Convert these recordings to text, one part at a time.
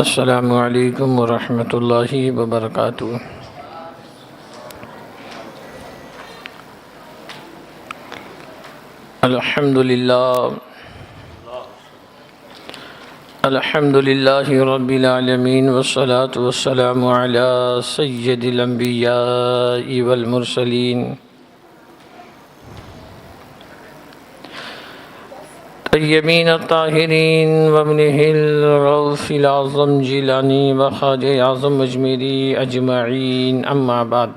السلام علیکم ورحمۃ اللہ وبرکاتہ۔ الحمد للہ رب العالمین والصلاة والسلام علی سید الانبیاء والمرسلین طیبین الطاہرین وابنہ الغوث العظم جیلانی وخواجہ اعظم اجمیری اجمعین، اما بعد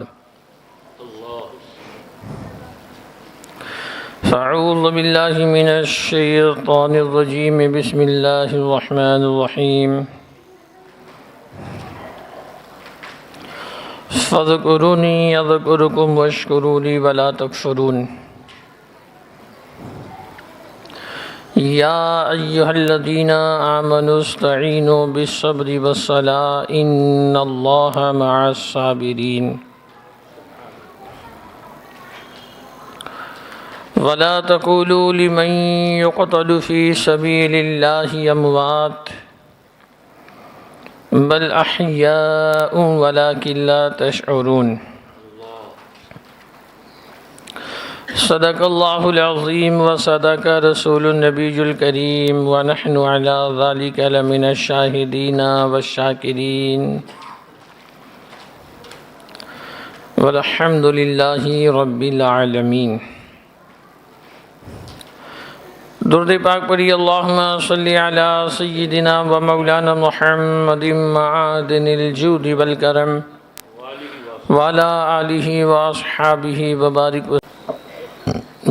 فاعوذ باللہ من الشیطان الرجیم، بسم اللہ الرحمن الرحیم۔ فاذکرونی اذکرکم واشکروا لی ولا تکفرون۔ یا ایہا الذین آمنوا استعینوا بالصبر والصلاۃ ان اللہ مع الصابرین۔ ولا تقولوا لمن يقتل في سبيل الله اموات بل احياء ولكن لا تشعرون۔ صدق اللہ العظیم وصدق رسول النبی الکریم ونحن على ذلك لمن الشاہدین والشاکرین والحمد للہ رب العالمین۔ درود پاک پڑھی، اللہم صلی علی سیدنا و مولانا محمد معدن الجود والکرم وعلی آلہ واصحابہ وبارک وسلم۔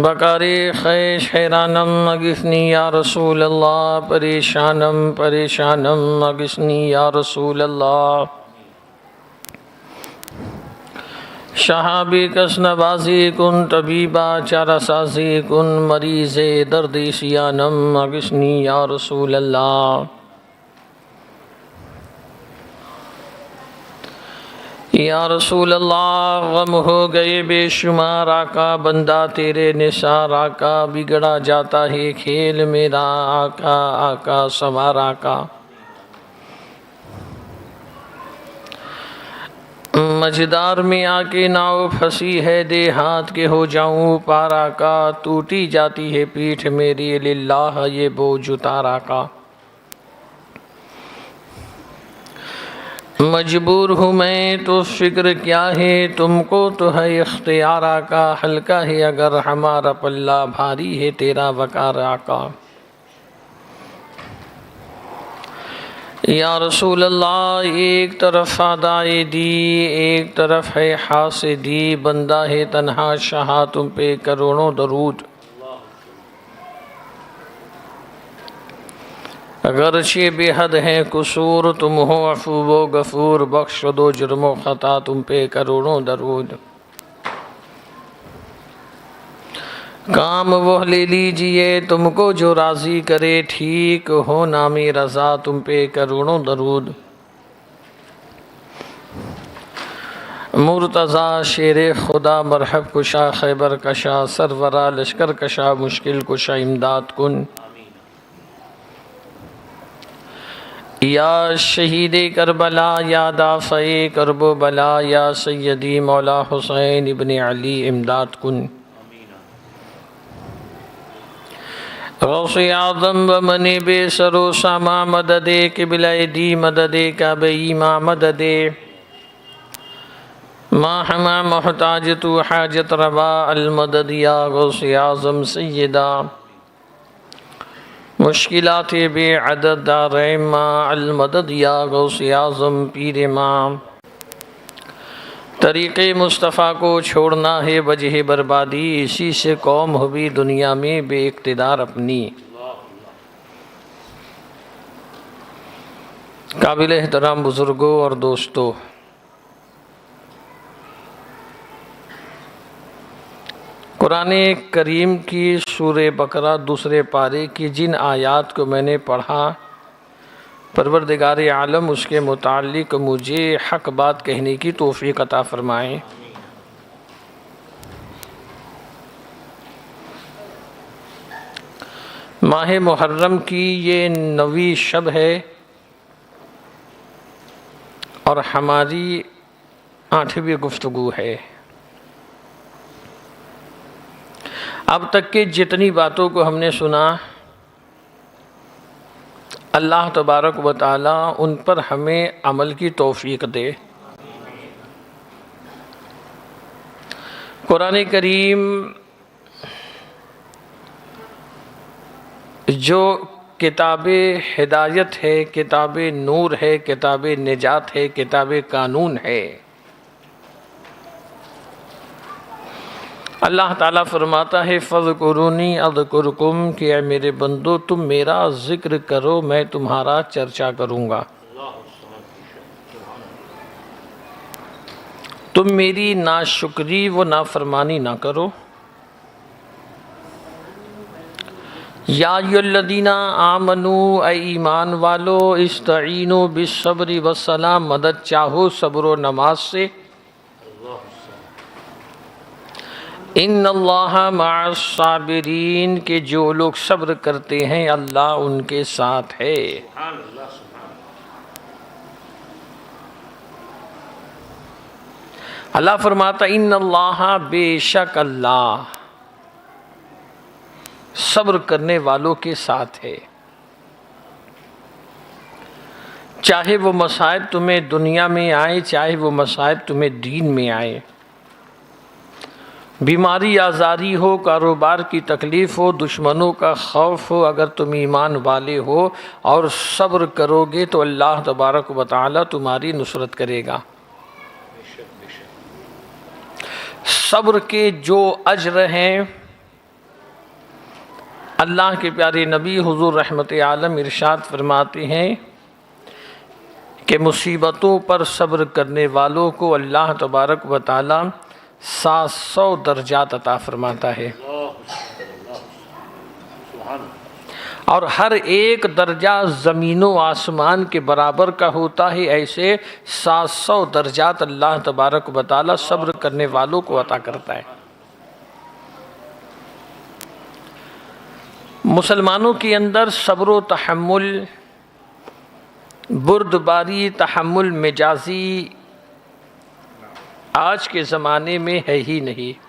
بکار خیش حیرانم اغثنی یا رسول اللہ، پریشانم پریشانم اغثنی یا رسول اللہ۔ شہابی کس نوازی کن، طبیبہ چارہ سازی کن، مریض درد سیانم اغثنی یا رسول اللہ۔ یا رسول اللہ، غم ہو گئے بے شمار آقا، بندہ تیرے نثار آقا، بگڑا جاتا ہے کھیل میرا آقا، آقا سوار آقا۔ مجدار میں آ کے ناؤ پھنسی ہے، دے ہاتھ کے ہو جاؤں پار آقا، ٹوٹی جاتی ہے پیٹھ میری، للہ یہ بوجھ اتار آقا۔ مجبور ہوں میں تو فکر کیا ہے، تم کو تو ہے اختیار آقا، ہلکا ہے اگر ہمارا پلہ، بھاری ہے تیرا وقار آقا۔ یا رسول اللہ، ایک طرف فدائے دی، ایک طرف ہے حاسدی، بندہ ہے تنہا شاہ تم پہ کروڑوں درود۔ اگرچہ بے حد ہیں قصور، تم ہو عفو و غفور، بخش دو جرم و خطا تم پہ کروڑوں درود۔ کام وہ لے لیجئے تم کو جو راضی کرے، ٹھیک ہو نام رضا تم پہ کروڑوں درود۔ مرتضیٰ شیر خدا مرحب کشا، خیبر کشا سرورا، لشکر کشا مشکل کشا، امداد کن۔ یا شہید کربلا، یا دافع کرب و بلا، یا سیدی مولا حسین ابن علی، امداد کن۔ غوث اعظم و من بے سر و ساما، مدد قبلہ دی، مدد کعبہ ماں، مدد ما ہما محتاج تو حاجت روا، المدد یا غوث اعظم سیدہ، مشکلات بے عدد دارین ماں، المدد یا غوث اعظم پیر ماں۔ طریق مصطفیٰ کو چھوڑنا ہے وجہ بربادی، اسی سے قوم ہوئی دنیا میں بے اقتدار اپنی۔ قابل احترام بزرگوں اور دوستوں، قرآن کریم کی سورہ بقرہ دوسرے پارے کی جن آیات کو میں نے پڑھا، پروردگار عالم اس کے متعلق مجھے حق بات کہنے کی توفیق عطا فرمائیں۔ ماہ محرم کی یہ 9ویں شب ہے، اور ہماری 8ویں گفتگو ہے۔ اب تک کے جتنی باتوں کو ہم نے سنا، اللہ تبارک و تعالی ان پر ہمیں عمل کی توفیق دے۔ قرآن کریم جو کتاب ہدایت ہے، کتاب نور ہے، کتاب نجات ہے، کتاب قانون ہے، اللہ تعالیٰ فرماتا ہے فَاذْكُرُونِي أَذْكُرْكُمْ کہ اے میرے بندو تم میرا ذکر کرو، میں تمہارا چرچا کروں گا، تم میری ناشکری و نافرمانی نہ کرو۔ یا ایھا الذین آمنوا اے ایمان والو استعینوا بالصبر والصلاۃ مدد چاہو صبر و نماز سے۔ ان اللہ مع الصابرین کہ جو لوگ صبر کرتے ہیں اللہ ان کے ساتھ ہے۔ اللہ فرماتا ان اللہ بے شک اللہ صبر کرنے والوں کے ساتھ ہے۔ چاہے وہ مصائب تمہیں دنیا میں آئے، چاہے وہ مصائب تمہیں دین میں آئے، بیماری آزاری ہو، کاروبار کی تکلیف ہو، دشمنوں کا خوف ہو، اگر تم ایمان والے ہو اور صبر کرو گے تو اللہ تبارک و تعالی تمہاری نصرت کرے گا۔ صبر کے جو اجر ہیں، اللہ کے پیارے نبی حضور رحمت عالم ارشاد فرماتے ہیں کہ مصیبتوں پر صبر کرنے والوں کو اللہ تبارک و تعالی 700 درجات عطا فرماتا ہے، اور ہر ایک درجہ زمین و آسمان کے برابر کا ہوتا ہے۔ ایسے 700 درجات اللہ تبارک و تعالی صبر کرنے والوں کو عطا کرتا ہے۔ مسلمانوں کے اندر صبر و تحمل، بردباری، تحمل مجازی آج کے زمانے میں ہے ہی نہیں۔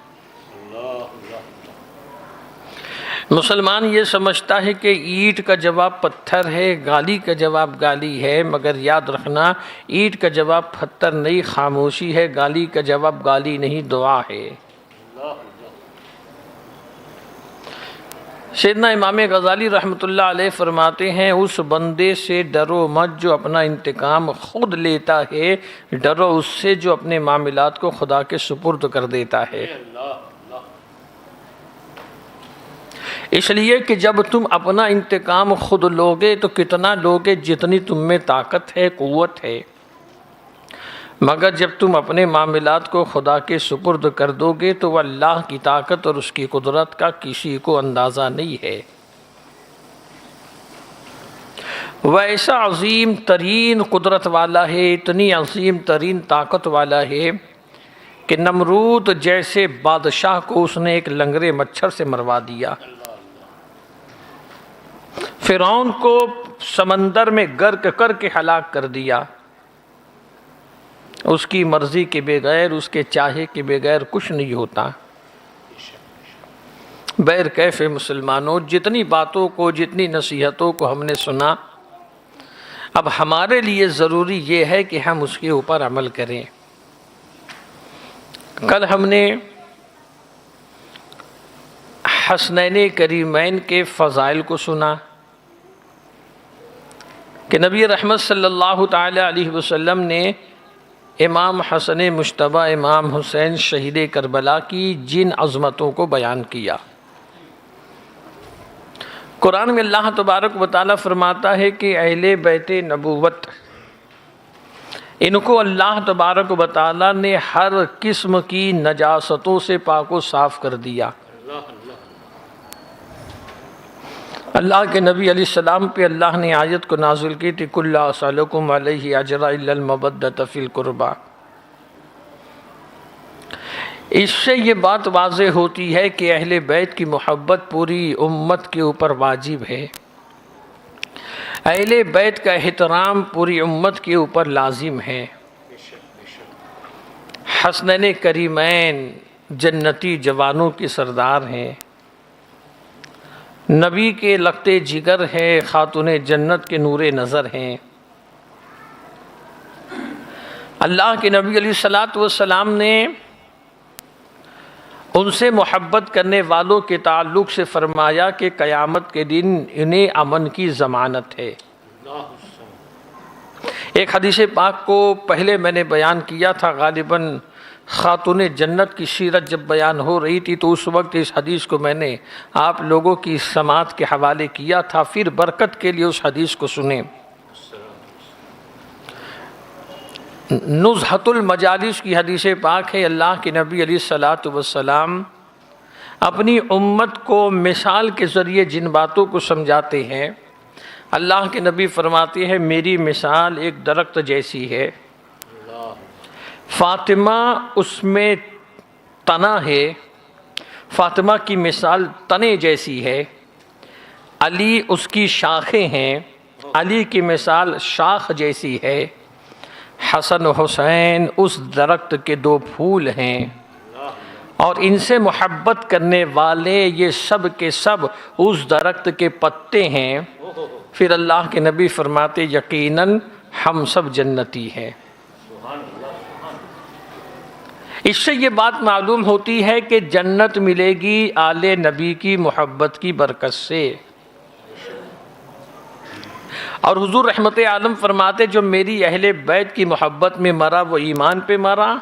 مسلمان یہ سمجھتا ہے کہ اینٹ کا جواب پتھر ہے، گالی کا جواب گالی ہے، مگر یاد رکھنا اینٹ کا جواب پتھر نہیں خاموشی ہے، گالی کا جواب گالی نہیں دعا ہے۔ سیدنا امام غزالی رحمۃ اللہ علیہ فرماتے ہیں اس بندے سے ڈرو مت جو اپنا انتقام خود لیتا ہے، ڈرو اس سے جو اپنے معاملات کو خدا کے سپرد کر دیتا ہے۔ اس لیے کہ جب تم اپنا انتقام خود لوگے تو کتنا لوگے جتنی تم میں طاقت ہے، قوت ہے، مگر جب تم اپنے معاملات کو خدا کے سپرد کر دو گے تو وہ اللہ کی طاقت اور اس کی قدرت کا کسی کو اندازہ نہیں ہے۔ وہ ایسا عظیم ترین قدرت والا ہے، اتنی عظیم ترین طاقت والا ہے کہ نمرود جیسے بادشاہ کو اس نے ایک لنگڑے مچھر سے مروا دیا، فرعون کو سمندر میں غرق کر کے ہلاک کر دیا۔ اس کی مرضی کے بغیر، اس کے چاہے کے بغیر کچھ نہیں ہوتا۔ بہر کیف مسلمانوں، جتنی باتوں کو، جتنی نصیحتوں کو ہم نے سنا، اب ہمارے لیے ضروری یہ ہے کہ ہم اس کے اوپر عمل کریں۔ کل ہم نے حسنین کریمین کے فضائل کو سنا کہ نبی رحمت صلی اللہ تعالی علیہ وسلم نے امام حسن مجتبی امام حسین شہید کربلا کی جن عظمتوں کو بیان کیا۔ قرآن میں اللہ تبارک و تعالی فرماتا ہے کہ اہل بیت نبوت ان کو اللہ تبارک و تعالی نے ہر قسم کی نجاستوں سے پاک و صاف کر دیا۔ اللہ کے نبی علیہ السلام پہ اللہ نے آیت کو نازل کی تھی قُلْ لَا أَسْأَلُكُمْ عَلَيْهِ أَجْرًا إِلَّا الْمَوَدَّةَ فِي الْقُرْبَى۔ اس سے یہ بات واضح ہوتی ہے کہ اہل بیت کی محبت پوری امت کے اوپر واجب ہے، اہل بیت کا احترام پوری امت کے اوپر لازم ہے۔ حسنین کریمین جنتی جوانوں کی سردار ہیں، نبی کے لگتے جگر ہیں، خاتون جنت کے نور نظر ہیں۔ اللہ کے نبی علیہ الصلاۃ والسلام نے ان سے محبت کرنے والوں کے تعلق سے فرمایا کہ قیامت کے دن انہیں امن کی ضمانت ہے۔ ایک حدیث پاک کو پہلے میں نے بیان کیا تھا، غالباً خاتون جنت کی سیرت جب بیان ہو رہی تھی تو اس وقت اس حدیث کو میں نے آپ لوگوں کی سماعت کے حوالے کیا تھا، پھر برکت کے لیے اس حدیث کو سنیں۔ نزہۃ المجالس کی حدیث پاک ہے، اللہ کے نبی علیہ الصلاۃ والسلام اپنی امت کو مثال کے ذریعے جن باتوں کو سمجھاتے ہیں، اللہ کے نبی فرماتے ہیں میری مثال ایک درخت جیسی ہے، فاطمہ اس میں تنا ہے، فاطمہ کی مثال تنے جیسی ہے، علی اس کی شاخیں ہیں، علی کی مثال شاخ جیسی ہے، حسن و حسین اس درخت کے دو پھول ہیں، اور ان سے محبت کرنے والے یہ سب کے سب اس درخت کے پتے ہیں۔ پھر اللہ کے نبی فرماتے یقیناً ہم سب جنتی ہیں۔ اس سے یہ بات معلوم ہوتی ہے کہ جنت ملے گی آل نبی کی محبت کی برکت سے، اور حضور رحمت عالم فرماتے جو میری اہل بیت کی محبت میں مرا وہ ایمان پہ مرا،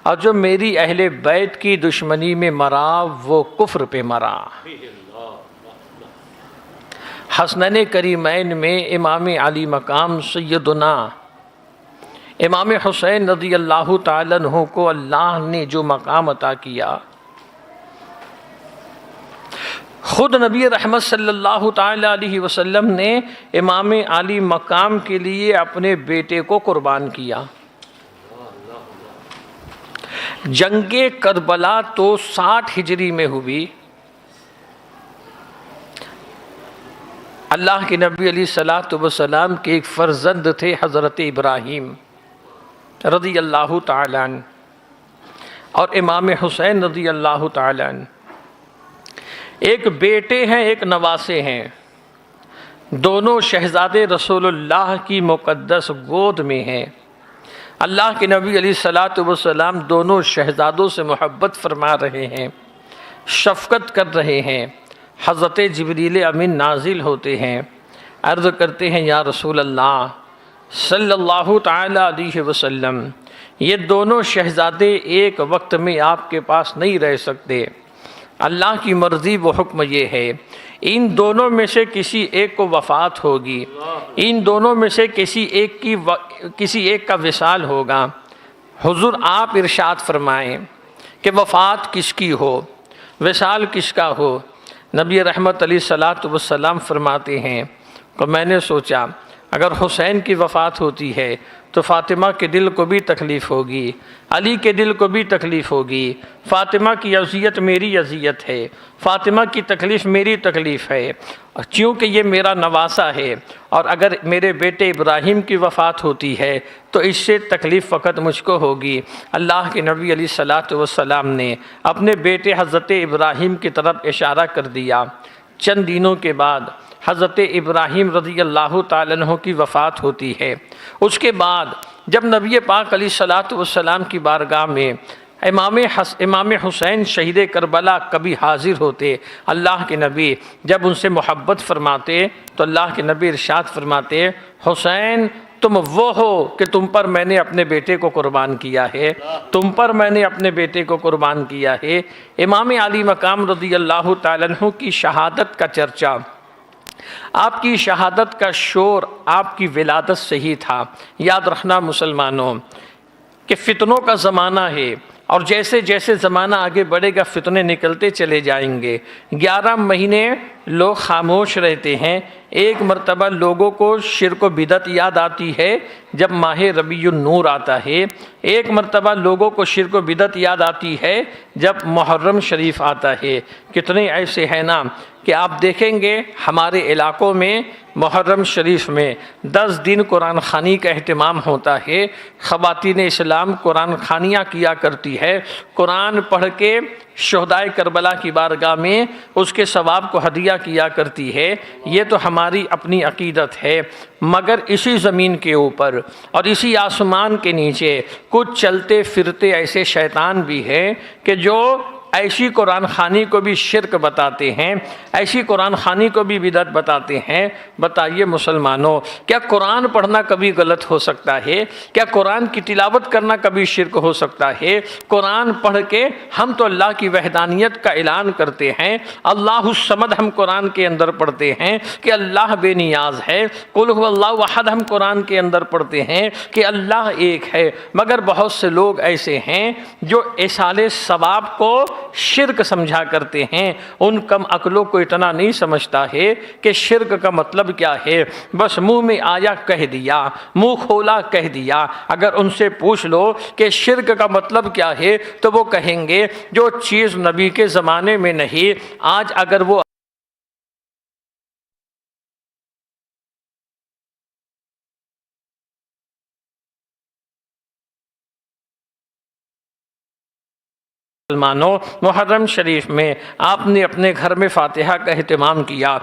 اور جو میری اہل بیت کی دشمنی میں مرا وہ کفر پہ مرا۔ حسنین کریمین میں امام علی مقام سیدنا امام حسین رضی اللہ تعالیٰ عنہ کو اللہ نے جو مقام عطا کیا، خود نبی رحمت صلی اللہ تعالیٰ علیہ وسلم نے امام علی مقام کے لیے اپنے بیٹے کو قربان کیا۔ جنگ کربلا تو 60 ہجری میں ہوئی۔ اللہ کے نبی علیہ الصلاۃ والسلام کے ایک فرزند تھے حضرت ابراہیم رضی اللہ تعالیٰ عنہ، اور امام حسین رضی اللہ تعالیٰ عنہ، ایک بیٹے ہیں ایک نواسے ہیں، دونوں شہزادے رسول اللہ کی مقدس گود میں ہیں۔ اللہ کے نبی علیہ الصلاۃ والسلام دونوں شہزادوں سے محبت فرما رہے ہیں، شفقت کر رہے ہیں۔ حضرت جبریل امین نازل ہوتے ہیں، عرض کرتے ہیں یا رسول اللہ صلی اللہ تعالیٰ علیہ وسلم، یہ دونوں شہزادے ایک وقت میں آپ کے پاس نہیں رہ سکتے، اللہ کی مرضی و حکم یہ ہے ان دونوں میں سے کسی ایک کو وفات ہوگی، ان دونوں میں سے کسی ایک کا وصال ہوگا۔ حضور آپ ارشاد فرمائیں کہ وفات کس کی ہو، وصال کس کا ہو؟ نبی رحمت علیہ الصلاۃ والسلام فرماتے ہیں کہ میں نے سوچا اگر حسین کی وفات ہوتی ہے تو فاطمہ کے دل کو بھی تکلیف ہوگی، علی کے دل کو بھی تکلیف ہوگی، فاطمہ کی اذیت میری اذیت ہے، فاطمہ کی تکلیف میری تکلیف ہے، چونکہ یہ میرا نواسہ ہے، اور اگر میرے بیٹے ابراہیم کی وفات ہوتی ہے تو اس سے تکلیف فقط مجھ کو ہوگی۔ اللہ کے نبی علیہ الصلاۃ والسلام نے اپنے بیٹے حضرت ابراہیم کی طرف اشارہ کر دیا۔ چند دنوں کے بعد حضرت ابراہیم رضی اللہ تعالیٰ عنہ کی وفات ہوتی ہے۔ اس کے بعد جب نبی پاک علیہ الصلاۃ والسلام کی بارگاہ میں امام حسین شہید کربلا کبھی حاضر ہوتے، اللہ کے نبی جب ان سے محبت فرماتے تو اللہ کے نبی ارشاد فرماتے حسین تم وہ ہو کہ تم پر میں نے اپنے بیٹے کو قربان کیا ہے، تم پر میں نے اپنے بیٹے کو قربان کیا ہے۔ امام علی مقام رضی اللہ تعالیٰ عنہ کی شہادت کا چرچا، آپ کی شہادت کا شور آپ کی ولادت سے ہی تھا۔ یاد رکھنا مسلمانوں کہ فتنوں کا زمانہ ہے، اور جیسے جیسے زمانہ آگے بڑھے گا فتنے نکلتے چلے جائیں گے۔ 11 مہینے لوگ خاموش رہتے ہیں، ایک مرتبہ لوگوں کو شرک و بدعت یاد آتی ہے جب ماہ ربیع النور آتا ہے، ایک مرتبہ لوگوں کو شرک و بدعت یاد آتی ہے جب محرم شریف آتا ہے۔ کتنے ایسے ہیں نا کہ آپ دیکھیں گے ہمارے علاقوں میں محرم شریف میں 10 دن قرآن خوانی کا اہتمام ہوتا ہے۔ خواتین اسلام قرآن خوانیاں کیا کرتی ہے، قرآن پڑھ کے شہدائے کربلا کی بارگاہ میں اس کے ثواب کو ہدیہ کیا کرتی ہے۔ یہ تو ہماری اپنی عقیدت ہے، مگر اسی زمین کے اوپر اور اسی آسمان کے نیچے کچھ چلتے پھرتے ایسے شیطان بھی ہیں کہ جو ایسی قرآن خوانی کو بھی شرک بتاتے ہیں، ایسی قرآن خوانی کو بھی بدعت بتاتے ہیں۔ بتائیے مسلمانوں، کیا قرآن پڑھنا کبھی غلط ہو سکتا ہے؟ کیا قرآن کی تلاوت کرنا کبھی شرک ہو سکتا ہے؟ قرآن پڑھ کے ہم تو اللہ کی وحدانیت کا اعلان کرتے ہیں، اللہ الصمد ہم قرآن کے اندر پڑھتے ہیں کہ اللہ بے نیاز ہے، قل هو اللہ احد ہم قرآن کے اندر پڑھتے ہیں کہ اللہ ایک ہے، مگر بہت سے لوگ ایسے ہیں جو ایصال ثواب کو شرک سمجھا کرتے ہیں۔ ان کم عقلوں کو اتنا نہیں سمجھتا ہے کہ شرک کا مطلب کیا ہے، بس منہ میں آیا کہہ دیا، منہ کھولا کہہ دیا۔ اگر ان سے پوچھ لو کہ شرک کا مطلب کیا ہے تو وہ کہیں گے جو چیز نبی کے زمانے میں نہیں، آج اگر وہ مسلمانوں محرم شریف میں آپ نے اپنے گھر میں فاتحہ کا اہتمام کیا،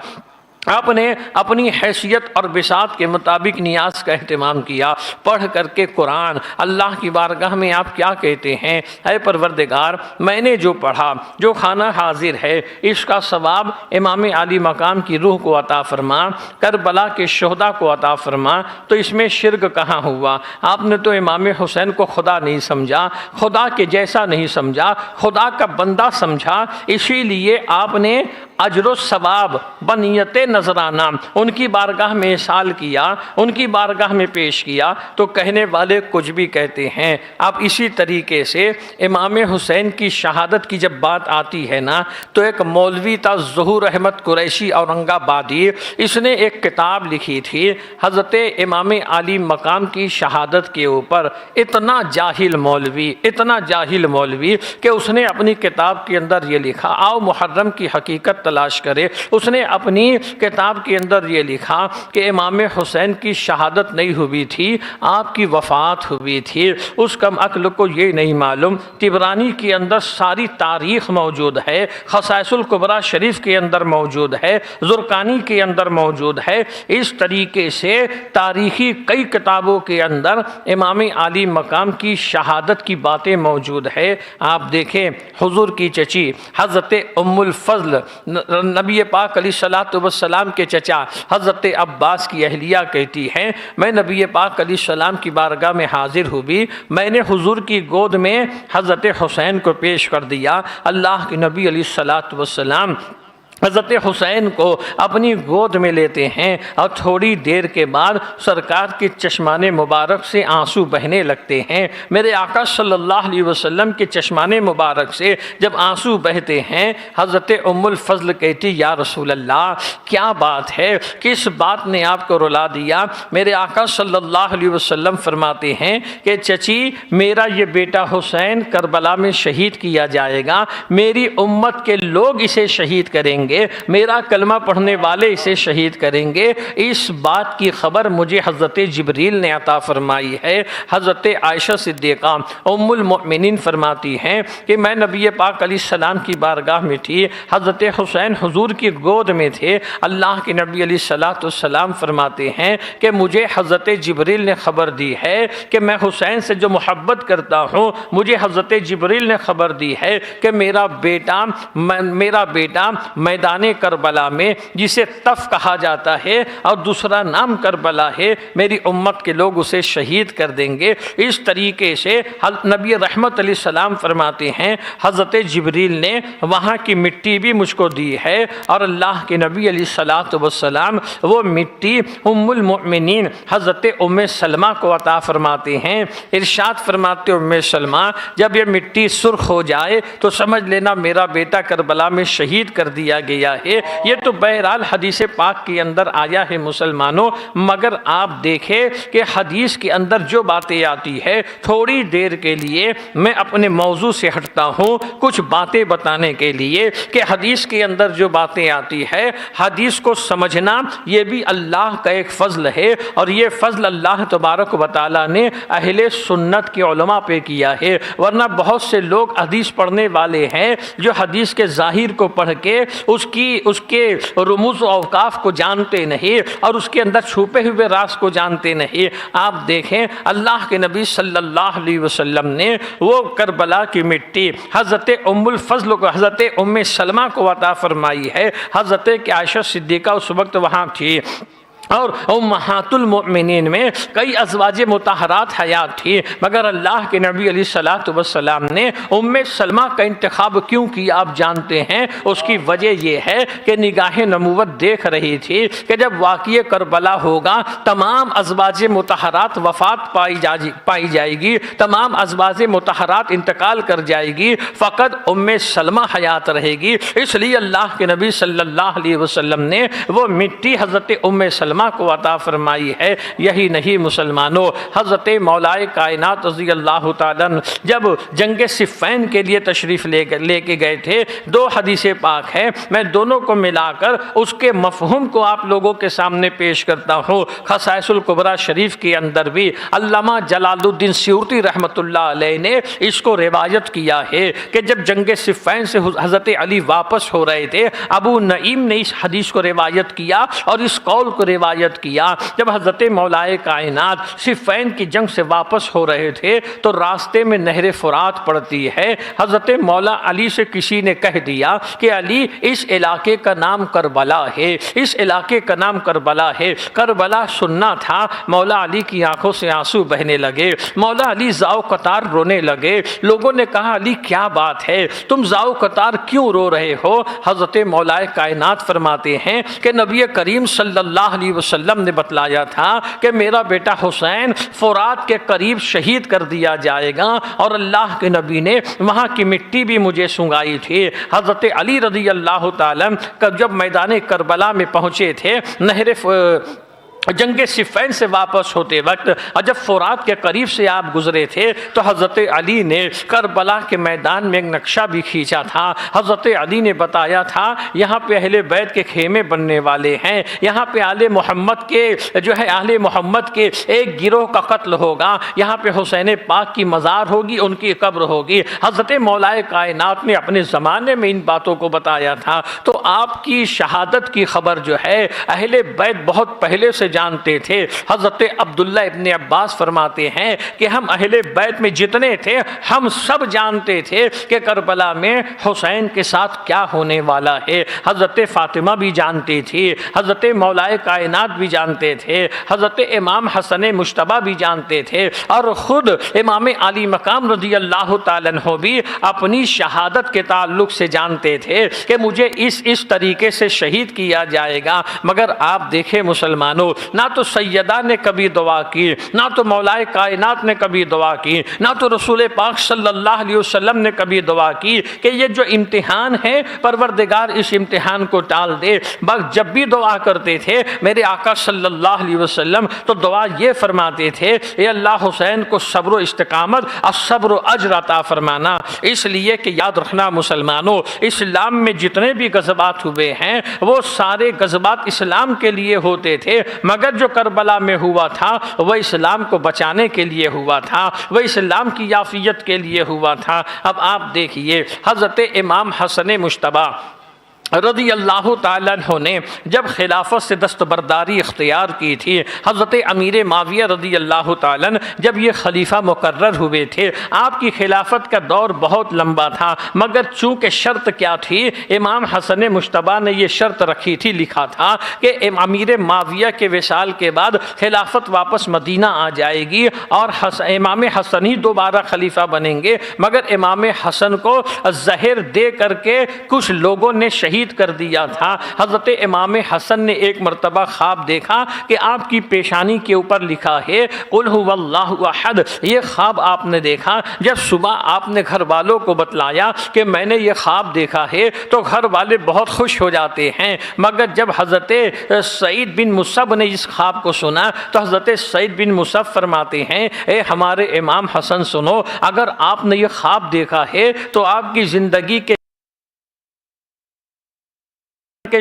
آپ نے اپنی حیثیت اور بساط کے مطابق نیاز کا اہتمام کیا، پڑھ کر کے قرآن اللہ کی بارگاہ میں آپ کیا کہتے ہیں؟ اے پروردگار، میں نے جو پڑھا، جو کھانا حاضر ہے، اس کا ثواب امام علی مقام کی روح کو عطا فرما، کربلا کے شہداء کو عطا فرما۔ تو اس میں شرک کہاں ہوا؟ آپ نے تو امام حسین کو خدا نہیں سمجھا، خدا کے جیسا نہیں سمجھا، خدا کا بندہ سمجھا، اسی لیے آپ نے اجر و ثواب بنیت نذرانہ ان کی بارگاہ میں احسال کیا، ان کی بارگاہ میں پیش کیا۔ تو کہنے والے کچھ بھی کہتے ہیں۔ اب اسی طریقے سے امام حسین کی شہادت کی جب بات آتی ہے نا، تو ایک مولوی تھا ظہور احمد قریشی اورنگ آبادی، اس نے ایک کتاب لکھی تھی حضرت امام علی مقام کی شہادت کے اوپر۔ اتنا جاہل مولوی، اتنا جاہل مولوی کہ اس نے اپنی کتاب کے اندر یہ لکھا، آؤ محرم کی حقیقت تلاش کرے۔ اس نے اپنی کتاب کے اندر یہ لکھا کہ امام حسین کی شہادت نہیں ہوئی تھی، آپ کی وفات ہوئی تھی۔ اس کم عقل کو یہ نہیں معلوم، طبرانی کے اندر ساری تاریخ موجود ہے، خصائص الکبریٰ شریف کے اندر موجود ہے، زرقانی کے اندر موجود ہے۔ اس طریقے سے تاریخی کئی کتابوں کے اندر امام علی مقام کی شہادت کی باتیں موجود ہے۔ آپ دیکھیں حضور کی چچی حضرت ام الفضل، نبی پاک علیہ السلام کے چچا حضرت عباس کی اہلیہ کہتی ہیں، میں نبی پاک علیہ السلام کی بارگاہ میں حاضر ہوئی، میں نے حضور کی گود میں حضرت حسین کو پیش کر دیا۔ اللہ کے نبی علیہ السلام حضرت حسین کو اپنی گود میں لیتے ہیں اور تھوڑی دیر کے بعد سرکار کے چشمان مبارک سے آنسو بہنے لگتے ہیں۔ میرے آقا صلی اللہ علیہ وسلم کے چشمان مبارک سے جب آنسو بہتے ہیں، حضرت ام الفضل کہتی یا رسول اللہ کیا بات ہے، کس بات نے آپ کو رلا دیا؟ میرے آقا صلی اللہ علیہ وسلم فرماتے ہیں کہ چچی، میرا یہ بیٹا حسین کربلا میں شہید کیا جائے گا، میری امت کے لوگ اسے شہید کریں گے، میرا کلمہ پڑھنے والے اسے شہید کریں گے۔ اس بات کی خبر مجھے حضرت جبریل نے عطا فرمائی ہے۔ حضرت عائشہ صدیقہ ام المؤمنین فرماتی ہیں کہ میں نبی پاک علیہ السلام کی بارگاہ میں تھی، حضرت حسین حضور کی گود میں تھے۔ اللہ کے نبی علیہ السلام فرماتے ہیں کہ مجھے حضرت جبریل نے خبر دی ہے کہ میں حسین سے جو محبت کرتا ہوں، مجھے حضرت جبریل نے خبر دی ہے کہ میرا بیٹا میدان کربلا میں، جسے طف کہا جاتا ہے اور دوسرا نام کربلا ہے، میری امت کے لوگ اسے شہید کر دیں گے۔ اس طریقے سے نبی رحمت علیہ السلام فرماتے ہیں حضرت جبریل نے وہاں کی مٹی بھی مجھ کو دی ہے، اور اللہ کے نبی علیہ السلام وہ مٹی ام المؤمنین حضرت ام سلمہ کو عطا فرماتے ہیں۔ ارشاد فرماتے ام سلمہ جب یہ مٹی سرخ ہو جائے تو سمجھ لینا میرا بیٹا کربلا میں شہید کر دیا گیا ہے۔ یہ تو بہرحال حدیث پاک کے اندر آیا ہے مسلمانوں، مگر آپ دیکھیں کہ حدیث کے اندر جو باتیں آتی ہے، تھوڑی دیر کے لیے میں اپنے موضوع سے ہٹتا ہوں کچھ باتیں بتانے کے لیے کہ حدیث کے اندر جو باتیں آتی ہے، حدیث کو سمجھنا یہ بھی اللہ کا ایک فضل ہے، اور یہ فضل اللہ تبارک و تعالیٰ نے اہل سنت کے علماء پہ کیا ہے۔ ورنہ بہت سے لوگ حدیث پڑھنے والے ہیں جو حدیث کے ظاہر کو پڑھ کے اس کے رموز و اوقاف کو جانتے نہیں اور اس کے اندر چھپے ہوئے راز کو جانتے نہیں۔ آپ دیکھیں اللہ کے نبی صلی اللہ علیہ وسلم نے وہ کربلا کی مٹی حضرت ام الفضل کو، حضرت ام سلمہ کو عطا فرمائی ہے۔ حضرت عائشہ صدیقہ اس وقت وہاں تھی، اور امہات المؤمنین میں کئی ازواج مطہرات حیات تھی، مگر اللہ کے نبی علیہ الصلوۃ والسلام نے ام سلمہ کا انتخاب کیوں کیا آپ جانتے ہیں؟ اس کی وجہ یہ ہے کہ نگاہ نبوت دیکھ رہی تھی کہ جب واقعہ کربلا ہوگا تمام ازواج مطہرات وفات پائی جائے گی، تمام ازواج مطہرات انتقال کر جائے گی، فقط ام سلمہ حیات رہے گی۔ اس لیے اللہ کے نبی صلی اللہ علیہ وسلم نے وہ مٹی حضرت ام سلمہ کو عطا فرمائی ہے۔ یہی نہیں مسلمانوں، حضرت مولا کائنات رضی اللہ تعالیٰ جب جنگ صفین کے لیے تشریف لے کے گئے تھے، دو حدیث پاک ہیں، میں دونوں کو ملا کر اس کے مفہوم کو آپ لوگوں کے سامنے پیش کرتا ہوں۔ خصائص الکبریٰ شریف کے اندر بھی علامہ جلال الدین سیوطی رحمۃ اللہ علیہ نے اس کو روایت کیا ہے کہ جب جنگ صفین سے حضرت علی واپس ہو رہے تھے، ابو نعیم نے اس حدیث کو روایت کیا اور اس قول کو روایت کیا، جب حضرت مولا کائنات صفین کی جنگ سے واپس ہو رہے تھے تو راستے میں نہر فرات پڑتی ہے۔ حضرت مولا علی سے کسی نے کہہ دیا کہ علی اس علاقے کا نام کربلا ہے، اس علاقے کا نام کربلا ہے۔ کربلا سننا تھا، مولا علی کی آنکھوں سے آنسو بہنے لگے، مولا علی زاؤ قطار رونے لگے۔ لوگوں نے کہا علی کیا بات ہے، تم زاؤ قطار کیوں رو رہے ہو؟ حضرت مولا کائنات فرماتے ہیں کہ نبی کریم صلی اللہ علیہ وسلم نے بتلایا تھا کہ میرا بیٹا حسین فرات کے قریب شہید کر دیا جائے گا، اور اللہ کے نبی نے وہاں کی مٹی بھی مجھے سنگائی تھی۔ حضرت علی رضی اللہ تعالیٰ جب میدان کربلا میں پہنچے تھے، جنگ صفین سے واپس ہوتے وقت اور جب فرات کے قریب سے آپ گزرے تھے تو حضرت علی نے کربلا کے میدان میں ایک نقشہ بھی کھینچا تھا۔ حضرت علی نے بتایا تھا یہاں پہ اہل بیت کے خیمے بننے والے ہیں، یہاں پہ اہل محمد کے ایک گروہ کا قتل ہوگا، یہاں پہ حسین پاک کی مزار ہوگی، ان کی قبر ہوگی۔ حضرت مولا کائنات نے اپنے زمانے میں ان باتوں کو بتایا تھا، تو آپ کی شہادت کی خبر جو ہے اہل بیت بہت پہلے سے جانتے تھے۔ حضرت عبداللہ ابن عباس فرماتے ہیں کہ ہم اہل بیت میں جتنے تھے ہم سب جانتے تھے کہ کربلا میں حسین کے ساتھ کیا ہونے والا ہے۔ حضرت فاطمہ بھی جانتی تھی، حضرت مولا کائنات بھی جانتے تھے، حضرت امام حسن مجتبی بھی جانتے تھے، اور خود امام علی مقام رضی اللہ تعالیٰ عنہ بھی اپنی شہادت کے تعلق سے جانتے تھے کہ مجھے اس طریقے سے شہید کیا جائے گا۔ مگر آپ دیکھیں مسلمانوں، نہ تو سیدہ نے کبھی دعا کی، نہ تو مولا کائنات نے کبھی دعا کی، نہ تو رسول پاک صلی اللہ علیہ وسلم نے کبھی دعا کی کہ یہ جو امتحان ہے پروردگار اس امتحان کو ٹال دے۔ بس جب بھی دعا کرتے تھے میرے آقا صلی اللہ علیہ وسلم تو دعا یہ فرماتے تھے اے اللہ حسین کو صبر و استقامت اور صبر و اجر عطا فرمانا۔ اس لیے کہ یاد رکھنا مسلمانوں، اسلام میں جتنے بھی غزوات ہوئے ہیں وہ سارے غزوات اسلام کے لیے ہوتے تھے، مگر جو کربلا میں ہوا تھا وہ اسلام کو بچانے کے لیے ہوا تھا، وہ اسلام کی یافیت کے لیے ہوا تھا۔ اب آپ دیکھیے حضرت امام حسن مجتبی رضی اللہ تعالیٰ عنہ نے جب خلافت سے دستبرداری اختیار کی تھی، حضرت امیر معاویہ رضی اللہ تعالیٰ جب یہ خلیفہ مقرر ہوئے تھے، آپ کی خلافت کا دور بہت لمبا تھا، مگر چونکہ شرط کیا تھی، امام حسن مجتبی نے یہ شرط رکھی تھی، لکھا تھا کہ امیر معاویہ کے وصال کے بعد خلافت واپس مدینہ آ جائے گی اور امام حسن ہی دوبارہ خلیفہ بنیں گے، مگر امام حسن کو زہر دے کر کے کچھ لوگوں نے شہید شہید کر دیا تھا۔ حضرت امام حسن نے ایک مرتبہ خواب دیکھا کہ آپ کی پیشانی کے اوپر لکھا ہے قل هو اللہ احد۔ یہ خواب آپ نے دیکھا، جب صبح آپ نے گھر والوں کو بتلایا کہ میں نے یہ خواب دیکھا ہے تو گھر والے بہت خوش ہو جاتے ہیں، مگر جب حضرت سعید بن مصعب نے اس خواب کو سنا تو حضرت سعید بن مصعب فرماتے ہیں اے ہمارے امام حسن سنو، اگر آپ نے یہ خواب دیکھا ہے تو آپ کی زندگی کے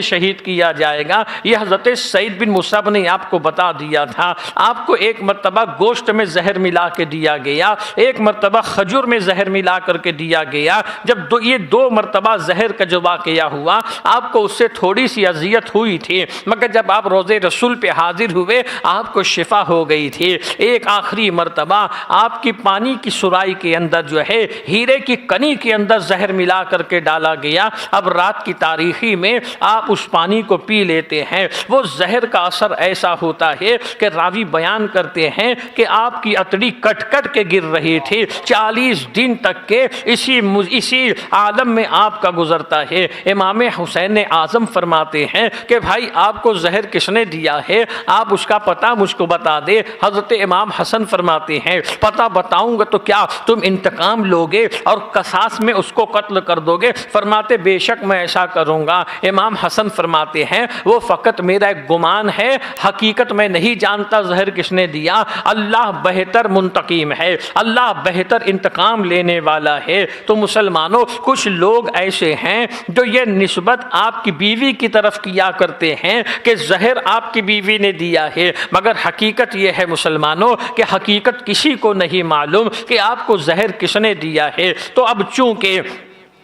شہید کیا جائے گا۔ یہ حضرت سعید بن مصعب نے آپ کو بتا دیا تھا۔ آپ کو ایک مرتبہ گوشت میں زہر ملا کے دیا گیا، ایک مرتبہ کھجور میں زہر ملا کر کے دیا گیا۔ جب یہ دو مرتبہ زہر کا جو واقعہ ہوا آپ کو اس سے تھوڑی سی اذیت ہوئی تھی، مگر جب آپ روضہ رسول پہ حاضر ہوئے آپ کو شفا ہو گئی تھی۔ ایک آخری مرتبہ آپ کی پانی کی سرائی کے اندر جو ہے ہیرے کی کنی کے اندر زہر ملا کر کے ڈالا گیا۔ اب رات کی تاریکی میں آپ اس پانی کو پی لیتے ہیں، وہ زہر کا اثر ایسا ہوتا ہے کہ راوی بیان کرتے ہیں کہ آپ کی اتڑی کٹ کٹ کے گر رہی تھی، 40 دن تک کے اسی عالم میں آپ کا گزرتا ہے۔ امام حسین اعظم فرماتے ہیں کہ بھائی آپ کو زہر کس نے دیا ہے، آپ اس کا پتہ مجھ کو بتا دے۔ حضرت امام حسن فرماتے ہیں پتہ بتاؤں گا تو کیا تم انتقام لوگے اور قصاص میں اس کو قتل کر دو گے؟ فرماتے بے شک میں ایسا کروں گا۔ امام حسن فرماتے ہیں وہ فقط میرا ایک گمان ہے، حقیقت میں نہیں جانتا زہر کس نے دیا۔ اللہ بہتر منتقم ہے، اللہ بہتر انتقام لینے والا ہے۔ تو مسلمانوں کچھ لوگ ایسے ہیں جو یہ نسبت آپ کی بیوی کی طرف کیا کرتے ہیں کہ زہر آپ کی بیوی نے دیا ہے، مگر حقیقت یہ ہے مسلمانوں کہ حقیقت کسی کو نہیں معلوم کہ آپ کو زہر کس نے دیا ہے۔ تو اب چونکہ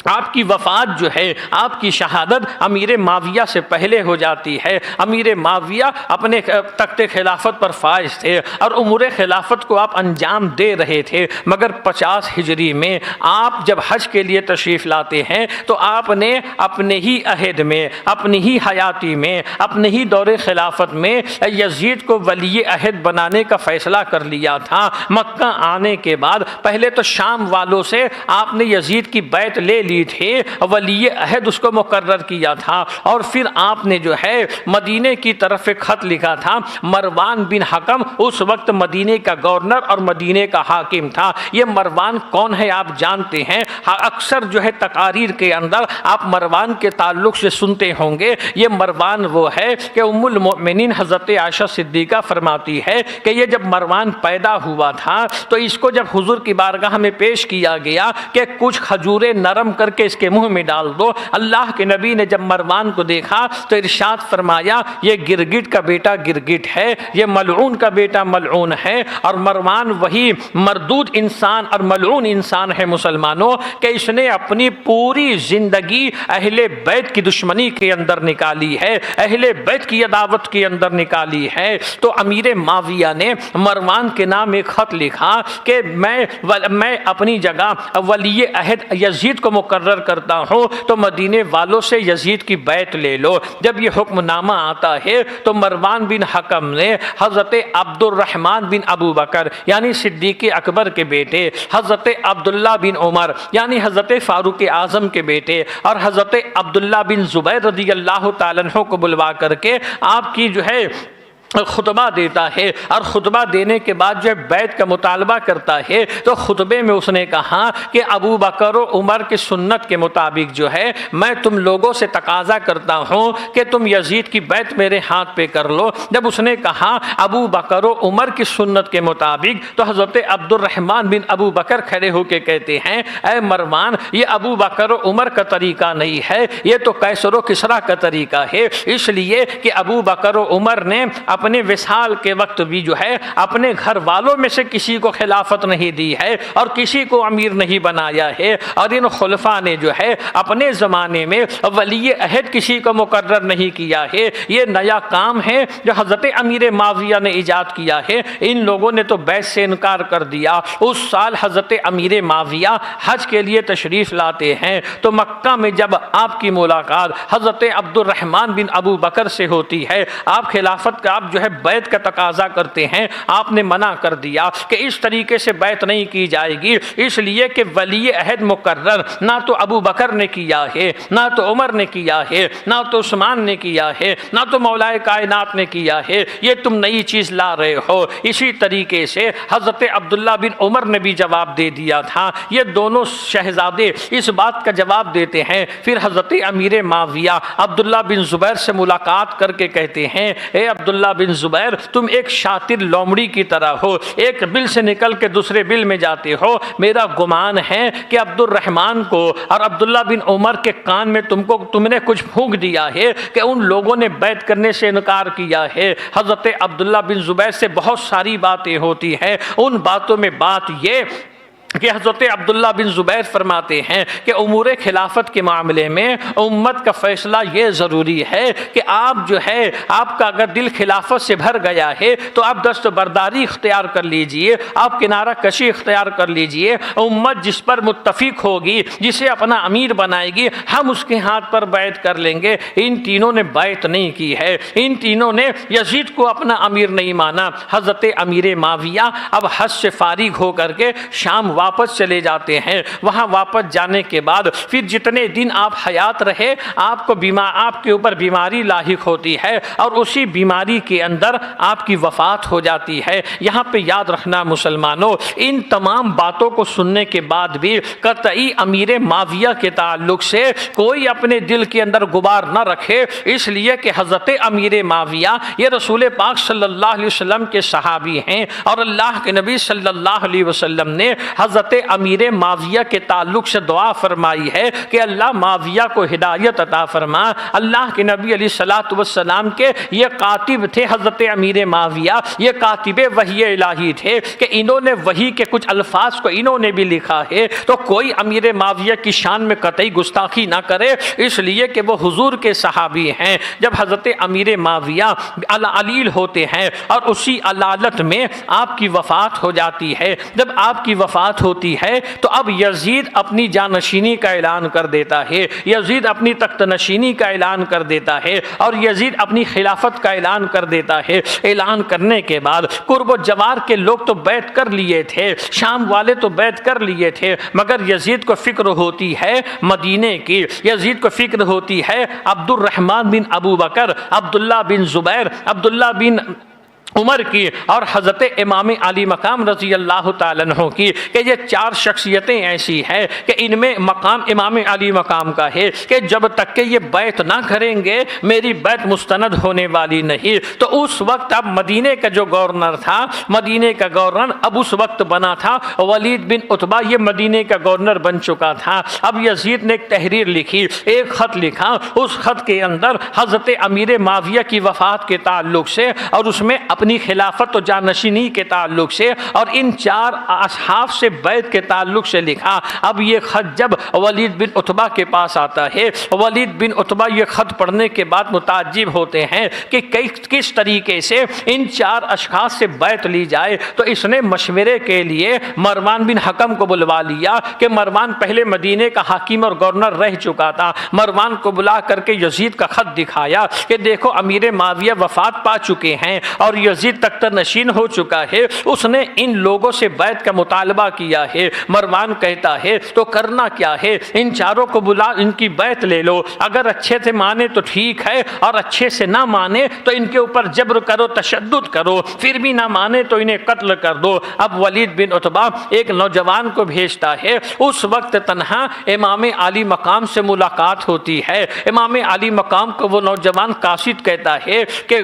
آپ کی وفات جو ہے، آپ کی شہادت امیر معاویہ سے پہلے ہو جاتی ہے، امیر معاویہ اپنے تخت خلافت پر فائز تھے اور امور خلافت کو آپ انجام دے رہے تھے، مگر 50 ہجری میں آپ جب حج کے لیے تشریف لاتے ہیں تو آپ نے اپنے ہی عہد میں، اپنی ہی حیاتی میں، اپنے ہی دور خلافت میں یزید کو ولی عہد بنانے کا فیصلہ کر لیا تھا۔ مکہ آنے کے بعد پہلے تو شام والوں سے آپ نے یزید کی بیعت لے لی تھے، ولی عہد اس کو مقرر کیا تھا، اور پھر آپ نے جو ہے مدینے کی طرف ایک خط لکھا تھا۔ مروان بن حکم اس وقت مدینے کا گورنر اور مدینے کا حاکم تھا۔ یہ مروان کون ہے آپ جانتے ہیں، اکثر جو ہے تقاریر کے اندر آپ مروان کے تعلق سے سنتے ہوں گے۔ یہ مروان وہ ہے کہ ام المؤمنین حضرت عائشہ صدیقہ فرماتی ہے کہ یہ جب مروان پیدا ہوا تھا تو اس کو جب حضور کی بارگاہ میں پیش کیا گیا کہ کچھ کھجوریں نرم کر کے اس کے منہ میں ڈال دو، اللہ کے نبی نے جب مروان کو دیکھا تو ارشاد فرمایا یہ گرگٹ کا بیٹا گرگٹ ہے، یہ ملعون کا بیٹا ملعون ہے۔ اور مروان وہی مردود انسان اور ملعون انسان ہے مسلمانوں کہ اس نے اپنی پوری زندگی اہل بیت کی دشمنی کے اندر نکالی ہے، اہل بیت کی عداوت کے اندر نکالی ہے۔ تو امیر معاویہ نے مروان کے نام ایک خط لکھا کہ میں اپنی جگہ ولی عہد یزید کو مقرر کرتا ہوں، تو مدینے والوں سے یزید کی بیعت لے لو۔ جب یہ حکم نامہ آتا ہے تو مروان بن حکم نے حضرت عبد الرحمن بن ابو بکر یعنی صدیق اکبر کے بیٹے، حضرت عبداللہ بن عمر یعنی حضرت فاروق اعظم کے بیٹے، اور حضرت عبداللہ بن زبیر رضی اللہ تعالیٰ عنہ کو بلوا کر کے آپ کی جو ہے خطبہ دیتا ہے، اور خطبہ دینے کے بعد جو بیعت کا مطالبہ کرتا ہے تو خطبے میں اس نے کہا کہ ابو بکر و عمر کی سنت کے مطابق جو ہے میں تم لوگوں سے تقاضا کرتا ہوں کہ تم یزید کی بیعت میرے ہاتھ پہ کر لو۔ جب اس نے کہا ابو بکر و عمر کی سنت کے مطابق تو حضرت عبد الرحمن بن ابو بکر کھڑے ہو کے کہتے ہیں اے مروان یہ ابو بکر و عمر کا طریقہ نہیں ہے، یہ تو قیصر و کسریٰ کا طریقہ ہے، اس لیے کہ ابو بکر و عمر نے اپنے وصال کے وقت بھی جو ہے اپنے گھر والوں میں سے کسی کو خلافت نہیں دی ہے اور کسی کو امیر نہیں بنایا ہے، اور ان خلفاء نے جو ہے اپنے زمانے میں ولی عہد کسی کو مقرر نہیں کیا ہے۔ یہ نیا کام ہے جو حضرت امیر معاویہ نے ایجاد کیا ہے۔ ان لوگوں نے تو بیعت سے انکار کر دیا۔ اس سال حضرت امیر معاویہ حج کے لیے تشریف لاتے ہیں تو مکہ میں جب آپ کی ملاقات حضرت عبد الرحمن بن ابو بکر سے ہوتی ہے، آپ خلافت کا آپ جو ہے بیعت کا تقاضا کرتے ہیں، آپ نے منع کر دیا کہ اس طریقے سے بیعت نہیں کی جائے گی، اس لیے کہ ولی عہد مقرر نہ تو ابو بکر نے کیا ہے، نہ تو عمر نے کیا ہے، نہ تو عثمان نے کیا ہے، نہ تو مولا کائنات نے کیا ہے، یہ تم نئی چیز لا رہے ہو۔ اسی طریقے سے حضرت عبداللہ بن عمر نے بھی جواب دے دیا تھا۔ یہ دونوں شہزادے اس بات کا جواب دیتے ہیں۔ پھر حضرت امیر معاویہ عبداللہ بن زبیر سے ملاقات کر کے کہتے ہیں، اے عبداللہ بن زبیر، تم ایک شاطر لومڑی کی طرح ہو، ایک بل سے نکل کے دوسرے بل میں جاتے ہو۔ میرا گمان ہے کہ عبد الرحمن کو اور عبداللہ بن عمر کے کان میں تم نے کچھ پھونک دیا ہے کہ ان لوگوں نے بیعت کرنے سے انکار کیا ہے۔ حضرت عبداللہ بن زبیر سے بہت ساری باتیں ہوتی ہیں، ان باتوں میں بات یہ کہ حضرت عبداللہ بن زبیر فرماتے ہیں کہ امور خلافت کے معاملے میں امت کا فیصلہ یہ ضروری ہے کہ آپ جو ہے، آپ کا اگر دل خلافت سے بھر گیا ہے تو آپ دست برداری اختیار کر لیجئے، آپ کنارہ کشی اختیار کر لیجئے۔ امت جس پر متفق ہوگی، جسے اپنا امیر بنائے گی، ہم اس کے ہاتھ پر بیعت کر لیں گے۔ ان تینوں نے بیعت نہیں کی ہے، ان تینوں نے یزید کو اپنا امیر نہیں مانا۔ حضرت امیر معاویہ اب حج سے فارغ ہو کر کے شام واپس چلے جاتے ہیں۔ وہاں واپس جانے کے بعد پھر جتنے دن آپ حیات رہے، آپ کے اوپر بیماری لاحق ہوتی ہے اور اسی بیماری کے اندر آپ کی وفات ہو جاتی ہے۔ یہاں پہ یاد رکھنا مسلمانوں، ان تمام باتوں کو سننے کے بعد بھی قطعی امیر معاویہ کے تعلق سے کوئی اپنے دل کے اندر غبار نہ رکھے، اس لیے کہ حضرت امیر معاویہ یہ رسول پاک صلی اللہ علیہ وسلم کے صحابی ہیں، اور اللہ کے نبی صلی اللہ علیہ وسلم نے حضرت امیر معاویہ کے تعلق سے دعا فرمائی ہے کہ اللہ معاویہ کو ہدایت عطا فرما۔ اللہ کے نبی علیہ الصلوۃ والسلام کے یہ کاتب تھے حضرت امیر معاویہ، یہ کاتب وحی الہی تھے کہ انہوں نے وحی کے کچھ الفاظ کو انہوں نے بھی لکھا ہے، تو کوئی امیر معاویہ کی شان میں قطعی گستاخی نہ کرے، اس لیے کہ وہ حضور کے صحابی ہیں۔ جب حضرت امیر معاویہ علیل ہوتے ہیں اور اسی علالت میں آپ کی وفات ہو جاتی ہے، جب آپ کی وفات ہوتی ہے تو اب یزید اپنی جانشینی کا اعلان کر دیتا ہے، یزید اپنی تخت نشینی کا اعلان کر دیتا ہے، اور یزید اپنی خلافت کا اعلان کر دیتا ہے۔ اعلان کرنے کے بعد قرب و جوار کے لوگ تو بیعت کر لیے تھے، شام والے تو بیعت کر لیے تھے، مگر یزید کو فکر ہوتی ہے مدینے کی، یزید کو فکر ہوتی ہے عبد الرحمن بن ابو بکر، عبداللہ بن زبیر، عبداللہ بن عمر کی، اور حضرت امام علی مقام رضی اللہ تعالیٰ عنہ کی، کہ یہ چار شخصیتیں ایسی ہیں کہ ان میں مقام امام علی مقام کا ہے کہ جب تک کہ یہ بیعت نہ کریں گے میری بیعت مستند ہونے والی نہیں۔ تو اس وقت اب مدینے کا جو گورنر تھا، مدینے کا گورنر اب اس وقت بنا تھا ولید بن عتبہ، یہ مدینے کا گورنر بن چکا تھا۔ اب یزید نے ایک تحریر لکھی، ایک خط لکھا، اس خط کے اندر حضرت امیر معاویہ کی وفات کے تعلق سے اور اس میں اپنی خلافت و جانشینی کے تعلق سے اور ان چار اصحاب سے بیعت کے تعلق سے لکھا۔ اب یہ خط جب ولید بن عتبہ کے پاس آتا ہے، ولید بن عتبہ یہ خط پڑھنے کے بعد متعجب ہوتے ہیں کہ کس طریقے سے ان چار اشخاص سے بیعت لی جائے، تو اس نے مشورے کے لیے مروان بن حکم کو بلوا لیا کہ مروان پہلے مدینے کا حاکم اور گورنر رہ چکا تھا۔ مروان کو بلا کر کے یزید کا خط دکھایا کہ دیکھو امیر معاویہ وفات پا چکے ہیں اور یزید تخت نشین ہو چکا ہے، اس نے ان لوگوں سے بیعت کا مطالبہ کیا ہے۔ مروان کہتا ہے تو کرنا کیا ہے، ان چاروں کو بلا، ان کی بیعت لے لو، اگر اچھے سے مانے تو ٹھیک ہے اور اچھے سے نہ مانے تو ان کے اوپر جبر کرو، تشدد کرو، پھر بھی نہ مانے تو انہیں قتل کر دو۔ اب ولید بن عتبہ ایک نوجوان کو بھیجتا ہے، اس وقت تنہا امام علی مقام سے ملاقات ہوتی ہے۔ امام علی مقام کو وہ نوجوان قاصد کہتا ہے کہ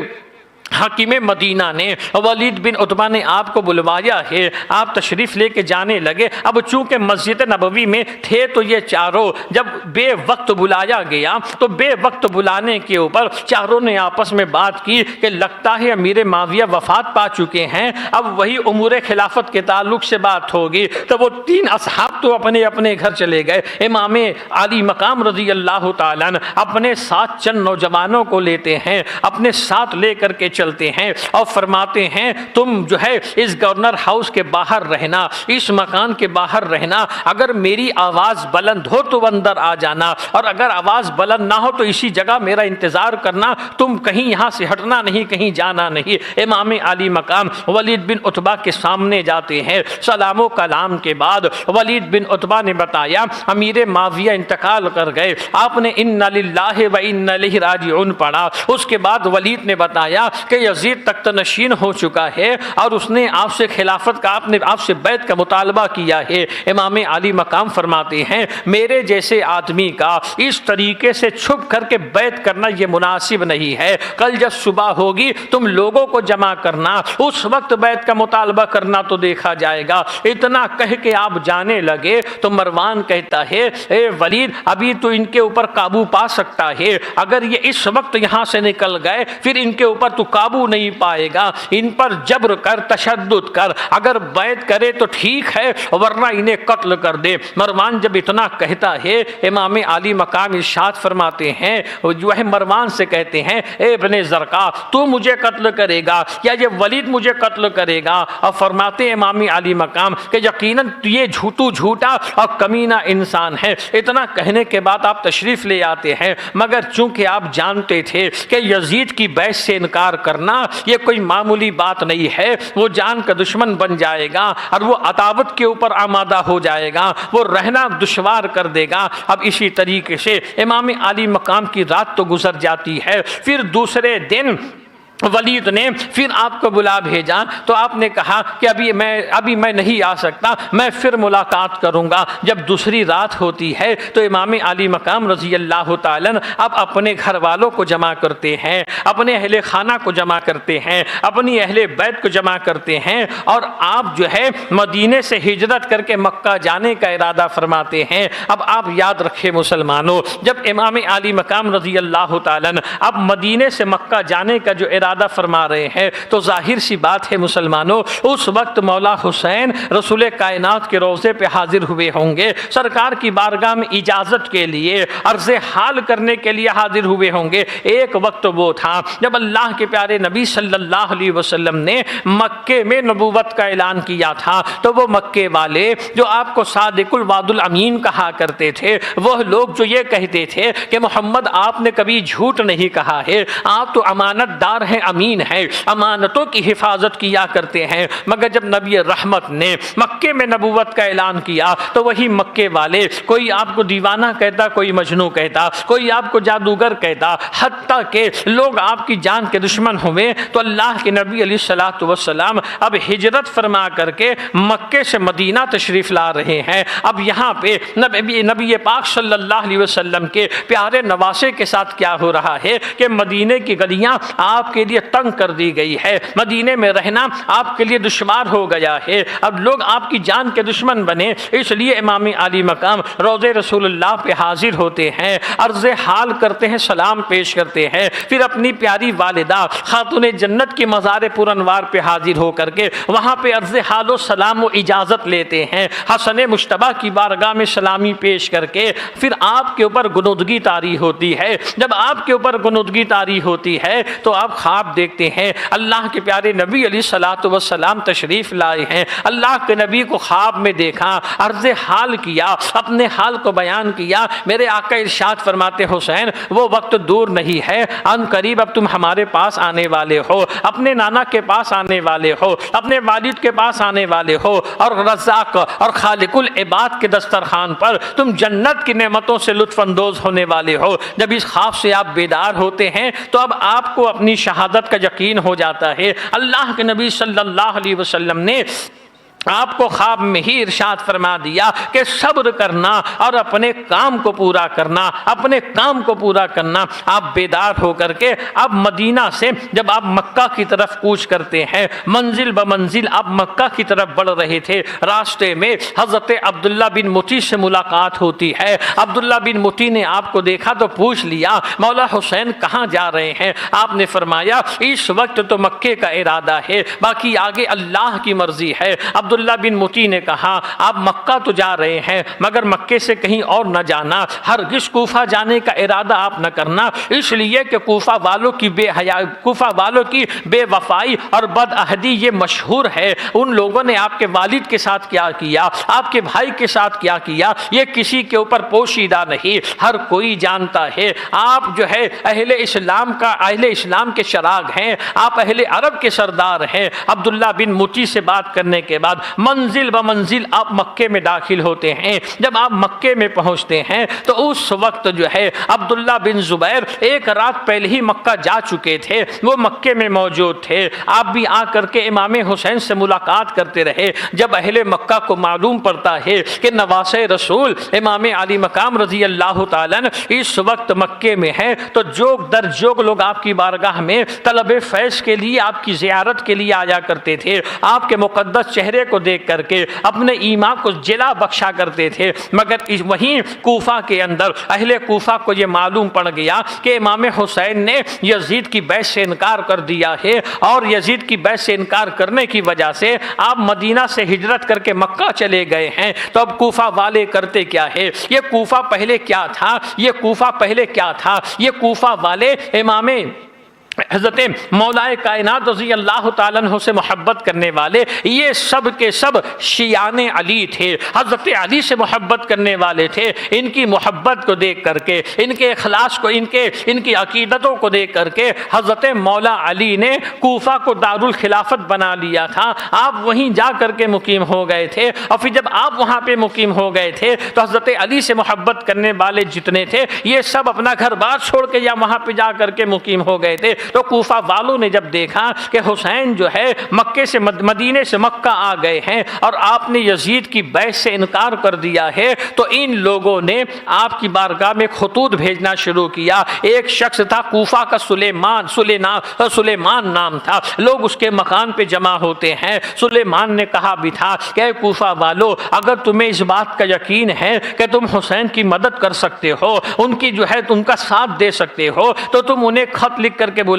حاکم مدینہ نے، ولید بن عتبہ نے آپ کو بلوایا ہے، آپ تشریف لے کے جانے لگے۔ اب چونکہ مسجد نبوی میں تھے تو یہ چاروں جب بے وقت بلایا گیا تو بے وقت بلانے کے اوپر چاروں نے آپس میں بات کی کہ لگتا ہے امیر معاویہ وفات پا چکے ہیں، اب وہی امور خلافت کے تعلق سے بات ہوگی۔ تو وہ تین اصحاب تو اپنے اپنے گھر چلے گئے۔ امام علی مقام رضی اللہ تعالیٰ عنہ اپنے ساتھ چند نوجوانوں کو لیتے ہیں، اپنے ساتھ لے کر کے چلتے نکلتے ہیں اور فرماتے ہیں تم جو ہے اس گورنر ہاؤس کے باہر رہنا، اس مکان کے باہر رہنا، اگر میری آواز بلند ہو تو اندر آ جانا، اور اگر آواز بلند نہ ہو تو اسی جگہ میرا انتظار کرنا، تم کہیں یہاں سے ہٹنا نہیں، کہیں جانا نہیں۔ امام عالی مقام ولید بن عتبہ کے سامنے جاتے ہیں۔ سلام و کلام کے بعد ولید بن عتبہ نے بتایا امیر معاویہ انتقال کر گئے، آپ نے انا للہ و انا الیہ راجعون پڑھا۔ اس کے بعد ولید نے بتایا کہ یزید تخت نشین ہو چکا ہے اور اس نے آپ سے خلافت کا، آپ سے بیعت کا مطالبہ کیا ہے۔ امام عالی مقام فرماتے ہیں میرے جیسے آدمی کا اس طریقے سے چھپ کر کے بیعت کرنا یہ مناسب نہیں ہے، کل جب صبح ہوگی تم لوگوں کو جمع کرنا، اس وقت بیعت کا مطالبہ کرنا تو دیکھا جائے گا۔ اتنا کہہ کے آپ جانے لگے تو مروان کہتا ہے اے ولید ابھی تو ان کے اوپر قابو پا سکتا ہے، اگر یہ اس وقت یہاں سے نکل گئے پھر ان کے اوپر تو قابو نہیں پائے گا، ان پر جبر کر، تشدد کر، اگر بیعت کرے تو ٹھیک ہے ورنہ انہیں قتل کر دے۔ مروان جب اتنا کہتا ہے امام عالی مقام ارشاد فرماتے ہیں، جو ہے مروان سے کہتے ہیں اے ابن زرقا تو مجھے قتل کرے گا یا یہ ولید مجھے قتل کرے گا؟ اور فرماتے ہیں امام عالی مقام کہ یقیناً یہ جھوٹا اور کمینہ انسان ہے۔ اتنا کہنے کے بعد آپ تشریف لے آتے ہیں، مگر چونکہ آپ جانتے تھے کہ یزید کی بیعت سے انکار کرنا یہ کوئی معمولی بات نہیں ہے، وہ جان کا دشمن بن جائے گا اور وہ عداوت کے اوپر آمادہ ہو جائے گا، وہ رہنا دشوار کر دے گا۔ اب اسی طریقے سے امام عالی مقام کی رات تو گزر جاتی ہے، پھر دوسرے دن ولید نے پھر آپ کو بلا بھیجا تو آپ نے کہا کہ ابھی میں نہیں آ سکتا، میں پھر ملاقات کروں گا۔ جب دوسری رات ہوتی ہے تو امام عالی مقام رضی اللہ تعالیٰ اب اپنے گھر والوں کو جمع کرتے ہیں، اپنے اہل خانہ کو جمع کرتے ہیں، اپنی اہل بیت کو جمع کرتے ہیں، اور آپ جو ہے مدینے سے ہجرت کر کے مکہ جانے کا ارادہ فرماتے ہیں۔ اب آپ یاد رکھیں مسلمانوں، جب امام عالی مقام رضی اللہ تعالیٰ اب مدینے سے مکہ جانے کا جو ارادہ فرما رہے ہیں تو ظاہر سی بات ہے مسلمانوں، اس وقت مولا حسین رسول کائنات کے روضے پہ حاضر ہوئے ہوں گے، سرکار کی بارگاہ میں اجازت کے لیے، عرض حال کرنے کے لیے حاضر ہوئے ہوں گے۔ ایک وقت وہ تھا جب اللہ کے پیارے نبی صلی اللہ علیہ وسلم نے مکے میں نبوت کا اعلان کیا تھا، تو وہ مکے والے جو آپ کو صادق الوعد الامین کہا کرتے تھے، وہ لوگ جو یہ کہتے تھے کہ محمد آپ نے کبھی جھوٹ نہیں کہا ہے، آپ تو امانت دار ہیں، امین ہے، امانتوں کی حفاظت کیا کرتے ہیں، مگر جب نبی رحمت نے مکے میں نبوت کا اعلان کیا تو وہی مکے والے، کوئی آپ کو دیوانہ کہتا، کوئی مجنوں کہتا، کوئی آپ کو جادوگر کہتا، حتیٰ کہ لوگ آپ کی جان کے دشمن ہوئے تو اللہ کے نبی علیہ الصلوۃ والسلام اب ہجرت فرما کر کے مکے سے مدینہ تشریف لا رہے ہیں۔ اب یہاں پہ نبی پاک صلی اللہ علیہ وسلم کے پیارے نواسے کے ساتھ کیا ہو رہا ہے کہ مدینے کی گلیاں آپ کے لیے تنگ کر دی گئی ہے، مدینے میں رہنا آپ کے لیے دشوار ہو گیا ہے، اب لوگ آپ کی جان کے دشمن بنے، اس لیے امام عالی مقام روضے رسول اللہ پہ حاضر ہوتے ہیں، عرض حال کرتے ہیں، سلام پیش کرتے ہیں، پھر اپنی پیاری والدہ خاتون جنت کی مزار پر انوار پہ حاضر ہو کر کے وہاں پہ عرض حال و سلام و اجازت لیتے ہیں، حسن مجتبیٰ کی بارگاہ میں سلامی پیش کر کے پھر آپ کے اوپر گنودگی طاری ہوتی ہے۔ جب آپ کے اوپر گنودگی طاری ہوتی ہے تو آپ خواب دیکھتے ہیں، اللہ کے پیارے نبی علیہ الصلوۃ والسلام تشریف لائے ہیں، اللہ کے نبی کو خواب میں دیکھا، عرض حال کیا، اپنے حال کو بیان کیا، میرے آقا ارشاد فرماتے حسین وہ وقت دور نہیں ہے، ان قریب اب تم ہمارے پاس آنے والے ہو، اپنے نانا کے پاس آنے والے ہو، اپنے والد کے پاس آنے والے ہو، اور رزاق اور خالق العباد کے دسترخوان پر تم جنت کی نعمتوں سے لطف اندوز ہونے والے ہو۔ جب اس خواب سے آپ بیدار ہوتے ہیں تو اب آپ کو اپنی شہادت کا یقین ہو جاتا ہے۔ اللہ کے نبی صلی اللہ علیہ وسلم نے آپ کو خواب میں ہی ارشاد فرما دیا کہ صبر کرنا اور اپنے کام کو پورا کرنا، اپنے کام کو پورا کرنا۔ آپ بیدار ہو کر کے اب مدینہ سے جب آپ مکہ کی طرف کوچ کرتے ہیں، منزل بمنزل آپ مکہ کی طرف بڑھ رہے تھے، راستے میں حضرت عبداللہ بن مطیع سے ملاقات ہوتی ہے۔ عبداللہ بن مطیع نے آپ کو دیکھا تو پوچھ لیا مولا حسین کہاں جا رہے ہیں؟ آپ نے فرمایا اس وقت تو مکے کا ارادہ ہے، باقی آگے اللہ کی مرضی ہے۔ عبداللہ بن متی نے کہا آپ مکہ تو جا رہے ہیں مگر مکے سے کہیں اور نہ جانا، ہرگز کوفہ جانے کا ارادہ آپ نہ کرنا، اس لیے کہ کوفہ والوں کی بے وفائی اور بد عہدی یہ مشہور ہے۔ ان لوگوں نے آپ کے والد کے ساتھ کیا کیا، آپ کے بھائی کے ساتھ کیا کیا، یہ کسی کے اوپر پوشیدہ نہیں، ہر کوئی جانتا ہے۔ آپ جو ہے اہل اسلام کے چراغ ہیں، آپ اہل عرب کے سردار ہیں۔ عبداللہ بن متی سے بات کرنے کے بعد منزل بمنزل آپ مکے میں داخل ہوتے ہیں۔ جب آپ مکے میں پہنچتے ہیں تو اس وقت جو ہے عبداللہ بن زبیر ایک رات پہلے ہی مکہ جا چکے تھے، وہ مکے میں موجود تھے۔ آپ بھی آ کر کے امام حسین سے ملاقات کرتے رہے۔ جب اہل مکہ کو معلوم پڑتا ہے کہ نواسہ رسول امام علی مقام رضی اللہ تعالیٰ اس وقت مکے میں ہے، تو جوگ در جوگ لوگ آپ کی بارگاہ میں طلب فیض کے لیے، آپ کی زیارت کے لیے آیا کرتے تھے، آپ کے مقدس چہرے کو دیکھ کر کے اپنے ایمان کو جلا بخشا کرتے تھے۔ مگر وہیں کوفہ کے اندر اہل کوفہ کو یہ معلوم پڑ گیا کہ امام حسین نے یزید کی بیعت سے انکار کر دیا ہے، اور یزید کی بیعت سے انکار کرنے کی وجہ سے آپ مدینہ سے ہجرت کر کے مکہ چلے گئے ہیں۔ تو اب کوفہ والے کرتے کیا ہے؟ یہ کوفہ پہلے کیا تھا؟ یہ کوفہ والے امام حضرت مولا کائنات رضی اللہ تعالیٰ عنہ سے محبت کرنے والے، یہ سب کے سب شیعان علی تھے، حضرت علی سے محبت کرنے والے تھے۔ ان کی محبت کو دیکھ کر کے، ان کے اخلاص کو، ان کی عقیدتوں کو دیکھ کر کے حضرت مولا علی نے کوفہ کو دارالخلافت بنا لیا تھا۔ آپ وہیں جا کر کے مقیم ہو گئے تھے، اور پھر جب آپ وہاں پہ مقیم ہو گئے تھے تو حضرت علی سے محبت کرنے والے جتنے تھے یہ سب اپنا گھر بار چھوڑ کے یا وہاں پہ جا کر کے مقیم ہو گئے تھے۔ تو کوفہ والوں نے جب دیکھا کہ حسین جو ہے مکے سے مدینے سے مکہ آ گئے ہیں اور آپ نے یزید کی بیعت سے انکار کر دیا ہے، تو ان لوگوں نے آپ کی بارگاہ میں خطوط بھیجنا شروع کیا۔ ایک شخص تھا کوفہ کا سلیمان نام تھا، لوگ اس کے مکان پہ جمع ہوتے ہیں۔ سلیمان نے کہا بھی تھا کہ اے کوفہ والو، اگر تمہیں اس بات کا یقین ہے کہ تم حسین کی مدد کر سکتے ہو، ان کا ساتھ دے سکتے ہو، تو تم انہیں خط لکھ کر کے بلانا۔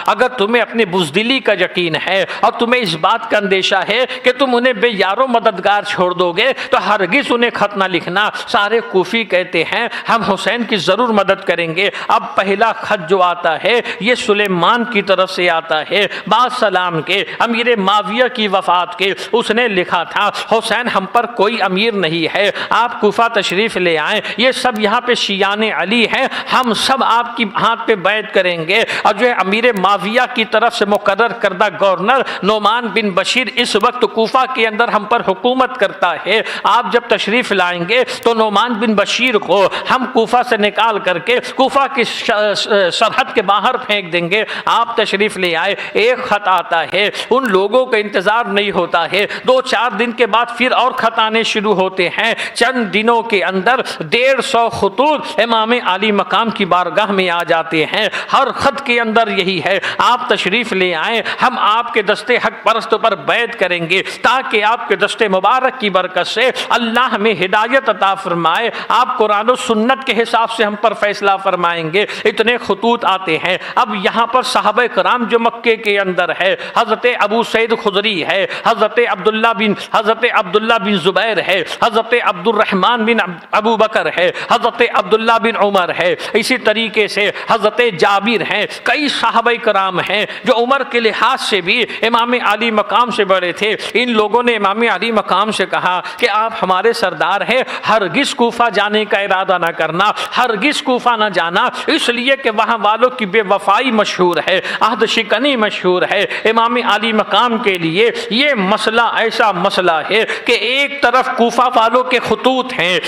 اگر تمہیں اپنے بزدلی کا یقین ہے اور تمہیں اس بات کا اندیشہ ہے کہ تم انہیں بے یارو مددگار چھوڑ دو گے تو ہرگز انہیں خط نہ لکھنا۔ سارے کوفی کہتے ہیں ہم حسین کی ضرور مدد کریں گے۔ اب پہلا خط جو آتا ہے یہ سلیمان کی طرف سے آتا ہے، بعد سلام کے، امیر معاویہ کی وفات کے۔ اس نے لکھا تھا حسین ہم پر کوئی امیر نہیں ہے، آپ کوفہ تشریف لے آئیں، یہ سب یہاں پہ شیعان علی ہیں، ہم سب آپ کی ہاتھ پہ بیعت کریں گے۔ اور جو ہے امیر معاویہ کی طرف سے مقرر کردہ گورنر نعمان بن بشیر اس وقت کوفہ کے اندر ہم پر حکومت کرتا ہے، آپ جب تشریف لائیں گے تو نعمان بن بشیر کو ہم کوفہ سے نکال کر کے کوفہ کی سرحد کے باہر پھینک دیں گے، آپ تشریف لے آئے۔ ایک خط آتا ہے، ان لوگوں کا انتظار نہیں ہوتا ہے، 2-4 دن کے بعد پھر اور خط آنے شروع ہوتے ہیں۔ چند دنوں کے اندر 150 خطوط امام علی مقام کی بارگاہ میں آ جاتے ہیں۔ ہر خط کے اندر یہی ہے، آپ تشریف لے آئیں، ہم آپ کے دستے حق پرستوں پر بیعت کریں گے تاکہ آپ کے دستے مبارک کی برکت سے اللہ ہمیں ہدایت عطا فرمائے، آپ قرآن و سنت کے حساب سے ہم پر فیصلہ فرمائیں گے۔ اتنے خطوط آتے ہیں۔ اب یہاں پر صحابہ کرام جو مکے کے اندر ہے، حضرت ابو سعید خدری ہے، حضرت عبداللہ بن زبیر ہے، حضرت عبد الرحمن بن ابو بکر ہے، حضرت عبداللہ بن عمر ہے، اسی طریقے سے حضرت جابر ہیں، کئی صحابہ کرام ہیں جو عمر کے لحاظ سے بھی امام علی مقام سے بڑے تھے۔ ان لوگوں نے امام علی مقام سے کہا کہ آپ ہمارے سردار ہیں، ہرگز کوفہ جانے کا ارادہ نہ کرنا، ہرگز کوفہ نہ جانا، اس لیے کہ وہاں والوں کی بے وفائی مشہور ہے، عہد شکنی مشہور ہے۔ امام علی مقام کے لیے یہ مسئلہ ایسا مسئلہ ہے کہ ایک طرف کوفہ والوں کے خطوط ہیں،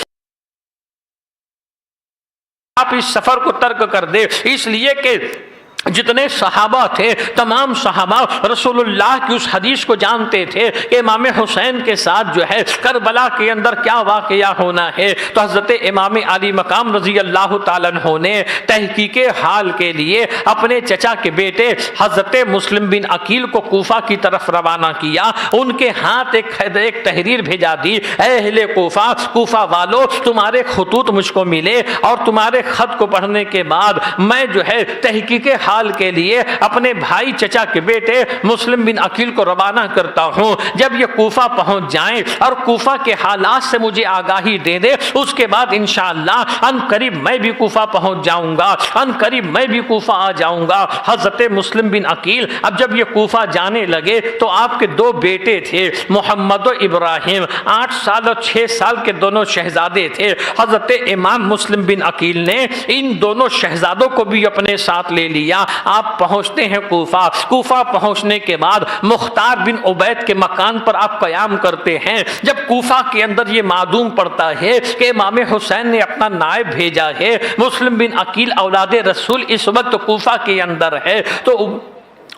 آپ اس سفر کو ترک کر دے، اس لیے کہ جتنے صحابہ تھے تمام صحابہ رسول اللہ کی اس حدیث کو جانتے تھے کہ امام حسین کے ساتھ جو ہے کربلا کے اندر کیا واقعہ ہونا ہے۔ تو حضرت امام علی مقام رضی اللہ تعالیٰ عنہ نے تحقیق حال کے لیے اپنے چچا کے بیٹے حضرت مسلم بن عقیل کو کوفہ کی طرف روانہ کیا، ان کے ہاتھ ایک تحریر بھیجا دی، اے اہل کوفہ والو، تمہارے خطوط مجھ کو ملے اور تمہارے خط کو پڑھنے کے بعد میں جو ہے تحقیق حال سال کے لیے اپنے بھائی چچا کے بیٹے مسلم بن عقیل کو روانہ کرتا ہوں، جب یہ کوفہ پہنچ جائیں اور کوفہ کے حالات سے مجھے آگاہی دے دے، اس کے بعد انشاءاللہ ان قریب میں بھی کوفہ پہنچ جاؤں گا، ان قریب میں بھی کوفہ آ جاؤں گا۔ حضرت مسلم بن عقیل اب جب یہ کوفہ جانے لگے تو آپ کے دو بیٹے تھے، محمد و ابراہیم، 8 سال اور 6 سال کے دونوں شہزادے تھے۔ حضرت امام مسلم بن عقیل نے ان دونوں شہزادوں کو بھی اپنے ساتھ لے لیا۔ آپ پہنچتے ہیں کوفہ۔ کوفہ پہنچنے کے بعد مختار بن عبید کے مکان پر آپ قیام کرتے ہیں۔ جب کوفہ کے اندر یہ معلوم پڑتا ہے کہ امام حسین نے اپنا نائب بھیجا ہے، مسلم بن عقیل اولاد رسول اس وقت کوفہ کے اندر ہے، تو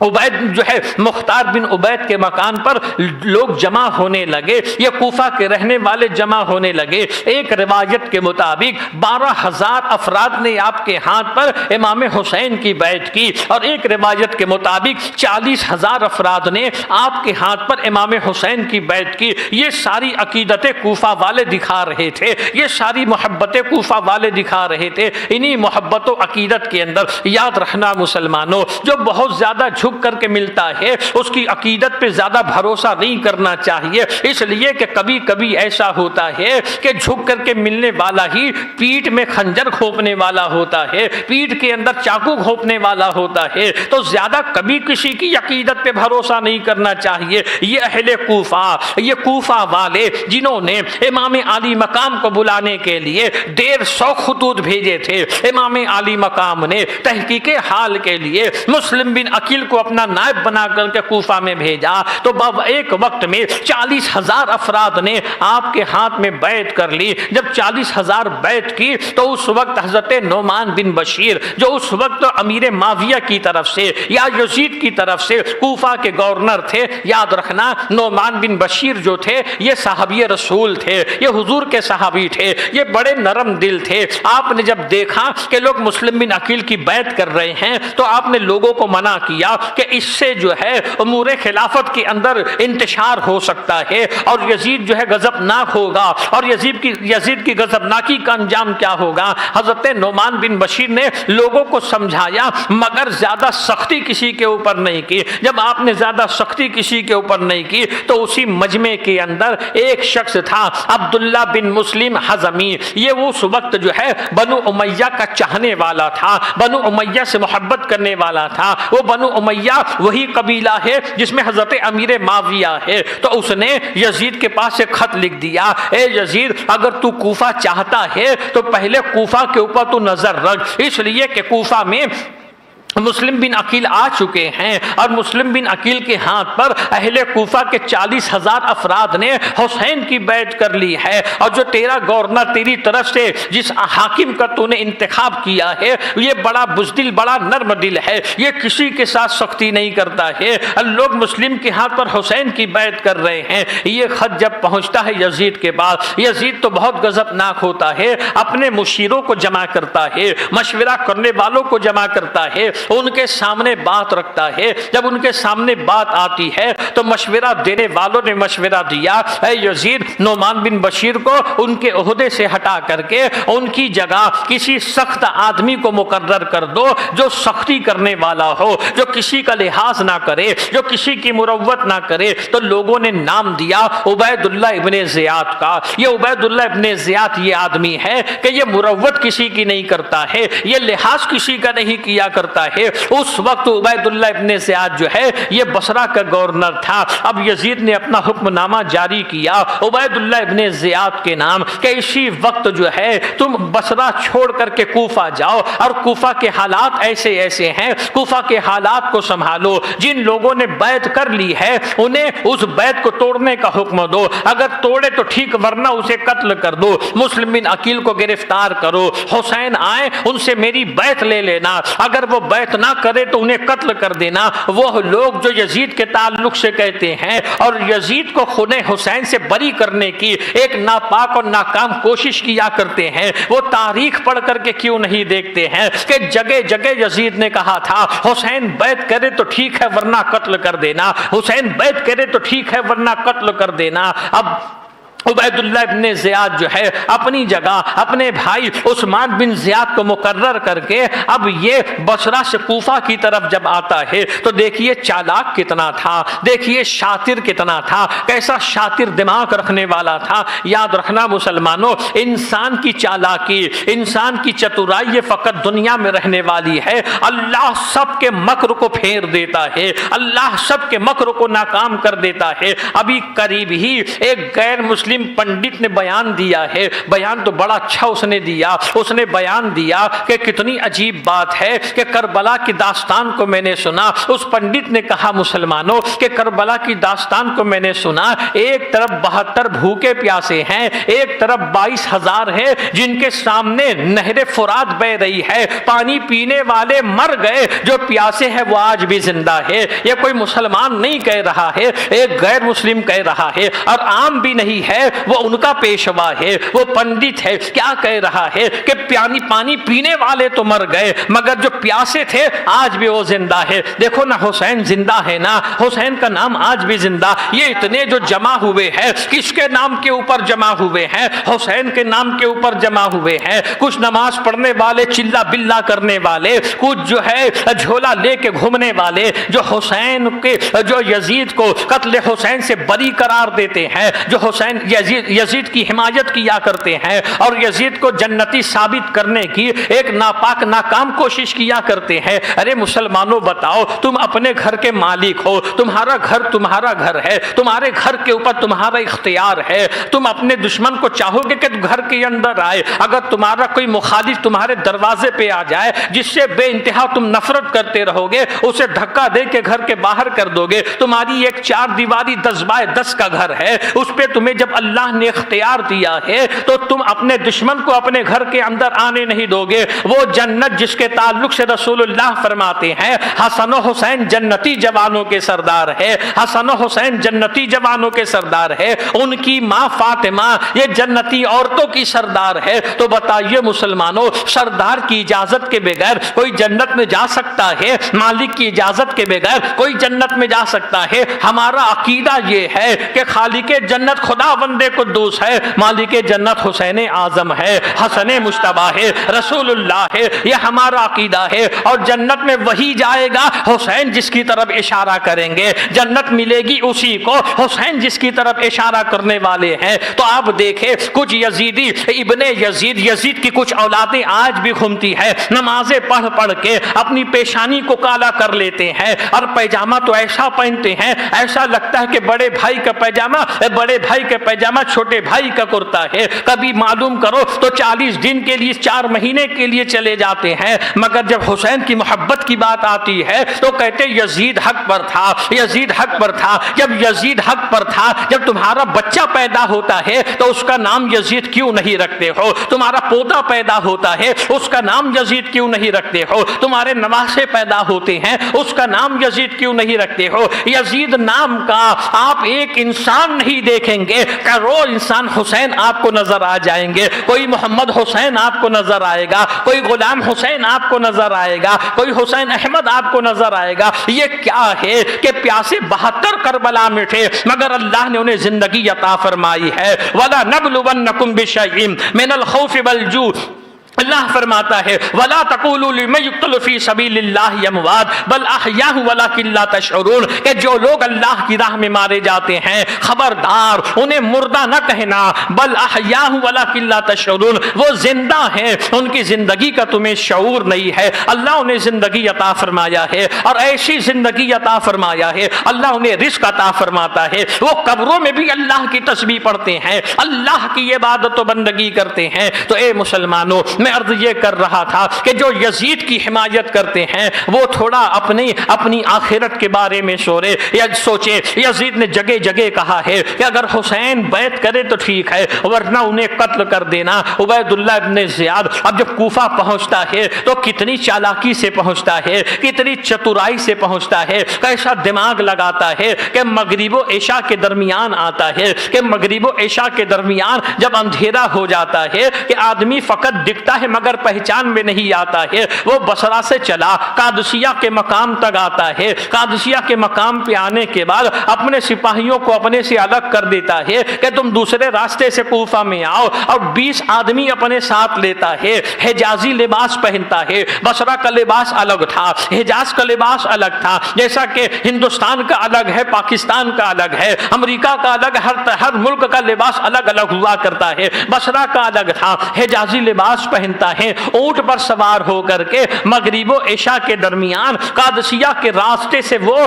عبید جو ہے مختار بن عبید کے مکان پر لوگ جمع ہونے لگے، یہ کوفہ کے رہنے والے جمع ہونے لگے۔ ایک روایت کے مطابق 12,000 افراد نے آپ کے ہاتھ پر امام حسین کی بیعت کی، اور ایک روایت کے مطابق 40,000 افراد نے آپ کے ہاتھ پر امام حسین کی بیعت کی۔ یہ ساری عقیدتیں کوفہ والے دکھا رہے تھے، یہ ساری محبتیں کوفہ والے دکھا رہے تھے۔ انہی محبت و عقیدت کے اندر یاد رکھنا مسلمانوں، جو بہت زیادہ جھک کر کے ملتا ہے اس کی عقیدت پہ زیادہ بھروسہ نہیں کرنا چاہیے، اس لیے کہ کبھی کبھی ایسا ہوتا ہے کہ جھک کر کے ملنے والا ہی پیٹھ میں خنجر گھونپنے والا ہوتا ہے، پیٹھ کے اندر چاقو گھونپنے والا ہوتا ہے، تو زیادہ کبھی کسی کی عقیدت پہ بھروسہ نہیں کرنا چاہیے۔ یہ اہل کوفہ، یہ کوفہ والے جنہوں نے امام عالی مقام کو بلانے کے لیے 150 خطوط بھیجے تھے، امام عالی مقام نے تحقیق حال کے لیے مسلم بن عقیل کو اپنا نائب بنا کر کے کوفہ میں بھیجا، تو ایک وقت میں 40,000 افراد نے آپ کے ہاتھ میں بیعت کر لی۔ جب 40,000 بیعت کی تو اس وقت حضرت نعمان بن بشیر جو اس وقت امیر معاویہ کی طرف سے یا یزید کی طرف سے کوفہ کے گورنر تھے، یاد رکھنا نعمان بن بشیر جو تھے یہ صحابی رسول تھے، یہ حضور کے صحابی تھے، یہ بڑے نرم دل تھے۔ آپ نے جب دیکھا کہ لوگ مسلم بن عقیل کی بیعت کر رہے ہیں تو آپ نے لوگوں کو منع کیا کہ اس سے جو ہے امور خلافت کے اندر انتشار ہو سکتا ہے اور یزید جو ہے غضبناک ہوگا، اور یزید کی غضبناکی کا انجام کیا ہوگا۔ حضرت نعمان بن بشیر نے لوگوں کو سمجھایا مگر زیادہ سختی کسی کے اوپر نہیں کی۔ جب آپ نے زیادہ سختی کسی کے اوپر نہیں کی تو اسی مجمع کے اندر ایک شخص تھا عبداللہ بن مسلم حزمی، یہ اس وقت جو ہے بنو امیہ کا چاہنے والا تھا، بنو امیہ سے محبت کرنے والا تھا۔ وہ بنو امیہ وہی قبیلہ ہے جس میں حضرت امیر معاویہ ہے، تو اس نے یزید کے پاس ایک خط لکھ دیا، اے یزید اگر تو کوفہ چاہتا ہے تو پہلے کوفہ کے اوپر تو نظر رکھ، اس لیے کہ کوفہ میں مسلم بن عقیل آ چکے ہیں اور مسلم بن عقیل کے ہاتھ پر اہل کوفہ کے 40,000 افراد نے حسین کی بیعت کر لی ہے، اور جو تیرا گورنر تیری طرف سے جس حاکم کا تو نے انتخاب کیا ہے یہ بڑا بزدل، بڑا نرم دل ہے، یہ کسی کے ساتھ سختی نہیں کرتا ہے، لوگ مسلم کے ہاتھ پر حسین کی بیعت کر رہے ہیں۔ یہ خط جب پہنچتا ہے یزید کے پاس، یزید تو بہت غضبناک ہوتا ہے، اپنے مشیروں کو جمع کرتا ہے، مشورہ کرنے والوں کو جمع کرتا ہے، ان کے سامنے بات رکھتا ہے۔ جب ان کے سامنے بات آتی ہے تو مشورہ دینے والوں نے مشورہ دیا، اے یزید نعمان بن بشیر کو ان کے عہدے سے ہٹا کر کے ان کی جگہ کسی سخت آدمی کو مقرر کر دو جو سختی کرنے والا ہو، جو کسی کا لحاظ نہ کرے، جو کسی کی مروت نہ کرے۔ تو لوگوں نے نام دیا عبید اللہ ابن زیاد کا۔ یہ عبید اللہ ابن زیاد یہ آدمی ہے کہ یہ مروت کسی کی نہیں کرتا ہے، یہ لحاظ کسی کا نہیں کیا کرتا ہے۔ اس وقت عبید اللہ ابن زیاد جو ہے یہ بصرہ کا گورنر تھا۔ اب یزید نے اپنا حکم نامہ جاری کیا عبید اللہ ابن زیاد کے نام کہ اسی وقت جو ہے تم بصرہ چھوڑ کر کے کوفہ جاؤ، اور کوفہ کے حالات ایسے ایسے ہیں، کوفہ کے حالات کو سنبھالو، جن لوگوں نے بیعت کر لی ہے انہیں اس بیعت کو توڑنے کا حکم دو، اگر توڑے تو ٹھیک ورنہ اسے قتل کر دو، مسلم بن عقیل کو گرفتار کرو، حسین آئے ان سے میری بیعت لے لینا، اگر وہ بیعت نہ کرے تو انہیں قتل کر دینا۔ وہ لوگ جو یزید کے تعلق سے کہتے ہیں اور یزید کو خون حسین سے بری کرنے کی ایک ناپاک اور ناکام کوشش کیا کرتے ہیں، وہ تاریخ پڑھ کر کے کیوں نہیں دیکھتے ہیں کہ جگہ جگہ یزید نے کہا تھا حسین بیعت کرے تو ٹھیک ہے ورنہ قتل کر دینا، حسین بیعت کرے تو ٹھیک ہے ورنہ قتل کر دینا۔ اب عبید اللہ ابن زیاد جو ہے اپنی جگہ اپنے بھائی عثمان بن زیاد کو مقرر کر کے اب یہ بصرہ سے کوفہ کی طرف جب آتا ہے تو دیکھیے چالاک کتنا تھا، دیکھیے شاطر کتنا تھا، کیسا شاطر دماغ رکھنے والا تھا۔ یاد رکھنا مسلمانوں، انسان کی چالاکی، انسان کی چترائی یہ فقط دنیا میں رہنے والی ہے، اللہ سب کے مکر کو پھیر دیتا ہے، اللہ سب کے مکر کو ناکام کر دیتا ہے۔ ابھی قریب ہی ایک غیر مسلم پنڈت نے بیان دیا ہے، بیان تو بڑا اچھا اس نے دیا، اس نے بیان دیا کہ کتنی عجیب بات ہے کہ کربلا کی داستان کو میں نے سنا۔ اس پنڈت نے کہا مسلمانوں کہ کربلا کی داستان کو میں نے سنا، ایک طرف 72 بھوکے پیاسے ہیں، ایک طرف 22,000 ہیں جن کے سامنے نہر فرات بہ رہی ہے، پانی پینے والے مر گئے، جو پیاسے ہیں وہ آج بھی زندہ ہے۔ یہ کوئی مسلمان نہیں کہہ رہا ہے، ایک غیر مسلم کہہ رہا ہے، اور عام بھی نہیں ہے، وہ ان کا پیشوا ہے، وہ پنڈت ہے۔ کیا کہہ رہا ہے کہ پانی پینے والے تو مر گئے مگر جو پیاسے تھے آج بھی وہ زندہ ہے۔ دیکھو نا، حسین زندہ ہے نا، حسین کا نام آج بھی زندہ۔ یہ اتنے جو جمع ہوئے ہیں کس کے نام کے اوپر جمع ہوئے ہیں؟ حسین کے نام کے اوپر جمع ہوئے ہیں۔ کچھ نماز پڑھنے والے، چلا بلا کرنے والے، کچھ جو ہے جھولا لے کے گھومنے والے، جو حسین کے، جو یزید کو قتل حسین سے بری قرار دیتے ہیں، جو حسین یزید کی حمایت کیا کرتے ہیں اور یزید کو جنتی ثابت کرنے کی ایک ناپاک ناکام کوشش کیا کرتے ہیں۔ ارے مسلمانوں بتاؤ، تم اپنے گھر کے مالک ہو، تمہارا گھر تمہارا گھر ہے، تمہارے گھر کے اوپر تمہارا اختیار ہے۔ تم اپنے دشمن کو چاہو گے کہ گھر کے اندر آئے؟ اگر تمہارا کوئی مخالف تمہارے دروازے پہ آ جائے جس سے بے انتہا تم نفرت کرتے رہو گے، اسے دھکا دے کے گھر کے باہر کر دو گے۔ تمہاری ایک 4 دیواری 10x10 کا گھر ہے، اس پہ تمہیں جب اللہ نے اختیار دیا ہے تو تم اپنے دشمن کو اپنے گھر کے اندر آنے نہیں دو گے۔ وہ جنت جس کے تعلق سے رسول اللہ فرماتے ہیں حسن و حسین جنتی جوانوں کے سردار ہے، حسن و حسین جنتی جوانوں کے سردار ہے، ان کی ماں فاطمہ یہ جنتی عورتوں کی سردار ہے۔ تو بتائیے مسلمانوں، سردار کی اجازت کے بغیر کوئی جنت میں جا سکتا ہے؟ مالک کی اجازت کے بغیر کوئی جنت میں جا سکتا ہے؟ ہمارا عقیدہ یہ ہے کہ خالق جنت خدا بندے قدوس ہے، مالک جنت حسین اعظم ہے، حسن مجتبی ہے، رسول اللہ ہے، یہ ہمارا عقیدہ ہے۔ اور جنت میں وہی جائے گا حسین جس کی طرف اشارہ کریں گے، جنت ملے گی اسی کو حسین جس کی طرف اشارہ کرنے والے ہیں۔ تو آپ دیکھیں کچھ یزیدی، ابن یزید کی کچھ اولادیں آج بھی گھومتی ہے، نمازیں پڑھ پڑھ کے اپنی پیشانی کو کالا کر لیتے ہیں اور پیجامہ تو ایسا پہنتے ہیں ایسا لگتا ہے کہ بڑے بھائی کا پیجامہ چھوٹے بھائی کا کرتا ہے۔ کبھی معلوم کرو تو 40 دن کے لیے 4 مہینے کے لیے چلے جاتے ہیں، مگر جب حسین کی محبت کی بات آتی ہے تو کہتے یزید حق پر تھا، یزید حق پر تھا۔ جب یزید حق پر تھا، جب تمہارا بچہ پیدا ہوتا ہے تو اس کا نام یزید کیوں نہیں رکھتے ہو؟ تمہارا پوتا پیدا ہوتا ہے اس کا نام یزید کیوں نہیں رکھتے ہو؟ تمہارے نواسے پیدا ہوتے ہیں اس کا نام یزید کیوں نہیں رکھتے ہو؟ یزید نام کا آپ ایک انسان نہیں دیکھیں گے، کروڑ انسان حسین آپ کو نظر آ جائیں گے۔ کوئی محمد حسین آپ کو نظر آئے گا، کوئی غلام حسین آپ کو نظر آئے گا، کوئی حسین احمد آپ کو نظر آئے گا۔ یہ کیا ہے کہ پیاسے 72 کربلا میں تھے مگر اللہ نے انہیں زندگی عطا فرمائی ہے۔ وَلَا نَبْلُوَنَّكُمْ بِشَيْءٍ مِنَ الْخَوْفِ وَالْجُوعِ، اللہ فرماتا ہے وَلَا تَقُولُوا لِمَن يُقْتَلُ فِي سَبِيلِ اللَّهِ أَمْوَاتٌ بَلْ أَحْيَاءٌ وَلَكِن لَّا تَشْعُرُونَ، کہ جو لوگ اللہ کی راہ میں مارے جاتے ہیں خبردار انہیں مردہ نہ کہنا، بل أحْيَاءٌ وَلَكِن لَّا تَشْعُرُونَ، وہ زندہ ہیں ان کی زندگی کا تمہیں شعور نہیں ہے۔ اللہ انہیں زندگی عطا فرمایا ہے اور ایسی زندگی عطا فرمایا ہے، اللہ انہیں رزق عطا فرماتا ہے۔ وہ قبروں میں بھی اللہ کی تسبیح پڑھتے ہیں، اللہ کی عبادت و بندگی کرتے ہیں۔ تو اے مسلمانوں، میں عرض یہ کر رہا تھا کہ جو یزید کی حمایت کرتے ہیں وہ تھوڑا اپنی آخرت کے بارے میں سوچے۔ یزید نے جگہ جگہ کہا ہے کہ اگر حسین بیعت کرے تو ٹھیک ہے ورنہ انہیں قتل کر دینا۔ عبید اللہ ابن زیاد اب جب کوفہ پہنچتا ہے تو کتنی چالاکی سے پہنچتا ہے، کتنی چترائی سے پہنچتا ہے، کیسا دماغ لگاتا ہے کہ مغرب و عشاء کے درمیان آتا ہے، کہ مغرب و عشاء کے درمیان جب اندھیرا ہو جاتا ہے کہ آدمی فقط دکھتا ہے مگر پہچان میں نہیں آتا ہے۔ وہ بصرہ سے چلا قادسیہ کے مقام تک آتا ہے، قادسیہ کے مقام پہ آنے کے بعد اپنے سپاہیوں کو اپنے سے الگ کر دیتا ہے کہ تم دوسرے راستے سے کوفہ میں آؤ، اور 20 آدمی اپنے ساتھ لیتا ہے، حجازی لباس پہنتا ہے۔ بصرہ کا لباس الگ تھا، حجاز کا لباس الگ تھا، جیسا کہ ہندوستان کا الگ ہے، پاکستان کا الگ ہے، امریکہ کا الگ، ہر ملک کا لباس الگ الگ ہوا کرتا ہے۔ بصرہ کا الگ تھا، حجازی لباس پہنتا ہے، اونٹ پر سوار ہو کر کے مغرب و عشاء کے درمیان قادسیہ کے راستے سے وہ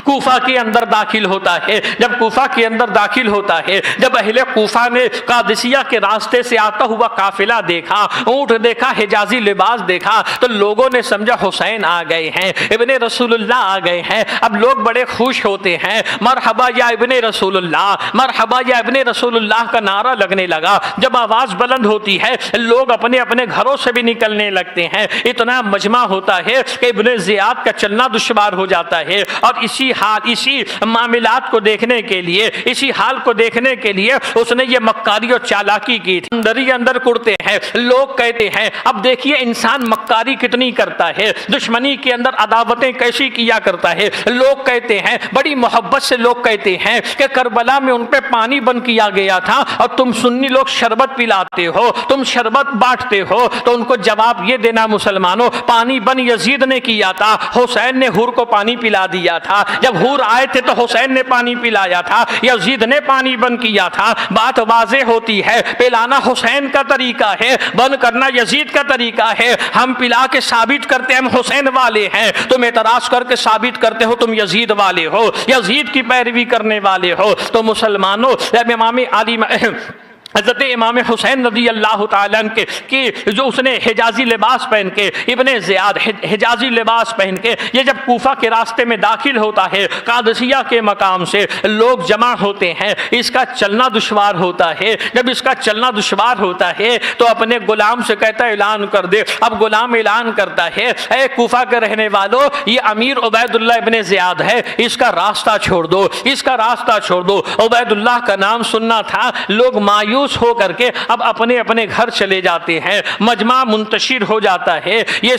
کوفہ کے اندر داخل ہوتا ہے۔ جب کوفہ کے اندر داخل ہوتا ہے، جب اہل کوفہ نے قادسیہ کے راستے سے آتا ہوا قافلہ دیکھا، اونٹ دیکھا، حجازی لباس دیکھا، تو لوگوں نے سمجھا حسین آ گئے ہیں، ابن رسول اللہ آ گئے ہیں۔ اب لوگ بڑے خوش ہوتے ہیں، مرحبا یا ابن رسول اللہ، مرحبا یا ابن رسول اللہ کا نعرہ لگنے لگا۔ جب آواز بلند ہوتی ہے، لوگ اپنے اپنے گھروں سے بھی نکلنے لگتے ہیں، اتنا مجمع ہوتا ہے کہ ابن زیاد کا چلنا دشوار ہو جاتا ہے۔ اور اسی معاملات کو دیکھنے کے لیے، اسی حال کو دیکھنے کے لیے اس نے یہ مکاری اور چالاکی کی تھی۔ اندر ہی اندر کرتے ہیں، لوگ کہتے ہیں اب دیکھیے انسان مکاری کتنی کرتا ہے، دشمنی کے اندر عداوتیں کیسی کیا کرتا ہے۔ لوگ کہتے ہیں، بڑی محبت سے لوگ کہتے ہیں کہ کربلا میں ان پہ پانی بند کیا گیا تھا اور تم سنی لوگ شربت پلاتے ہو، تم شربت بانٹتے ہو۔ تو ان کو جواب یہ دینا مسلمانوں، پانی بند یزید نے کیا تھا، حسین نے حور کو پانی پلا دیا تھا۔ جب حور آئے تھے تو حسین نے پانی پلایا تھا، یزید نے پانی بند کیا تھا۔ بات واضح ہوتی ہے، پلانا حسین کا طریقہ ہے، بند کرنا یزید کا طریقہ ہے۔ ہم پلا کے ثابت کرتے ہیں ہم حسین والے ہیں، تم اعتراض کر کے ثابت کرتے ہو تم یزید والے ہو، یزید کی پیروی کرنے والے ہو۔ تو مسلمانوں، امام علی حضرت امام حسین رضی اللہ تعالیٰ عنہ کی جو اس نے حجازی لباس پہن کے، ابن زیاد حجازی لباس پہن کے یہ جب کوفہ کے راستے میں داخل ہوتا ہے، قادسیہ کے مقام سے لوگ جمع ہوتے ہیں، اس کا چلنا دشوار ہوتا ہے۔ جب اس کا چلنا دشوار ہوتا ہے تو اپنے غلام سے کہتا ہے اعلان کر دے۔ اب غلام اعلان کرتا ہے، اے کوفہ کے رہنے والوں، یہ امیر عبید اللہ ابن زیاد ہے، اس کا راستہ چھوڑ دو، اس کا راستہ چھوڑ دو۔ عبید اللہ کا نام سننا تھا، لوگ مایوس ہو کر کے اب اپنے اپنے گھر چلے جاتے ہیں، مجمع منتشر ہو جاتا ہے۔ یہ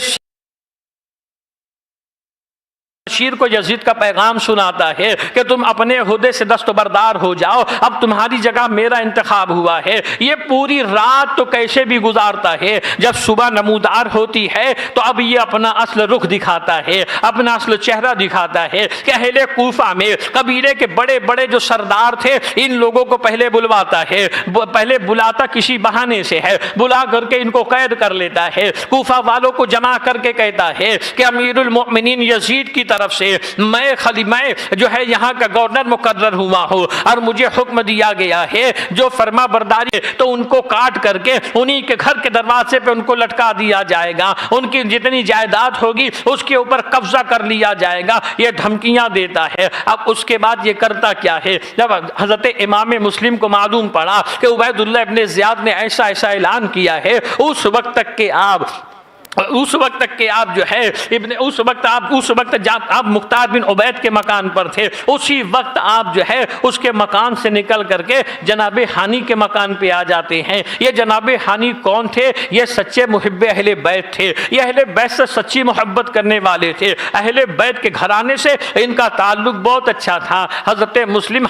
شیر کو یزید کا پیغام سناتا ہے کہ تم اپنے عہدے سے دستبردار ہو جاؤ، اب تمہاری جگہ میرا انتخاب ہوا ہے۔ یہ پوری رات تو کیسے بھی گزارتا ہے، جب صبح نمودار ہوتی ہے تو اب یہ اپنا اصل رخ دکھاتا ہے، اپنا اصل چہرہ دکھاتا ہے کہ اہل کوفہ میں قبیلے کے بڑے بڑے جو سردار تھے ان لوگوں کو پہلے بلواتا ہے، پہلے بلاتا کسی بہانے سے ہے، بلا کر کے ان کو قید کر لیتا ہے، کوفہ والوں کو جمع کر کے کہتا ہے کہ امیر المؤمنین یزید کی طرف سے میں جو ہے یہاں کا گورنر مقرر ہوا ہوں اور مجھے حکم دیا گیا ہے جو فرما برداری تو ان کو کاٹ کر کے انہی کے گھر کے دروازے پہ ان کو لٹکا دیا جائے گا، ان کی جتنی جائیداد ہوگی اس کے اوپر قبضہ کر لیا جائے گا، یہ دھمکیاں دیتا ہے۔ اب اس کے بعد یہ کرتا کیا ہے، جب حضرت امام مسلم کو معلوم پڑا کہ عبید اللہ ابن زیاد نے ایسا اعلان کیا ہے، اس وقت تک کہ آپ جو ہے اس وقت آپ مختار بن عبید کے مکان پر تھے، اسی وقت آپ جو ہے اس کے مکان سے نکل کر کے جناب ہانی کے مکان پہ آ جاتے ہیں۔ یہ جناب ہانی کون تھے؟ یہ سچے محب اہل بیت تھے، یہ اہل بیت سے سچی محبت کرنے والے تھے، اہل بیت کے گھرانے سے ان کا تعلق بہت اچھا تھا۔ حضرت مسلم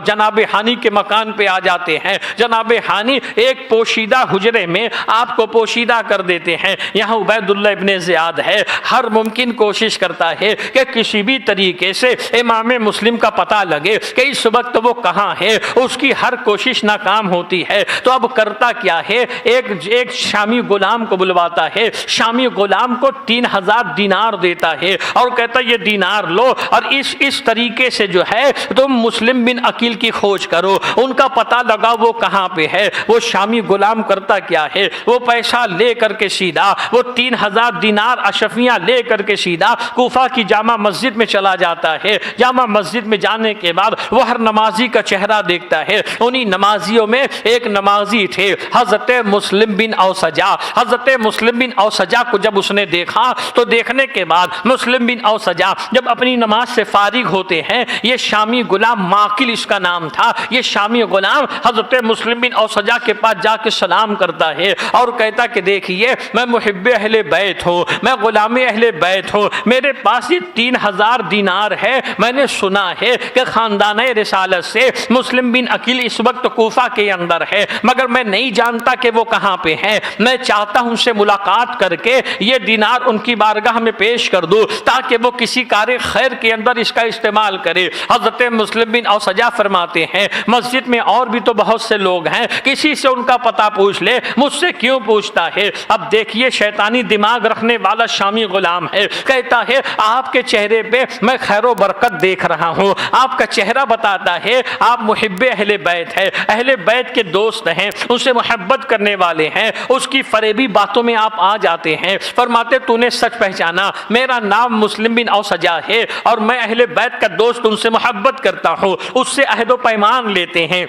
جناب ہانی کے مکان پہ آ جاتے ہیں، جناب ہانی ایک پوشیدہ حجرے میں آپ کو پوشیدہ کر دیتے ہیں۔ یہاں عبید اللہ ابن زیاد ہے، ہر ممکن کوشش کرتا ہے کہ کسی بھی طریقے سے امام مسلم کا پتہ لگے کہ اس وقت وہ کہاں ہے، اس کی ہر کوشش ناکام ہوتی ہے۔ تو اب کرتا کیا ہے، ایک شامی غلام کو بلواتا ہے، شامی غلام کو 3000 دینار دیتا ہے اور کہتا ہے یہ دینار لو اور اس طریقے سے جو ہے تم مسلم بن عقیل کی کھوج کرو، ان کا پتہ لگا وہ کہاں پہ ہے۔ وہ شامی غلام کرتا کیا ہے، وہ پیسہ لے کر کے سیدھا وہ 3000 دینار اشرفیاں لے کر کے سیدھا کوفہ کی جامع مسجد میں چلا جاتا ہے۔ جامع مسجد میں جانے کے بعد وہ ہر نمازی کا چہرہ دیکھتا ہے۔ انہی نمازیوں میں ایک نمازی تھے حضرت مسلم بن اوسجا۔ حضرت مسلم بن اوسجا کو جب اس نے دیکھا تو دیکھنے کے بعد مسلم بن اوسجا جب اپنی نماز سے فارغ ہوتے ہیں، یہ شامی غلام ماقل اس کا نام تھا، یہ شامی غلام حضرت مسلم بن اوسجا کے پاس جا کے سلام کرتا ہے اور کہتا کہ دیکھیے میں محب اہل بیت ہوں، میں غلام اہل بیت ہوں، میرے پاس یہ 3000 دینار ہے، میں نے سنا ہے کہ خاندان رسالت سے مسلم بن عقیل اس وقت کوفہ کے اندر ہے، مگر میں نہیں جانتا کہ وہ کہاں پہ ہیں، میں چاہتا ہوں ان سے ملاقات کر کے یہ دینار ان کی بارگاہ میں پیش کر دوں تاکہ وہ کسی کار خیر کے اندر اس کا استعمال کرے۔ حضرت مسلم بن اوسجا فرماتے ہیں مسجد میں اور بھی تو بہت سے لوگ ہیں، کسی سے ان کا پتہ پوچھ لے، مجھ سے کیوں پوچھتا ہے؟ اب دیکھیے شیطانی دماغ رکھنے والا شامی غلام ہے، کہتا ہے آپ کے چہرے پہ میں خیر و برکت دیکھ رہا ہوں، آپ کا چہرہ بتاتا ہے آپ محب اہل بیت ہے، اہل بیت کے دوست ہیں، اسے محبت کرنے والے ہیں، اس کی فریبی باتوں میں آپ آ جاتے ہیں۔ فرماتے تو نے سچ پہچانا، میرا نام مسلم بن اوسجا ہے اور میں اہل بیت کا دوست ان سے محبت کرتا ہوں، اس سے عہد و پیمان لیتے ہیں۔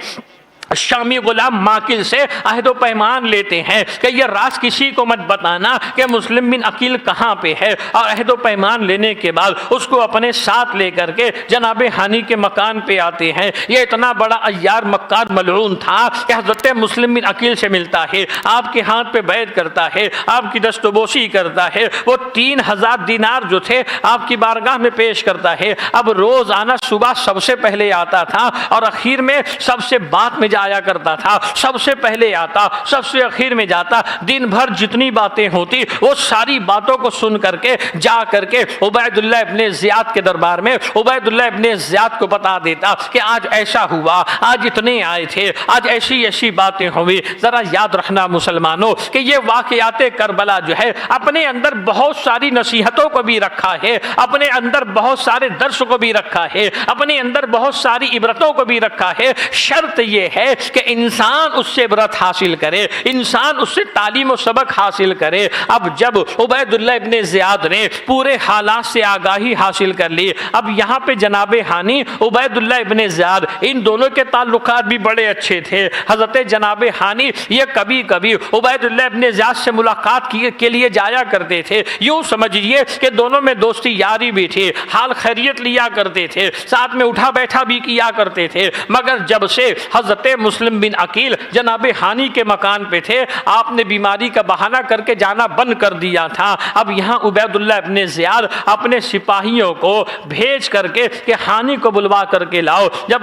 شامی غلام ماقل سے عہد و پیمان لیتے ہیں کہ یہ راز کسی کو مت بتانا کہ مسلم بن عقیل کہاں پہ ہے، اور عہد و پیمان لینے کے بعد اس کو اپنے ساتھ لے کر کے جناب ہانی کے مکان پہ آتے ہیں۔ یہ اتنا بڑا عیار مکار ملعون تھا کہ حضرت مسلم بن عقیل سے ملتا ہے، آپ کے ہاتھ پہ بیعت کرتا ہے، آپ کی دستبوسی کرتا ہے، وہ 3000 دینار جو تھے آپ کی بارگاہ میں پیش کرتا ہے۔ اب روزانہ صبح سب سے پہلے آتا تھا اور اخیر میں سب سے بعد میں آیا کرتا تھا، سب سے پہلے آتا، سب سے اخیر میں جاتا، دن بھر جتنی باتیں ہوتی وہ ساری باتوں کو سن کر کے جا کر کے عبید اللہ ابن زیاد کے دربار میں عبید اللہ ابن زیاد کو بتا دیتا کہ آج ایسا ہوا، آج اتنے آئے تھے، آج ایسی ایسی باتیں ہوئی۔ ذرا یاد رکھنا مسلمانوں کہ یہ واقعات کربلا جو ہے اپنے اندر بہت ساری نصیحتوں کو بھی رکھا ہے، اپنے اندر بہت سارے درس کو بھی رکھا ہے، اپنے اندر بہت ساری عبرتوں کو بھی رکھا ہے۔ شرط یہ ہے کہ انسان اس سے عبرت حاصل کرے، انسان اس سے تعلیم و سبق حاصل کرے۔ اب جب عبید اللہ ابن زیاد نے پورے حالات سے آگاہی حاصل کر لی، اب یہاں پہ جناب ہانی عبید اللہ ابن زیاد ان دونوں کے تعلقات بھی بڑے اچھے تھے۔ حضرت جناب ہانی یہ کبھی کبھی عبید اللہ ابن زیاد سے ملاقات کے لیے جایا کرتے تھے، یوں سمجھیے کہ دونوں میں دوستی یاری بھی تھی، حال خیریت لیا کرتے تھے، ساتھ میں اٹھا بیٹھا بھی کیا کرتے تھے۔ مگر جب سے حضرت مسلم بن عقیل جناب ہانی کے مکان پہ تھے، آپ نے بیماری کا بہانہ کر کے جانا بند کر دیا تھا۔ اب یہاں عبید اللہ ابن زیاد اپنے سپاہیوں کو بھیج کر کے کہ ہانی کو بلوا کر کے لاؤ۔ جب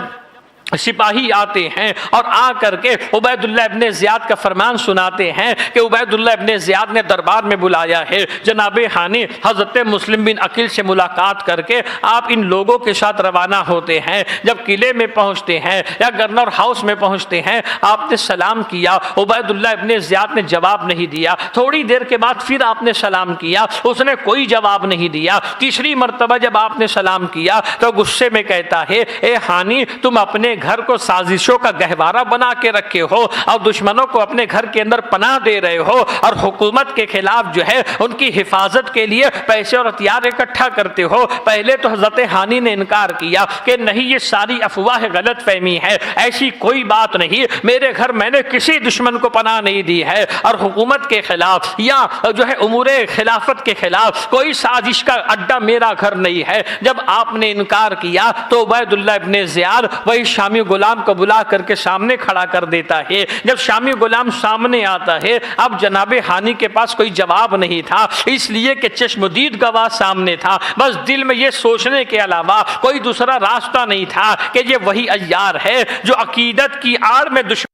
سپاہی آتے ہیں اور آ کر کے عبید اللہ ابن زیاد کا فرمان سناتے ہیں کہ عبید اللہ ابن زیاد نے دربار میں بلایا ہے، جناب ہانی حضرت مسلم بن عقیل سے ملاقات کر کے آپ ان لوگوں کے ساتھ روانہ ہوتے ہیں۔ جب قلعے میں پہنچتے ہیں یا گورنر ہاؤس میں پہنچتے ہیں، آپ نے سلام کیا، عبید اللہ ابن زیاد نے جواب نہیں دیا۔ تھوڑی دیر کے بعد پھر آپ نے سلام کیا، اس نے کوئی جواب نہیں دیا۔ تیسری مرتبہ جب آپ نے سلام کیا تو غصے میں کہتا ہے اے ہانی، تم اپنے گھر کو سازشوں کا گہوارہ بنا کے رکھے ہو اور دشمنوں کو اپنے گھر کے اندر پناہ دے رہے ہو، اور حکومت کے خلاف جو ہے ان کی حفاظت کے لیے پیسے اور ہتھیار اکٹھا کرتے ہو۔ پہلے تو حضرت ہانی نے انکار کیا کہ نہیں، یہ ساری افواہ غلط فہمی ہے، ایسی کوئی بات نہیں، میرے گھر میں نے کسی دشمن کو پناہ نہیں دی ہے، اور حکومت کے خلاف یا جو ہے امور خلافت کے خلاف کوئی سازش کا اڈا میرا گھر نہیں ہے۔ جب آپ نے انکار کیا تو عبید اللہ ابن زیاد وہی شامی غلام کو بلا کر کے سامنے کھڑا کر دیتا ہے۔ جب شامی غلام سامنے آتا ہے، اب جناب ہانی کے پاس کوئی جواب نہیں تھا، اس لیے کہ چشمدید گواہ سامنے تھا، بس دل میں یہ سوچنے کے علاوہ کوئی دوسرا راستہ نہیں تھا کہ یہ وہی عیار ہے جو عقیدت کی آڑ میں دشمن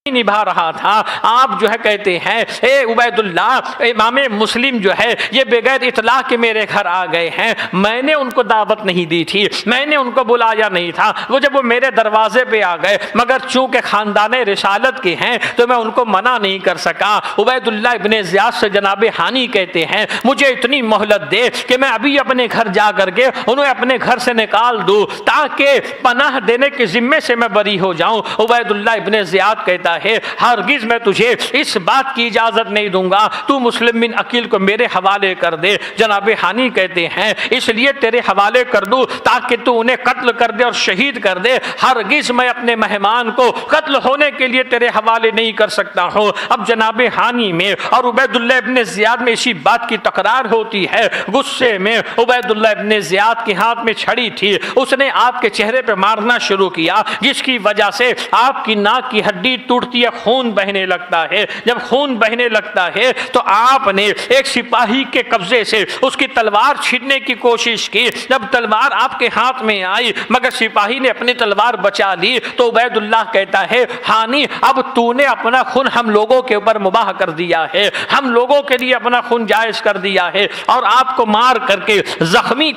نبھا رہا تھا۔ آپ جو ہے کہتے ہیں اے عبید اللہ، امام مسلم جو ہے یہ بغیر اطلاع کے میرے گھر آ گئے ہیں، میں نے ان کو دعوت نہیں دی تھی، میں نے ان کو بلایا نہیں تھا، وہ جب وہ میرے دروازے پہ آ گئے، مگر چونکہ خاندان رسالت کے ہیں تو میں ان کو منع نہیں کر سکا۔ عبید اللہ ابن زیاد سے جناب ہانی کہتے ہیں مجھے اتنی مہلت دے کہ میں ابھی اپنے گھر جا کر کے انہیں اپنے گھر سے نکال دوں تاکہ پناہ دینے کے ذمے سے میں بری ہو جاؤں۔ عبید اللہ ابن زیاد کہتا ہے ہرگز میں تجھے اس بات کی اجازت نہیں دوں گا، تو مسلم بن عقیل کو میرے حوالے کر دے۔ جناب ہانی کہتے ہیں اس لیے تیرے حوالے کر دوں تاکہ تو انہیں قتل کر دے اور شہید کر دے، ہرگز میں اپنے مہمان کو قتل ہونے کے لیے تیرے حوالے نہیں کر سکتا ہوں۔ اب جناب ہانی میں اور عبید اللہ ابن زیاد میں اسی بات کی تکرار ہوتی ہے۔ غصے میں عبید اللہ ابن زیاد کے ہاتھ میں چھڑی تھی، اس نے آپ کے چہرے پہ مارنا شروع کیا، جس کی وجہ سے آپ کی ناک کی ہڈی ٹوٹتی ہے، خون بہنے لگتا ہے۔ جب خون بہنے لگتا ہے تو آپ نے ایک سپاہی کے قبضے سے اس کی تلوار چھیننے کی کوشش کی۔ جب تلوار آپ کے ہاتھ میں آئی مگر سپاہی نے اپنی تلوار بچا لی تو عبید اللہ کہتا ہے ہانی اب تو نے اپنا خون ہم لوگوں کے اوپر مباح کر دیا ہے، ہم لوگوں کے لیے اپنا خون جائز کر دیا ہے، اور آپ کو مار کر کے زخمی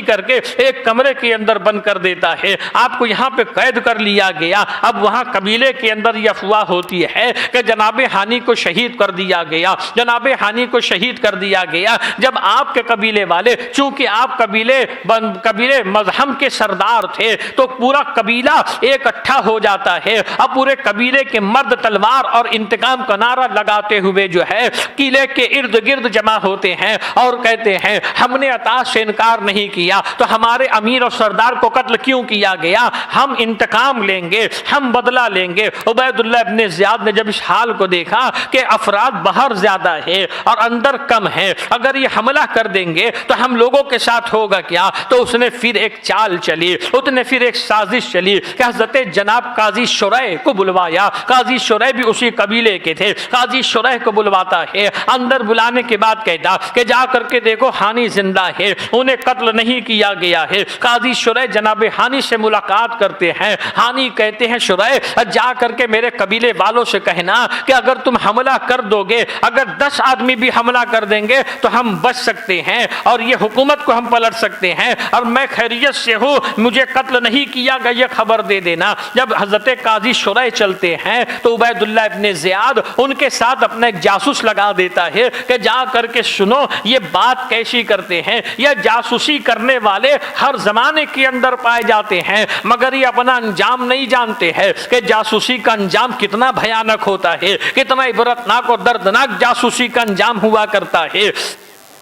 کر کے ایک کمرے کے اندر بند کر دیتا ہے۔ آپ کو یہاں پہ قید کر لیا گیا۔ اب وہاں قبیلے کے اندر یہ افواہ ہوتی ہے کہ جناب ہانی کو شہید کر دیا گیا، جناب ہانی کو شہید کر دیا گیا۔ جب آپ کے قبیلے والے، چونکہ آپ قبیلے مذہب کے سردار تھے، تو پورا قبیلہ اکٹھا ہو جاتا ہے۔ اب پورے قبیلے کے مرد تلوار اور انتقام کا نعرہ لگاتے ہوئے جو ہے قلعے کے ارد گرد جمع ہوتے ہیں اور کہتے ہیں ہم نے اطاعت سے انکار نہیں کیا تو ہمارے امیر اور سردار کو قتل کیوں کیا گیا؟ ہم انتقام لیں گے، ہم بدلہ لیں گے۔ عبید اللہ ابن زیاد نے جب اس حال کو دیکھا کہ افراد باہر زیادہ ہے اور اندر کم ہے، اگر یہ حملہ کر دیں گے تو ہم لوگوں کے ساتھ ہوگا کیا، تو اس نے پھر ایک چال چلی، اس نے پھر ایک سازش چلی کہ حضرت جناب قاضی شرح کو بلوایا۔ قاضی شرح بھی اسی قبیلے کے تھے۔ قاضی شرح کو بلواتا ہے، اندر بلانے کے بعد کہتا کہ جا کر کے دیکھو ہانی زندہ ہے، انہیں قتل نہیں کیا گیا ہے۔ قاضی شرح جناب ہانی سے ملاقات کرتے ہیں۔ ہانی کہتے ہیں شرح جا کر کے میرے قبیلے والوں سے کہنا کہ اگر تم حملہ کر دو گے، اگر 10 آدمی بھی حملہ کر دیں گے تو ہم بچ سکتے ہیں اور یہ حکومت کو ہم پلٹ سکتے ہیں، اور میں خیریت سے ہوں، مجھے قتل نہیں کیا گیا یہ خبر دے دینا۔ جب حضرت قاضی شرح چلتے ہیں تو عبید اللہ ابن زیاد ان کے ساتھ اپنا ایک جاسوس لگا دیتا ہے کہ جا کر کے سنو یہ بات کیسی کرتے ہیں۔ یہ جاسوسی کرنے والے ہر زمانے کے اندر پائے جاتے ہیں، مگر یہ اپنا انجام نہیں جانتے ہیں کہ جاسوسی کا انجام کتنا بھیانک ہوتا ہے، کتنا عبرتناک اور دردناک جاسوسی کا انجام ہوا کرتا ہے۔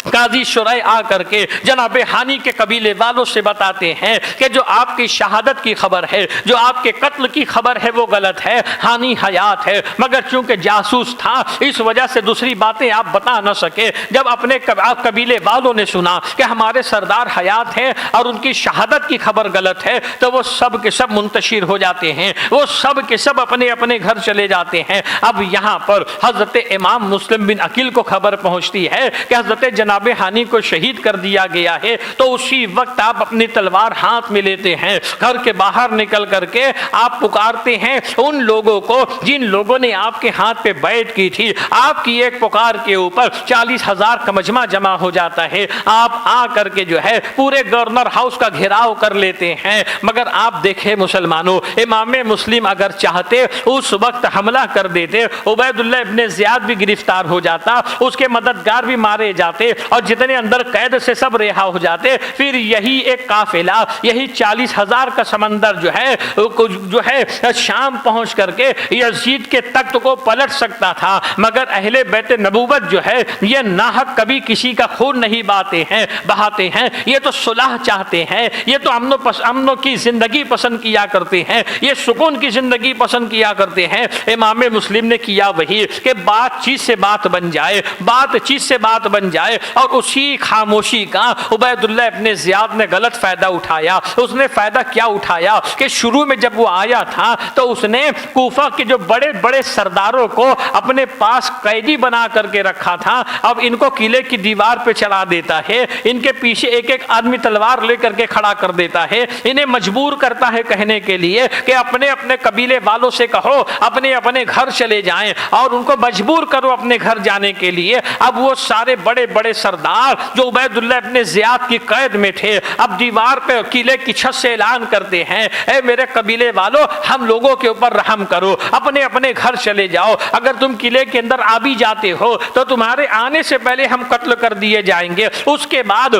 قاضی شرح آ کر کے جناب ہانی کے قبیلے والوں سے بتاتے ہیں کہ جو آپ کی شہادت کی خبر ہے، جو آپ کے قتل کی خبر ہے وہ غلط ہے، ہانی حیات ہے، مگر چونکہ جاسوس تھا اس وجہ سے دوسری باتیں آپ بتا نہ سکے۔ جب اپنے قبیلے والوں نے سنا کہ ہمارے سردار حیات ہیں اور ان کی شہادت کی خبر غلط ہے تو وہ سب کے سب منتشر ہو جاتے ہیں، وہ سب کے سب اپنے اپنے گھر چلے جاتے ہیں۔ اب یہاں پر حضرت امام مسلم بن عقیل کو خبر پہنچتی ہے کہ حضرت جناب ہانی کو شہید کر دیا گیا ہے، تو اسی وقت آپ اپنی تلوار ہاتھ میں لیتے ہیں، گھر کے باہر نکل کر کے آپ پکارتے ہیں ان لوگوں کو جن لوگوں نے آپ کے ہاتھ پہ بیعت کی تھی۔ آپ کی ایک پکار کے اوپر 40,000 کا مجمع جمع ہو جاتا ہے۔ آپ آ کر کے جو ہے پورے گورنر ہاؤس کا گھیراؤ کر لیتے ہیں، مگر آپ دیکھیں مسلمانوں، امام مسلم اگر چاہتے اس وقت حملہ کر دیتے، عبید اللہ ابن زیاد بھی گرفتار ہو جاتا، اس کے مددگار بھی مارے جاتے اور جتنے اندر قید سے سب رہا ہو جاتے، پھر یہی ایک قافلہ، یہی 40,000 کا سمندر جو ہے شام پہنچ کر کے یزید کے تخت کو پلٹ سکتا تھا، مگر اہل بیت نبوت جو ہے یہ ناحق کبھی کسی کا خون نہیں بہاتے ہیں، یہ تو صلح چاہتے ہیں، یہ تو امن کی زندگی پسند کیا کرتے ہیں، یہ سکون کی زندگی پسند کیا کرتے ہیں۔ امام مسلم نے کیا وہی کہ بات چیز سے بات بن جائے اور اسی خاموشی کا عبید اللہ ابن زیاد نے غلط فائدہ اٹھایا۔ اس نے فائدہ کیا اٹھایا کہ شروع میں جب وہ آیا تھا تو اس نے کوفہ کے جو بڑے بڑے سرداروں کو اپنے پاس قیدی بنا کر کے رکھا تھا، اب ان کو قلعے کی دیوار پہ چلا دیتا ہے، ان کے پیچھے ایک ایک آدمی تلوار لے کر کے کھڑا کر دیتا ہے، انہیں مجبور کرتا ہے کہنے کے لیے کہ اپنے اپنے قبیلے والوں سے کہو اپنے اپنے گھر چلے جائیں، اور ان کو مجبور کرو اپنے گھر جانے کے لیے۔ اب وہ سارے بڑے بڑے سردار جو عبید اللہ ابن زیاد کی قید میں تھے اب دیوار پہ قلعے کی چھت سے اعلان کرتے ہیں، اے میرے قبیلے والوں، ہم لوگوں کے اوپر رحم کرو، اپنے اپنے گھر چلے جاؤ، اگر تم قلعے کے اندر آ بھی جاتے ہو تو تمہارے آنے سے پہلے ہم قتل کر دیے جائیں گے۔ اس کے بعد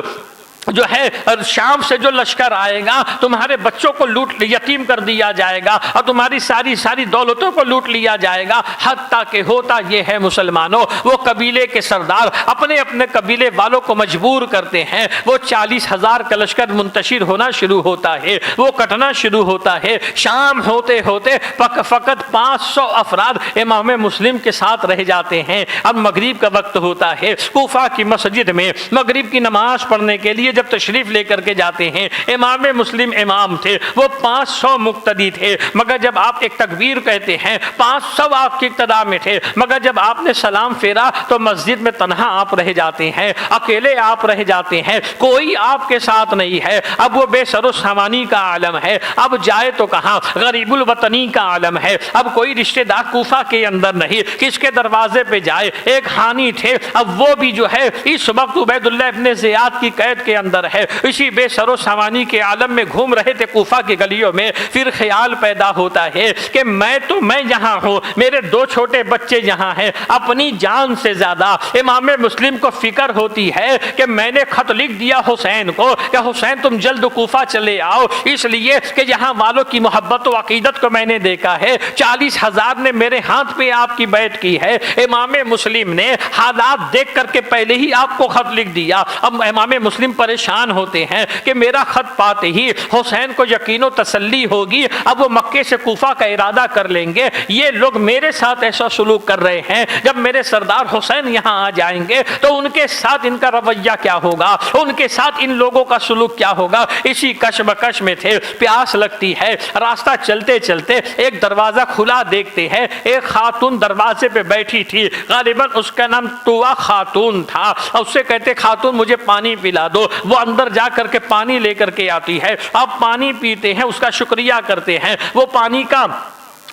جو ہے شام سے جو لشکر آئے گا تمہارے بچوں کو لوٹ یتیم کر دیا جائے گا اور تمہاری ساری دولتوں کو لوٹ لیا جائے گا. حتیٰ کہ ہوتا یہ ہے مسلمانوں، وہ قبیلے کے سردار اپنے اپنے قبیلے والوں کو مجبور کرتے ہیں. وہ 40,000 کا لشکر منتشر ہونا شروع ہوتا ہے، وہ کٹنا شروع ہوتا ہے. شام ہوتے ہوتے فقط 500 افراد امام مسلم کے ساتھ رہ جاتے ہیں. اب مغرب کا وقت ہوتا ہے. کوفہ کی مسجد میں مغرب کی نماز پڑھنے کے لیے جب تشریف لے کر کے جاتے ہیں، امام مسلم امام تھے، وہ 500 مقتدی تھے، مگر جب آپ ایک تکبیر کہتے ہیں 500 آپ کی اقتداء میں تھے، مگر جب آپ نے سلام پھیرا تو مسجد میں تنہا آپ رہ جاتے ہیں، اکیلے آپ رہ جاتے ہیں، کوئی آپ کے ساتھ نہیں ہے. اب وہ بے سر و سامانی کا عالم ہے. اب جائے تو کہاں، غریب الوطنی کا عالم ہے. اب کوئی رشتہ دار کوفہ کے اندر نہیں، کس کے دروازے پہ جائے. ایک حانی تھے، اب وہ بھی جو ہے اس وقت عبید اللہ ابن زیاد کی قید کے اندر ہے، اسی بے سر و سامانی کے عالم میں گھوم رہے تھے کوفہ کی گلیوں میں. پھر خیال پیدا ہوتا ہے کہ میں یہاں ہوں، میرے 2 چھوٹے بچے یہاں ہیں، اپنی جان سے زیادہ امام مسلم کو فکر ہوتی ہے کہ میں نے خط لکھ دیا حسین کو کہ حسین تم جلد کوفہ چلے آؤ، اس لیے کہ یہاں والوں کی محبت و عقیدت کو میں نے دیکھا ہے. 40,000 نے میرے ہاتھ پہ آپ کی بیعت کی ہے. امام مسلم نے حالات دیکھ کر کے پہلے ہی آپ کو خط لکھ دیا. اب امام مسلم پریشان ہوتے ہیں کہ میرا خط پاتے ہی حسین کو یقین و تسلی ہوگی، اب وہ مکے سے کوفہ کا ارادہ کر لیں گے. یہ لوگ میرے ساتھ ایسا سلوک کر رہے ہیں، جب میرے سردار حسین یہاں آ جائیں گے تو ان کے ساتھ ان کا رویہ کیا ہوگا، ان کے ساتھ ان لوگوں کا سلوک کیا ہوگا. اسی کشمکش میں تھے. پیاس لگتی ہے، راستہ چلتے چلتے ایک دروازہ کھلا دیکھتے ہیں. ایک خاتون دروازے پہ بیٹھی تھی، غالباً اس کا نام طوا خاتون تھا. اس سے کہتے خاتون مجھے پانی پلا دو. وہ اندر جا کر کے پانی لے کر کے آتی ہے. آپ پانی پیتے ہیں، اس کا شکریہ کرتے ہیں. وہ پانی کا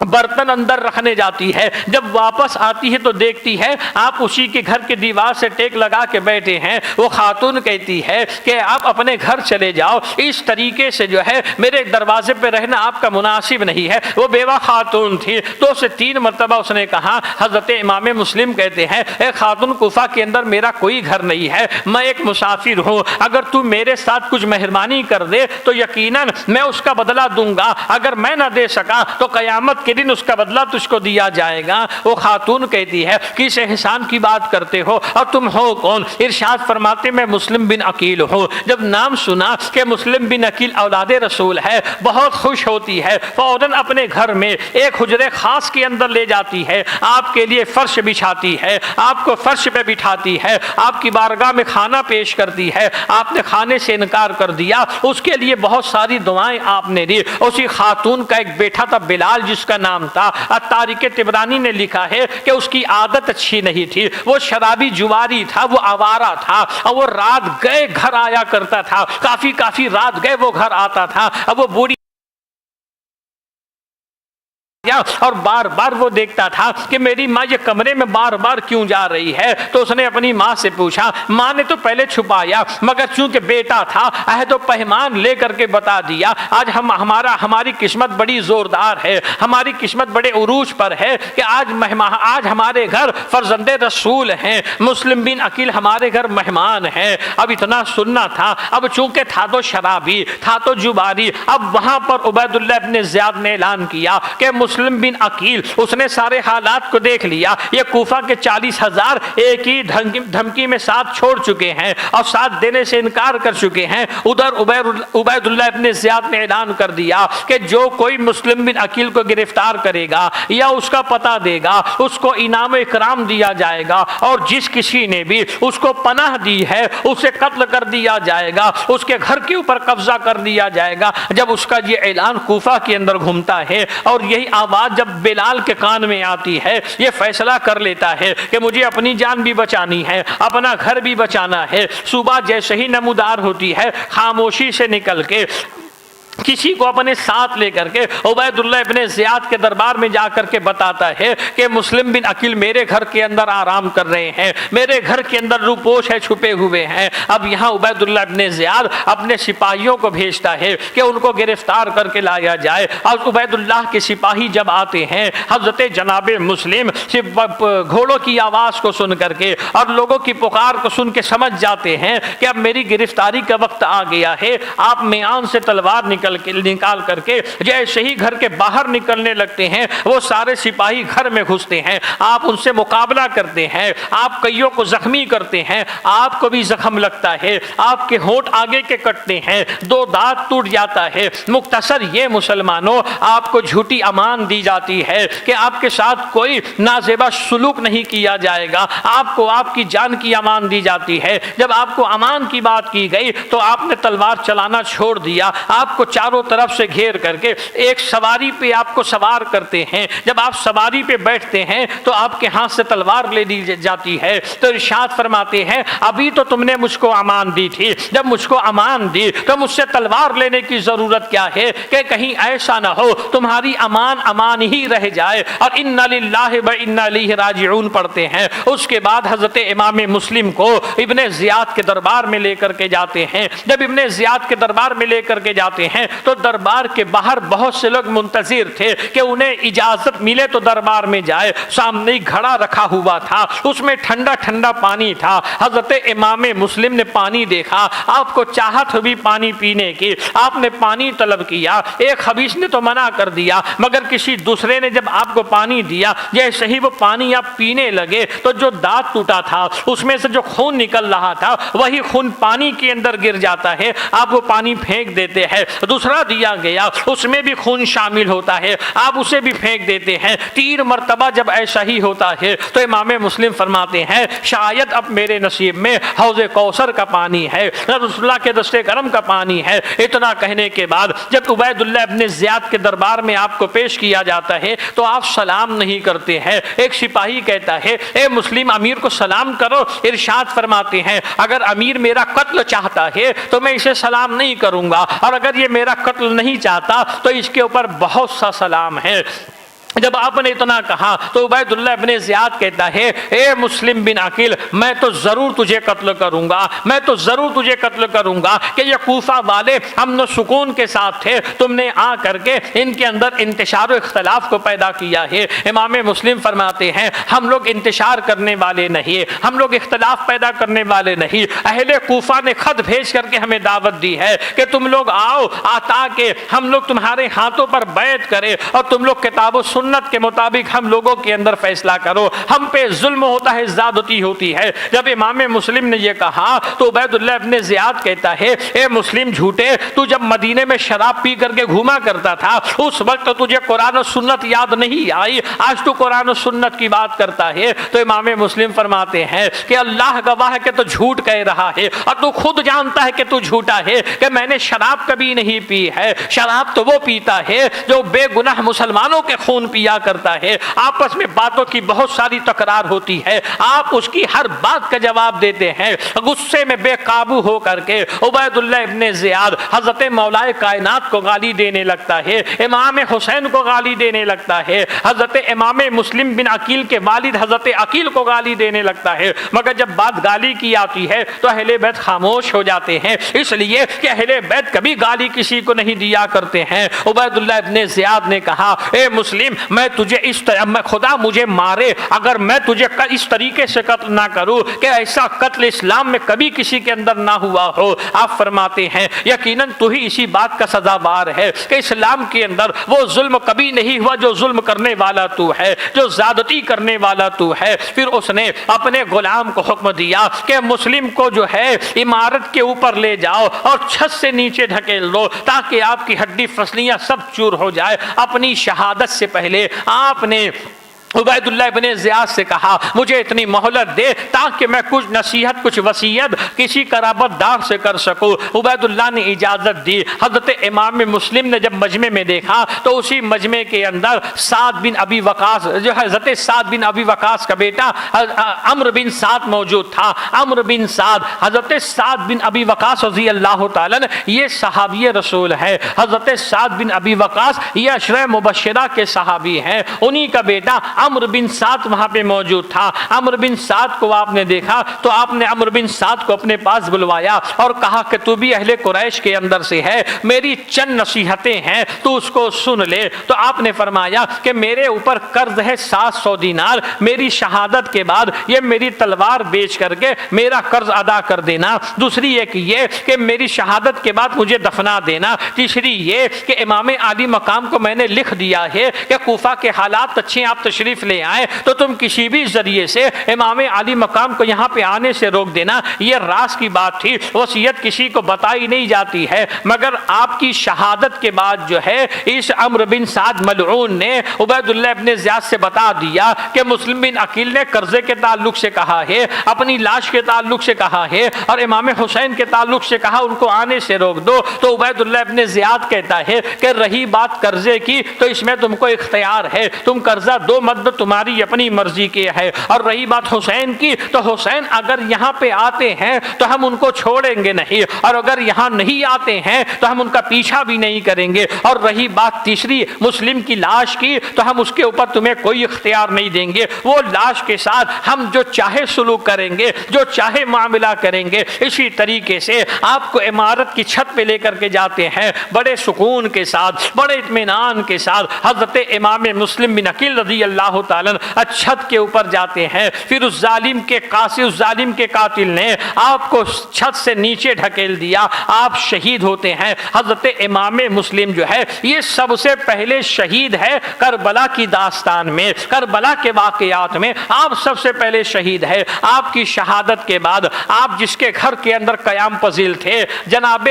برتن اندر رکھنے جاتی ہے. جب واپس آتی ہے تو دیکھتی ہے آپ اسی کے گھر کے دیوار سے ٹیک لگا کے بیٹھے ہیں. وہ خاتون کہتی ہے کہ آپ اپنے گھر چلے جاؤ، اس طریقے سے جو ہے میرے دروازے پہ رہنا آپ کا مناسب نہیں ہے. وہ بیوہ خاتون تھی. 2 سے 3 مرتبہ اس نے کہا. حضرت امام مسلم کہتے ہیں اے خاتون، کوفہ کے اندر میرا کوئی گھر نہیں ہے، میں ایک مسافر ہوں. اگر تو میرے ساتھ کچھ مہربانی کر دے تو یقیناً میں اس کا بدلہ دوں گا. اگر میں نہ دے سکا تو قیامت کے دن اس کا بدلہ تجھ کو دیا جائے گا. وہ خاتون کہتی ہے کس احسان کی بات کرتے ہو اور تم ہو کون؟ ارشاد فرماتے میں مسلم بن عقیل ہوں. جب نام سنا کہ مسلم بن عقیل اولاد رسول ہے بہت خوش ہوتی ہے. فوراً اپنے گھر میں ایک حجرے خاص کے اندر لے جاتی ہے، آپ کے لیے فرش بچھاتی ہے، آپ کو فرش پہ بٹھاتی ہے، آپ کی بارگاہ میں کھانا پیش کرتی ہے. آپ نے کھانے سے انکار کر دیا، اس کے لیے بہت ساری دعائیں آپ نے دی. اسی خاتون کا ایک بیٹا تھا بلال جس کا نام تھا. تاریخ طبرانی نے لکھا ہے کہ اس کی عادت اچھی نہیں تھی، وہ شرابی جواری تھا، وہ آوارہ تھا اور وہ رات گئے گھر آیا کرتا تھا. کافی رات گئے وہ گھر آتا تھا. اب وہ بوڑھی اور بار بار وہ دیکھتا تھا کہ میری ماں یہ کمرے میں بار بار کیوں جا رہی ہے. تو اس نے اپنی ماں سے پوچھا. ماں نے تو پہلے چھپایا، مگر چونکہ بیٹا تھا عہد و پیمان لے کر کے بتا دیا. آج ہماری قسمت بڑی زوردار ہے، ہماری قسمت بڑے عروج پر ہے کہ آج ہمارے گھر فرزند رسول ہیں، مسلم بن عقیل ہمارے گھر مہمان ہیں. اب اتنا سننا تھا. اب چونکہ تھا تو شرابی، تھا تو جواری. اب وہاں پر عبید اللہ ابن زیاد نے اعلان کیا کہ مسلم بن عقیل، اس نے سارے حالات کو دیکھ لیا. یہ کوفہ کے 40,000 ایک ہی دھمکی میں ساتھ چھوڑ چکے ہیں اور ساتھ دینے سے انکار کر چکے ہیں. ادھر عبید اللہ ابن زیاد نے اعلان کر دیا کہ جو کوئی مسلم بن عقیل کو گرفتار کرے گا یا اس کا پتہ دے گا اس کو انعام و اکرام دیا جائے گا، اور جس کسی نے بھی اس کو پناہ دی ہے اسے قتل کر دیا جائے گا، اس کے گھر کے اوپر قبضہ کر دیا جائے گا. جب اس کا یہ اعلان کوفہ کے اندر گھومتا ہے اور یہی آواز جب بلال کے کان میں آتی ہے، یہ فیصلہ کر لیتا ہے کہ مجھے اپنی جان بھی بچانی ہے، اپنا گھر بھی بچانا ہے. صبح جیسے ہی نمودار ہوتی ہے خاموشی سے نکل کے کسی کو اپنے ساتھ لے کر کے عبیداللہ ابن زیاد کے دربار میں جا کر کے بتاتا ہے کہ مسلم بن عقیل میرے گھر کے اندر آرام کر رہے ہیں، میرے گھر کے اندر روپوش ہے، چھپے ہوئے ہیں۔ اب یہاں عبیداللہ ابن زیاد اپنے سپاہیوں کو بھیجتا ہے کہ ان کو گرفتار کر کے لایا جائے، اور عبیداللہ کے سپاہی جب آتے ہیں حضرت جناب مسلم گھوڑوں کی آواز کو سن کر کے اور لوگوں کی پکار کو سن کے سمجھ جاتے ہیں کہ اب میری گرفتاری کا وقت آ گیا ہے۔ آپ میان سے تلوار نکال کر کے جیسے ہی گھر کے باہر نکلنے لگتے ہیں وہ سارے سپاہی گھر میں گھستے ہیں، آپ ان سے مقابلہ کرتے ہیں، آپ کئیوں کو زخمی کرتے ہیں، آپ کو بھی زخم لگتا ہے، آپ کے ہونٹ آگے کے کٹتے ہیں، 2 دانت ٹوٹ جاتا ہے۔ مختصر یہ مسلمانوں آپ کو جھوٹی امان دی جاتی ہے کہ آپ کے ساتھ کوئی نازیبا سلوک نہیں کیا جائے گا، آپ کو آپ کی جان کی امان دی جاتی ہے۔ جب آپ کو امان کی بات کی گئی تو آپ نے تلوار چلانا چھوڑ دیا، آپ کو چاروں طرف سے گھیر کر کے ایک سواری پہ آپ کو سوار کرتے ہیں۔ جب آپ سواری پہ بیٹھتے ہیں تو آپ کے ہاتھ سے تلوار لے دی جاتی ہے، تو ارشاد فرماتے ہیں ابھی تو تم نے مجھ کو امان دی تھی، جب مجھ کو امان دی تو مجھ سے تلوار لینے کی ضرورت کیا ہے کہ کہیں ایسا نہ ہو تمہاری امان امان ہی رہ جائے۔ اور انا للہ و انا الیہ راجعون پڑھتے ہیں۔ اس کے بعد حضرت امام مسلم کو ابن زیاد کے دربار میں لے کر کے جاتے ہیں۔ جب ابن زیاد کے دربار میں لے کر کے جاتے ہیں تو دربار کے باہر بہت سے لوگ منتظر تھے کہ انہیں اجازت ملے تو دربار میں جائے۔ سامنے ایک گھڑا رکھا ہوا تھا، اس میں ٹھنڈا ٹھنڈا پانی تھا۔ حضرت امام مسلم نے پانی دیکھا، آپ کو چاہت ہوئی پانی پینے کی، آپ نے پانی طلب کیا۔ ایک خبیث نے تو منع کر دیا، مگر کسی دوسرے نے جب آپ کو پانی دیا، جیسے ہی وہ پانی آپ پینے لگے تو جو دانت ٹوٹا تھا اس میں سے جو خون نکل رہا تھا وہی خون پانی کے اندر گر جاتا ہے، آپ وہ پانی پھینک دیتے ہیں۔ دوسرا دیا گیا، اس میں بھی خون شامل ہوتا ہے، آپ اسے بھی پھینک دیتے ہیں۔ 3 مرتبہ جب ایسا ہی ہوتا ہے تو امام مسلم فرماتے ہیں شاید اب میرے نصیب میں حوض کوثر کا پانی ہے، رسول اللہ کے دست کرم کا پانی ہے۔ اتنا کہنے کے بعد جب عبیداللہ ابن زیاد کے دربار میں آپ کو پیش کیا جاتا ہے تو آپ سلام نہیں کرتے ہیں۔ ایک سپاہی کہتا ہے اے مسلم امیر کو سلام کرو۔ ارشاد فرماتے ہیں اگر امیر میرا قتل چاہتا ہے تو میں اسے سلام نہیں کروں گا، اور اگر یہ میرا قتل نہیں چاہتا تو اس کے اوپر بہت سا سلام ہے۔ جب آپ نے اتنا کہا تو عبیداللہ ابن زیاد کہتا ہے اے مسلم بن عقیل میں تو ضرور تجھے قتل کروں گا، میں تو ضرور تجھے قتل کروں گا کہ یہ کوفہ والے امن و سکون کے ساتھ تھے، تم نے آ کر کے ان کے اندر انتشار و اختلاف کو پیدا کیا ہے۔ امام مسلم فرماتے ہیں ہم لوگ انتشار کرنے والے نہیں، ہم لوگ اختلاف پیدا کرنے والے نہیں، اہل کوفہ نے خط بھیج کر کے ہمیں دعوت دی ہے کہ تم لوگ آؤ تاکہ ہم لوگ تمہارے ہاتھوں پر بیعت کریں اور تم لوگ کتاب و سنت کے مطابق ہم لوگوں کے اندر فیصلہ کرو، ہم پہ ظلم ہوتا ہے، زیادتی ہوتی ہے۔ جب امام مسلم نے یہ کہا تو عبیداللہ ابن زیاد کہتا ہے اے مسلم جھوٹے، تو جب مدینے میں شراب پی کر کے گھوما کرتا تھا اس وقت تجھے قرآن و سنت یاد نہیں آئی، آج تو قرآن و سنت کی بات کرتا ہے۔ تو امام مسلم فرماتے ہیں کہ اللہ گواہ ہے کہ تو جھوٹ کہہ رہا ہے، اور تو خود جانتا ہے کہ تو جھوٹا ہے کہ میں نے شراب کبھی نہیں پی ہے۔ شراب تو وہ پیتا ہے جو بے گناہ مسلمانوں کے خون پیا کرتا ہے، آپس میں باتوں کی بہت ساری تکرار ہوتی ہے، آپ اس کی ہر بات کا جواب دیتے ہیں۔ غصے میں بے قابو ہو کر کے عبیداللہ ابن زیاد حضرت مولا کائنات کو گالی دینے لگتا ہے، امام حسین کو گالی دینے لگتا ہے، حضرت امام مسلم بن عقیل کے والد حضرت عقیل کو گالی دینے لگتا ہے۔ مگر جب بات گالی کی آتی ہے تو اہل بیت خاموش ہو جاتے ہیں، اس لیے کہ اہل بیت کبھی گالی کسی کو نہیں دیا کرتے ہیں۔ عبیداللہ ابن زیاد نے کہا اے مسلم میں تجھے اس طرح خدا مجھے مارے اگر میں تجھے اس طریقے سے قتل نہ کروں کہ ایسا قتل اسلام میں کبھی کسی کے اندر نہ ہوا ہو۔ آپ فرماتے ہیں یقیناً تو ہی اسی بات کا سزاوار ہے کہ اسلام کے اندر وہ ظلم کبھی نہیں ہوا جو ظلم کرنے والا تو ہے، جو زیادتی کرنے والا تو ہے۔ پھر اس نے اپنے غلام کو حکم دیا کہ مسلم کو جو ہے عمارت کے اوپر لے جاؤ اور چھت سے نیچے ڈھکیل دو تاکہ آپ کی ہڈی فسلیاں سب چور ہو جائے۔ اپنی شہادت سے پہلے آپ نے عبید اللہ ابن زیاد سے کہا مجھے اتنی مہلت دے تاکہ میں کچھ نصیحت کچھ وصیت کسی قرابت دار سے کر سکوں۔ عبید اللہ نے اجازت دی۔ حضرت امام مسلم نے جب مجمع میں دیکھا تو اسی مجمع کے اندر سعد بن ابی وقاص جو حضرت سعد بن ابی وقاص کا بیٹا عمرو بن سعد موجود تھا۔ عمرو بن سعد حضرت سعد بن ابی وقاص رضی اللہ تعالیٰ یہ صحابی رسول ہے۔ حضرت سعد بن ابی وقاص یہ عشرہ مبشرہ کے صحابی ہیں، انہی کا بیٹا عمرو بن سعد وہاں پہ موجود تھا۔ عمرو بن سعد کو آپ نے دیکھا تو آپ نے عمرو بن سعد کو اپنے پاس بلوایا اور کہا کہ تو بھی اہل قریش کے اندر سے ہے، میری چند نصیحتیں ہیں تو اس کو سن لے۔ تو آپ نے فرمایا کہ میرے اوپر قرض ہے 700 دینار، میری شہادت کے بعد یہ میری تلوار بیچ کر کے میرا قرض ادا کر دینا۔ دوسری ایک یہ کہ میری شہادت کے بعد مجھے دفنا دینا۔ تیسری یہ کہ امام عالی مقام کو میں نے لکھ دیا ہے کہ کوفہ کے حالات اچھے، آپ تشریف لے آئے تو تم کسی بھی ذریعے سے امام عالی مقام کو یہاں پہ آنے سے روک دینا۔ یہ راز کی بات تھی، وصیت کسی کو بتائی نہیں جاتی ہے، مگر آپ کی شہادت کے بعد جو ہے اس عمرو بن سعد ملعون نے عبید اللہ ابن زیاد سے بتا دیا کہ مسلم بن عقیل نے قرضے کے تعلق سے کہا ہے، اپنی لاش کے تعلق سے کہا ہے اور امام حسین کے تعلق سے کہا ان کو آنے سے روک دو۔ تو عبید اللہ ابن زیاد کہتا ہے کہ رہی بات قرضے کی تو اس میں تم کو اختیار ہے، تم قرضہ دو مت دو، تمہاری اپنی مرضی کی ہے۔ اور رہی بات حسین کی تو حسین اگر یہاں پہ آتے ہیں تو ہم ان کو چھوڑیں گے نہیں، اور اگر یہاں نہیں آتے ہیں تو ہم ان کا پیچھا بھی نہیں کریں گے۔ اور رہی بات تیسری مسلم کی لاش کی تو ہم اس کے اوپر تمہیں کوئی اختیار نہیں دیں گے، وہ لاش کے ساتھ ہم جو چاہے سلوک کریں گے، جو چاہے معاملہ کریں گے۔ اسی طریقے سے آپ کو عمارت کی چھت پہ لے کر کے جاتے ہیں، بڑے سکون کے ساتھ، بڑے اطمینان کے ساتھ حضرت امام مسلم بن عقیل رضی اللہ تعالیٰ چھت کے اوپر جاتے ہیں۔ پھر اس ظالم کے قاتل نے آپ کو چھت سے نیچے ڈھکیل دیا، آپ شہید ہوتے ہیں۔ حضرت امام مسلم جو ہے یہ سب سے پہلے شہید ہے کربلا کی داستان میں، کربلا کے واقعات میں آپ سب سے پہلے شہید ہے۔ آپ کی شہادت کے بعد آپ جس کے گھر کے اندر قیام پذیر تھے، جناب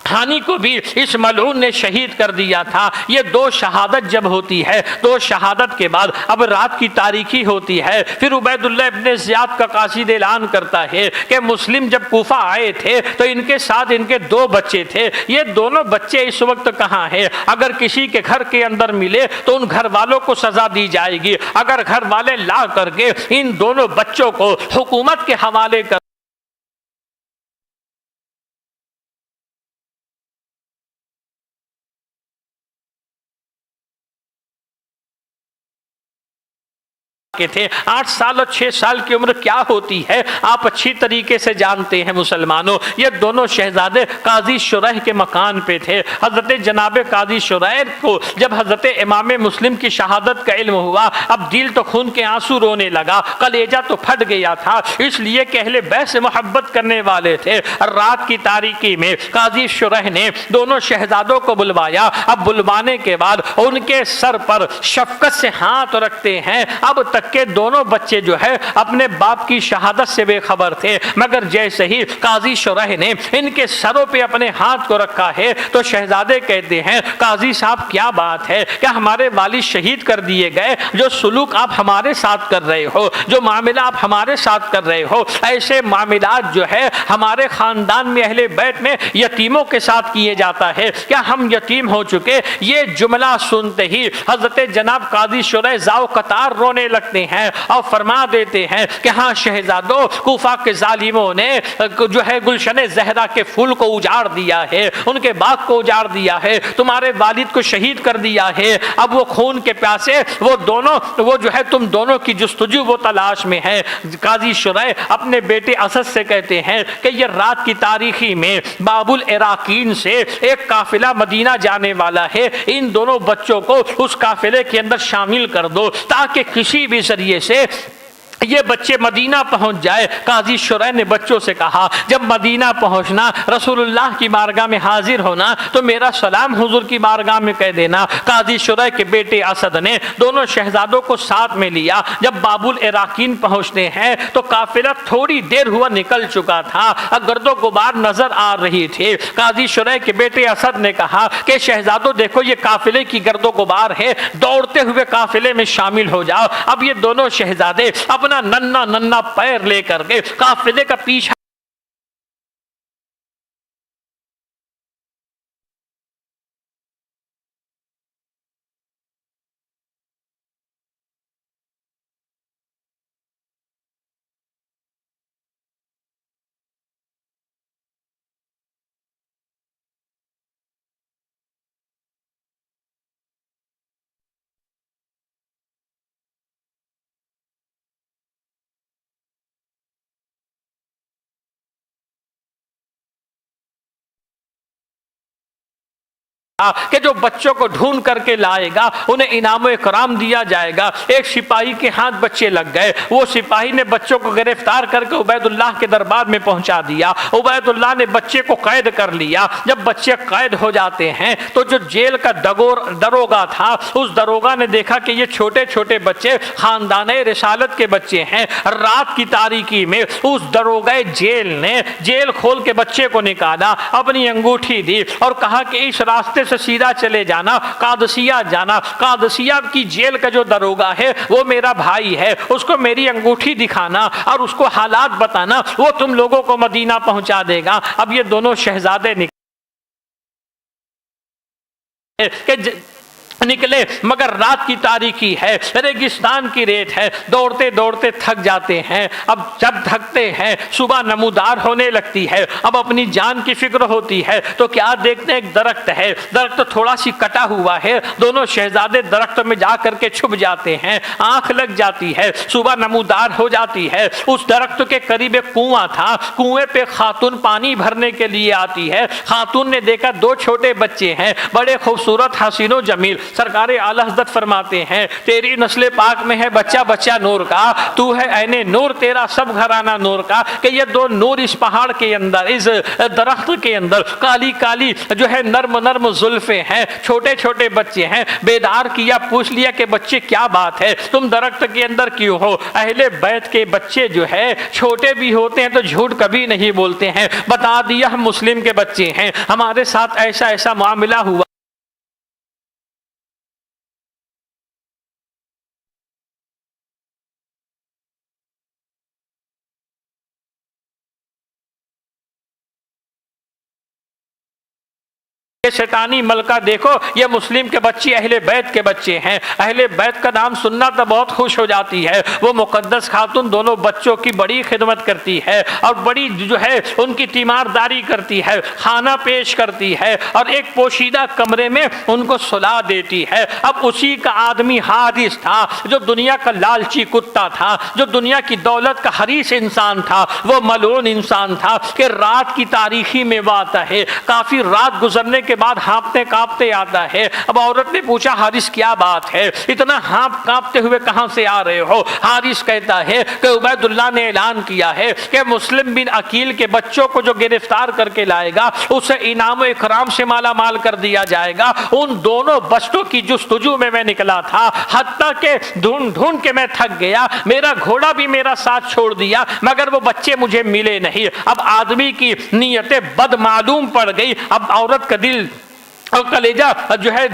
ہانی کو بھی اس ملعون نے شہید کر دیا تھا۔ یہ دو شہادت جب ہوتی ہے، دو شہادت کے بعد اب رات کی تاریکی ہوتی ہے۔ پھر عبید اللہ ابن زیاد کا قاصد اعلان کرتا ہے کہ مسلم جب کوفہ آئے تھے تو ان کے ساتھ ان کے 2 بچے تھے، یہ دونوں بچے اس وقت کہاں ہیں؟ اگر کسی کے گھر کے اندر ملے تو ان گھر والوں کو سزا دی جائے گی، اگر گھر والے لا کر کے ان دونوں بچوں کو حکومت کے حوالے کر کے تھے۔ 8 سال اور 6 سال کی عمر کیا ہوتی ہے آپ اچھی طریقے سے جانتے ہیں مسلمانوں۔ یہ دونوں شہزادے قاضی شریح کے مکان پہ تھے۔ حضرت جناب قاضی شریح کو جب حضرت امام مسلم کی شہادت کا علم ہوا، اب دل تو خون کے آنسو رونے لگا، کلیجہ تو پھٹ گیا تھا، اس لیے کہ اہل بیت سے محبت کرنے والے تھے۔ رات کی تاریکی میں قاضی شریح نے دونوں شہزادوں کو بلوایا۔ اب بلوانے کے بعد ان کے سر پر شفقت سے ہاتھ رکھتے ہیں۔ اب تک کہ دونوں بچے جو ہے اپنے باپ کی شہادت سے بے خبر تھے، مگر جیسے ہی قاضی شریح نے ان کے سروں پہ اپنے ہاتھ کو رکھا ہے تو شہزادے کہتے ہیں قاضی صاحب کیا بات ہے، کیا ہمارے والد شہید کر دیے گئے؟ جو سلوک آپ ہمارے ساتھ کر رہے ہو، جو معاملہ آپ ہمارے ساتھ کر رہے ہو، ایسے معاملات جو ہے ہمارے خاندان میں اہل بیت میں یتیموں کے ساتھ کیے جاتا ہے، کیا ہم یتیم ہو چکے؟ یہ جملہ سنتے ہی حضرت جناب قاضی شریح زاو قطار رونے لگتے ہیں اور فرما دیتے ہیں کہ ہاں شہزادوں، کوفہ کے ظالموں نے جو ہے گلشن زہرا کے پھول کو اجاڑ دیا ہے، ان کے باغ کو اجاڑ دیا ہے، تمہارے والد کو شہید کر دیا ہے۔ اب وہ خون کے پیاسے وہ جو ہے تم دونوں کی جستجو وہ تلاش میں ہے۔ قاضی شریح اپنے بیٹے اسد سے کہتے ہیں کہ یہ رات کی تاریخی میں باب العراقین سے ایک قافلہ مدینہ جانے والا ہے، ان دونوں بچوں کو اس قافلے کے اندر شامل کر دو تاکہ کسی بھی ذریعے سے یہ بچے مدینہ پہنچ جائے۔ قاضی شرح نے بچوں سے کہا جب مدینہ پہنچنا، رسول اللہ کی بارگاہ میں حاضر ہونا تو میرا سلام حضور کی بارگاہ میں کہہ دینا۔ قاضی شرح کے بیٹے اسد نے دونوں شہزادوں کو ساتھ میں لیا۔ جب باب العراقین پہنچتے ہیں تو قافلہ تھوڑی دیر ہوا نکل چکا تھا، گرد و غبار نظر آ رہی تھی۔ قاضی شرح کے بیٹے اسد نے کہا کہ شہزادوں دیکھو یہ قافلے کی گرد و غبار ہے، دوڑتے ہوئے قافلے میں شامل ہو جاؤ۔ اب یہ دونوں شہزادے اپنا ننا پیر لے کر کے قافلے کا پیچھا کہ جو بچوں کو ڈھونڈ کر کے لائے گا انہیں انعام و اکرام دیا جائے گا۔ ایک سپاہی کے ہاتھ بچے لگ گئے، وہ سپاہی نے بچوں کو گرفتار کر کے عبید اللہ کے دربار میں پہنچا دیا۔ عبید اللہ نے بچے کو قید کر لیا۔ جب بچے قید ہو جاتے ہیں تو جو جیل کا دروگا تھا، اس دروگا نے دیکھا کہ یہ چھوٹے چھوٹے بچے خاندان رسالت کے بچے ہیں۔ رات کی تاریکی میں اس دروگا جیل نے جیل کھول کے بچے کو نکالا، اپنی انگوٹھی دی اور کہا کہ اس راستے سے سیدھا چلے جانا، قادسیہ جانا۔ قادسیہ کی جیل کا جو دروگا ہے وہ میرا بھائی ہے، اس کو میری انگوٹھی دکھانا اور اس کو حالات بتانا، وہ تم لوگوں کو مدینہ پہنچا دے گا۔ اب یہ دونوں شہزادے نکلے مگر رات کی تاریکی ہے، ریگستان کی ریت ہے، دوڑتے دوڑتے تھک جاتے ہیں۔ اب جب تھکتے ہیں صبح نمودار ہونے لگتی ہے، اب اپنی جان کی فکر ہوتی ہے تو کیا دیکھتے ہیں ایک درخت ہے، درخت تھوڑا سی کٹا ہوا ہے۔ دونوں شہزادے درخت میں جا کر کے چھپ جاتے ہیں، آنکھ لگ جاتی ہے، صبح نمودار ہو جاتی ہے۔ اس درخت کے قریب ایک کنواں تھا، کنویں پہ خاتون پانی بھرنے کے لیے آتی ہے۔ خاتون نے دیکھا دو چھوٹے بچے ہیں، بڑے خوبصورت حسین و جمیل۔ سرکار اعلی حضرت فرماتے ہیں تیری نسل پاک میں ہے بچہ بچہ نور کا، تو ہے عین نور، تیرا سب گھرانہ نور کا۔ کہ یہ دو نور اس پہاڑ کے اندر، اس درخت کے اندر کالی کالی جو ہے نرم نرم زلفیں ہیں، چھوٹے چھوٹے بچے ہیں۔ بیدار کیا، پوچھ لیا کہ بچے کیا بات ہے، تم درخت کے اندر کیوں ہو؟ اہل بیت کے بچے جو ہے چھوٹے بھی ہوتے ہیں تو جھوٹ کبھی نہیں بولتے ہیں۔ بتا دیا ہم مسلم کے بچے ہیں، ہمارے ساتھ ایسا ایسا معاملہ ہوا۔ یہ شیطانی ملکہ دیکھو، یہ مسلم کے بچے اہل بیت کے بچے ہیں۔ اہل بیت کا نام سننا تو بہت خوش ہو جاتی ہے۔ وہ مقدس خاتون دونوں بچوں کی بڑی خدمت کرتی ہے اور بڑی جو ہے ان کی تیمارداری کرتی ہے، کھانا پیش کرتی ہے اور ایک پوشیدہ کمرے میں ان کو سلا دیتی ہے۔ اب اسی کا آدمی حارث تھا جو دنیا کا لالچی کتا تھا، جو دنیا کی دولت کا حریص انسان تھا، وہ ملعون انسان تھا کہ رات کی تاریکی میں وہ آتا ہے، کافی رات گزرنے کے بعد ہانپتے کانپتے آتا ہے۔ اب عورت نے پوچھا حارث کیا بات ہے، اتنا ہانپ کانپتے ہوئے کہاں سے آ رہے ہو؟ حارث کہتا ہے کہ عبید اللہ نے اعلان کیا ہے کہ مسلم بن عقیل کے بچوں کو جو گرفتار کر کے لائے گا اسے انعام و اکرام سے مالا مال کر دیا جائے گا۔ ان دونوں بچوں کی جستجو میں نکلا تھا، حتیٰ کہ ڈھونڈ ڈھونڈ کے میں تھک گیا، میرا گھوڑا بھی میرا ساتھ چھوڑ دیا مگر وہ بچے مجھے ملے نہیں۔ اب آدمی کی نیتیں بد معلوم پڑ گئی۔ اب عورت کا دل اور کلیجہ جو ہے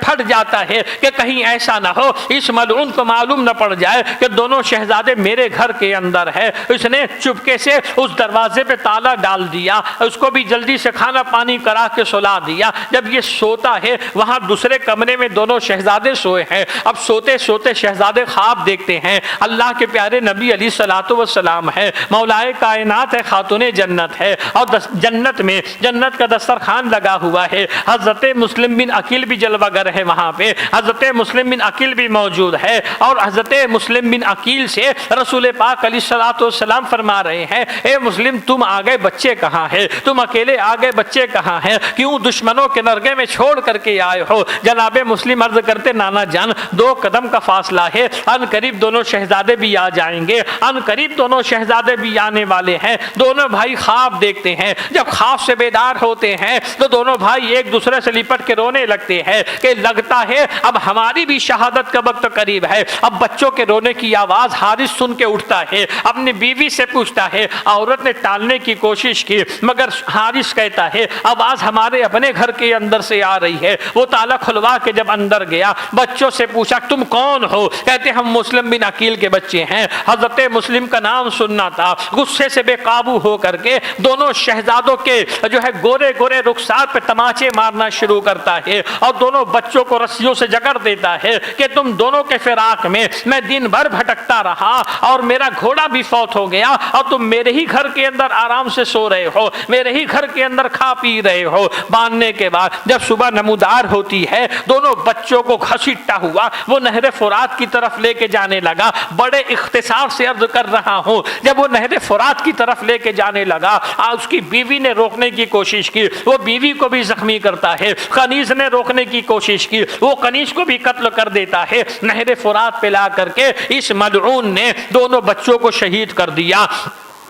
پھٹ جاتا ہے کہ کہیں ایسا نہ ہو اس ملعون کو معلوم نہ پڑ جائے کہ دونوں شہزادے میرے گھر کے اندر ہے۔ اس نے چپکے سے اس دروازے پہ تالا ڈال دیا، اس کو بھی جلدی سے کھانا پانی کرا کے سلا دیا۔ جب یہ سوتا ہے وہاں دوسرے کمرے میں دونوں شہزادے سوئے ہیں۔ اب سوتے سوتے شہزادے خواب دیکھتے ہیں، اللہ کے پیارے نبی علیہ الصلوۃ والسلام ہے، مولائے کائنات ہے، خاتون جنت ہے اور جنت میں جنت کا دسترخوان لگا ہوا ہے۔ حضرت مسلم بن عقیل بھی جلوہ گر ہے وہاں پہ، حضرت مسلم بن عقیل بھی موجود ہے، اور حضرت مسلم بن عقیل سے رسول پاک علیہ الصلوۃ والسلام فرما رہے ہیں اے مسلم تم آگے بچے کہاں ہیں، تم اکیلے آگے بچے کہاں ہیں، کیوں دشمنوں کے نرگے میں چھوڑ کر کے آئے ہو؟ جناب مسلم عرض کرتے نانا جان 2 قدم کا فاصلہ ہے، ان قریب دونوں شہزادے بھی آ جائیں گے، ان قریب دونوں شہزادے بھی آنے والے ہیں۔ دونوں بھائی خواب دیکھتے ہیں، جب خواب سے بیدار ہوتے ہیں تو دونوں بھائی ایک دوسرے سے لپٹ کے رونے لگتے ہیں کہ لگتا ہے اب ہماری بھی شہادت کا وقت قریب ہے۔ اب بچوں کے رونے کی آواز حارث سن کے اٹھتا ہے، اپنی بیوی سے پوچھتا ہے، عورت نے ٹالنے کی کوشش کی مگر حارث کہتا ہے آواز ہمارے اپنے گھر کے اندر سے آ رہی ہے۔ وہ تالا کھلوا کے جب اندر گیا، بچوں سے پوچھا تم کون ہو؟ کہتے ہم مسلم بن عقیل کے بچے ہیں۔ حضرت مسلم کا نام سننا تھا، غصے سے بے قابو ہو کر کے دونوں شہزادوں کے جو ہے گورے گورے رخسار پہ تماچے مارنا شروع کرتا ہے، اور دونوں بچوں کو رسیوں سے جکڑ دیتا ہے کہ تم دونوں کے فراق میں میں دن بھر بھٹکتا رہا اور میرا گھوڑا بھی فوت ہو گیا، اور تم میرے ہی گھر کے اندر آرام سے سو رہے ہو، میرے ہی گھر کے اندر کھا پی رہے ہو۔ باندھنے کے بعد جب صبح نمودار ہوتی ہے، دونوں بچوں کو گھسیٹتا ہوا وہ نہر فرات کی طرف لے کے جانے لگا۔ بڑے اختصار سے عرض کر رہا ہوں، جب وہ نہر فرات کی طرف لے کے جانے لگا، اس کی بیوی نے روکنے کی کوشش کی، وہ بیوی کو بھی زخمی کرتا ہے۔ کنیز نے روکنے کی کوشش کی، وہ کنیز کو بھی قتل کر دیتا ہے۔ نہر فرات پہ لا کر کے اس ملعون نے دونوں بچوں کو شہید کر دیا۔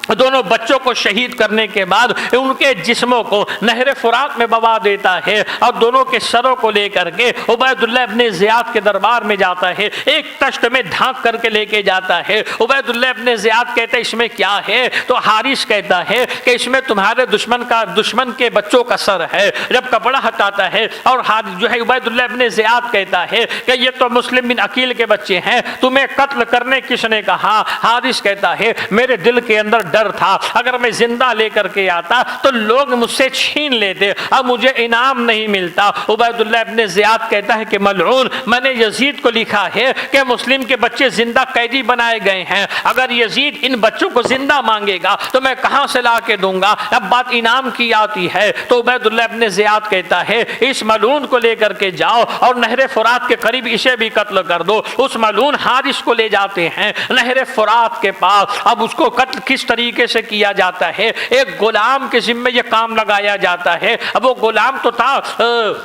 دونوں بچوں کو شہید کرنے کے بعد ان کے جسموں کو نہر فرات میں بوا دیتا ہے، اور دونوں کے سروں کو لے کر کے عبید اللہ ابن زیاد کے دربار میں جاتا ہے، ایک تشت میں ڈھانک کر کے لے کے جاتا ہے۔ عبید اللہ ابن زیاد کہتے ہیں اس میں کیا ہے؟ تو حارث کہتا ہے کہ اس میں تمہارے دشمن کے بچوں کا سر ہے۔ جب کپڑا ہٹاتا ہے اور جو ہے عبید اللہ ابن زیاد کہتا ہے کہ یہ تو مسلم بن عقیل کے بچے ہیں، تمہیں قتل کرنے کس نے کہا؟ حارث کہتا ہے میرے دل کے اندر ڈر تھا، اگر میں زندہ لے کر کے آتا تو لوگ مجھ سے چھین لیتے، اب مجھے انعام نہیں ملتا۔ عبید اللہ ابن زیاد کہتا ہے کہ ملعون، میں نے یزید کو لکھا ہے کہ مسلم کے بچے زندہ قیدی بنائے گئے ہیں، اگر یزید ان بچوں کو زندہ مانگے گا تو میں کہاں سے لا کے دوں گا؟ اب بات انعام کی آتی ہے تو عبید اللہ ابن زیاد کہتا ہے اس ملعون کو لے کر کے جاؤ اور نہر فرات کے قریب اسے بھی قتل کر دو۔ اس ملعون حارث کو لے جاتے ہیں نہر فرات کے پاس۔ اب اس کو قتل کس طریقے سے کیا جاتا ہے؟ ایک غلام کے ذمے یہ کام لگایا جاتا ہے۔ اب وہ غلام تو تھا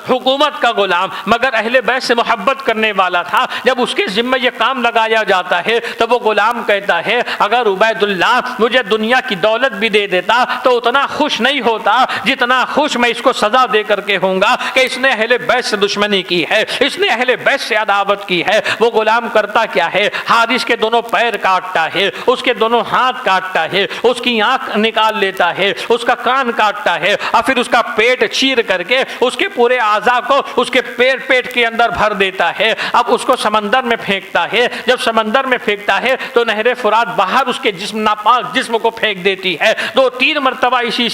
حکومت کا غلام، مگر اہل بیت سے محبت کرنے والا تھا۔ جب اس کے ذمے یہ کام لگایا جاتا ہے تو وہ غلام کہتا ہے اگر عبید اللہ مجھے دنیا کی دولت بھی دے دیتا تو اتنا خوش نہیں ہوتا جتنا خوش میں اس کو سزا دے کر کے ہوں گا کہ اس نے اہل بیت سے دشمنی کی ہے، اس نے اہل بیت سے عداوت کی ہے۔ وہ غلام کرتا کیا ہے؟ حارث کے دونوں پیر کاٹتا ہے، اس کے دونوں ہاتھ کاٹتا ہے، اس کی آنکھ نکال لیتا ہے، اس کا کان کاٹتا ہے، اور پھر اس کا پیٹ چیر کر کے اس کے پورے اعضاء کو اس کے پیٹ کے اندر بھر دیتا ہے۔ اب اس کو سمندر میں پھینکتا ہے۔ جب سمندر میں پھینکتا ہے تو نہر فرات باہر اس کے جسم ناپاک جسم کو پھینک دیتی ہے۔ 2-3 مرتبہ اسی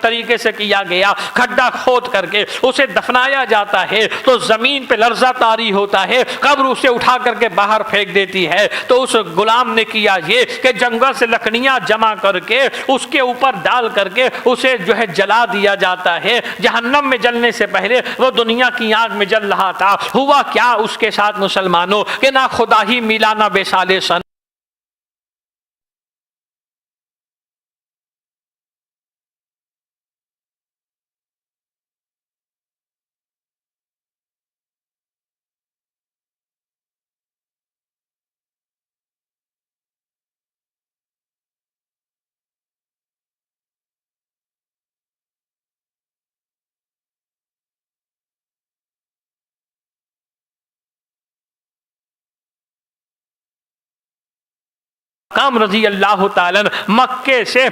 طریقے سے کیا گیا، کھڈا کھود کر کے اسے دفنایا جاتا ہے تو زمین پہ لرزہ طاری ہوتا ہے، قبر اسے اٹھا کر کے باہر پھینک دیتی ہے۔ تو اس غلام نے کیا یہ کہ جنگل سے لکڑیاں جمع کر کے اس کے اوپر ڈال کر کے اسے جو ہے جلا دیا جاتا ہے۔ جہنم میں جلنے سے پہلے وہ دنیا کی آگ میں جل رہا تھا۔ ہوا کیا اس کے ساتھ مسلمانوں کہ نہ خدا ہی ملا نہ بے سال سن کام رضی اللہ تعالیٰ مکے سے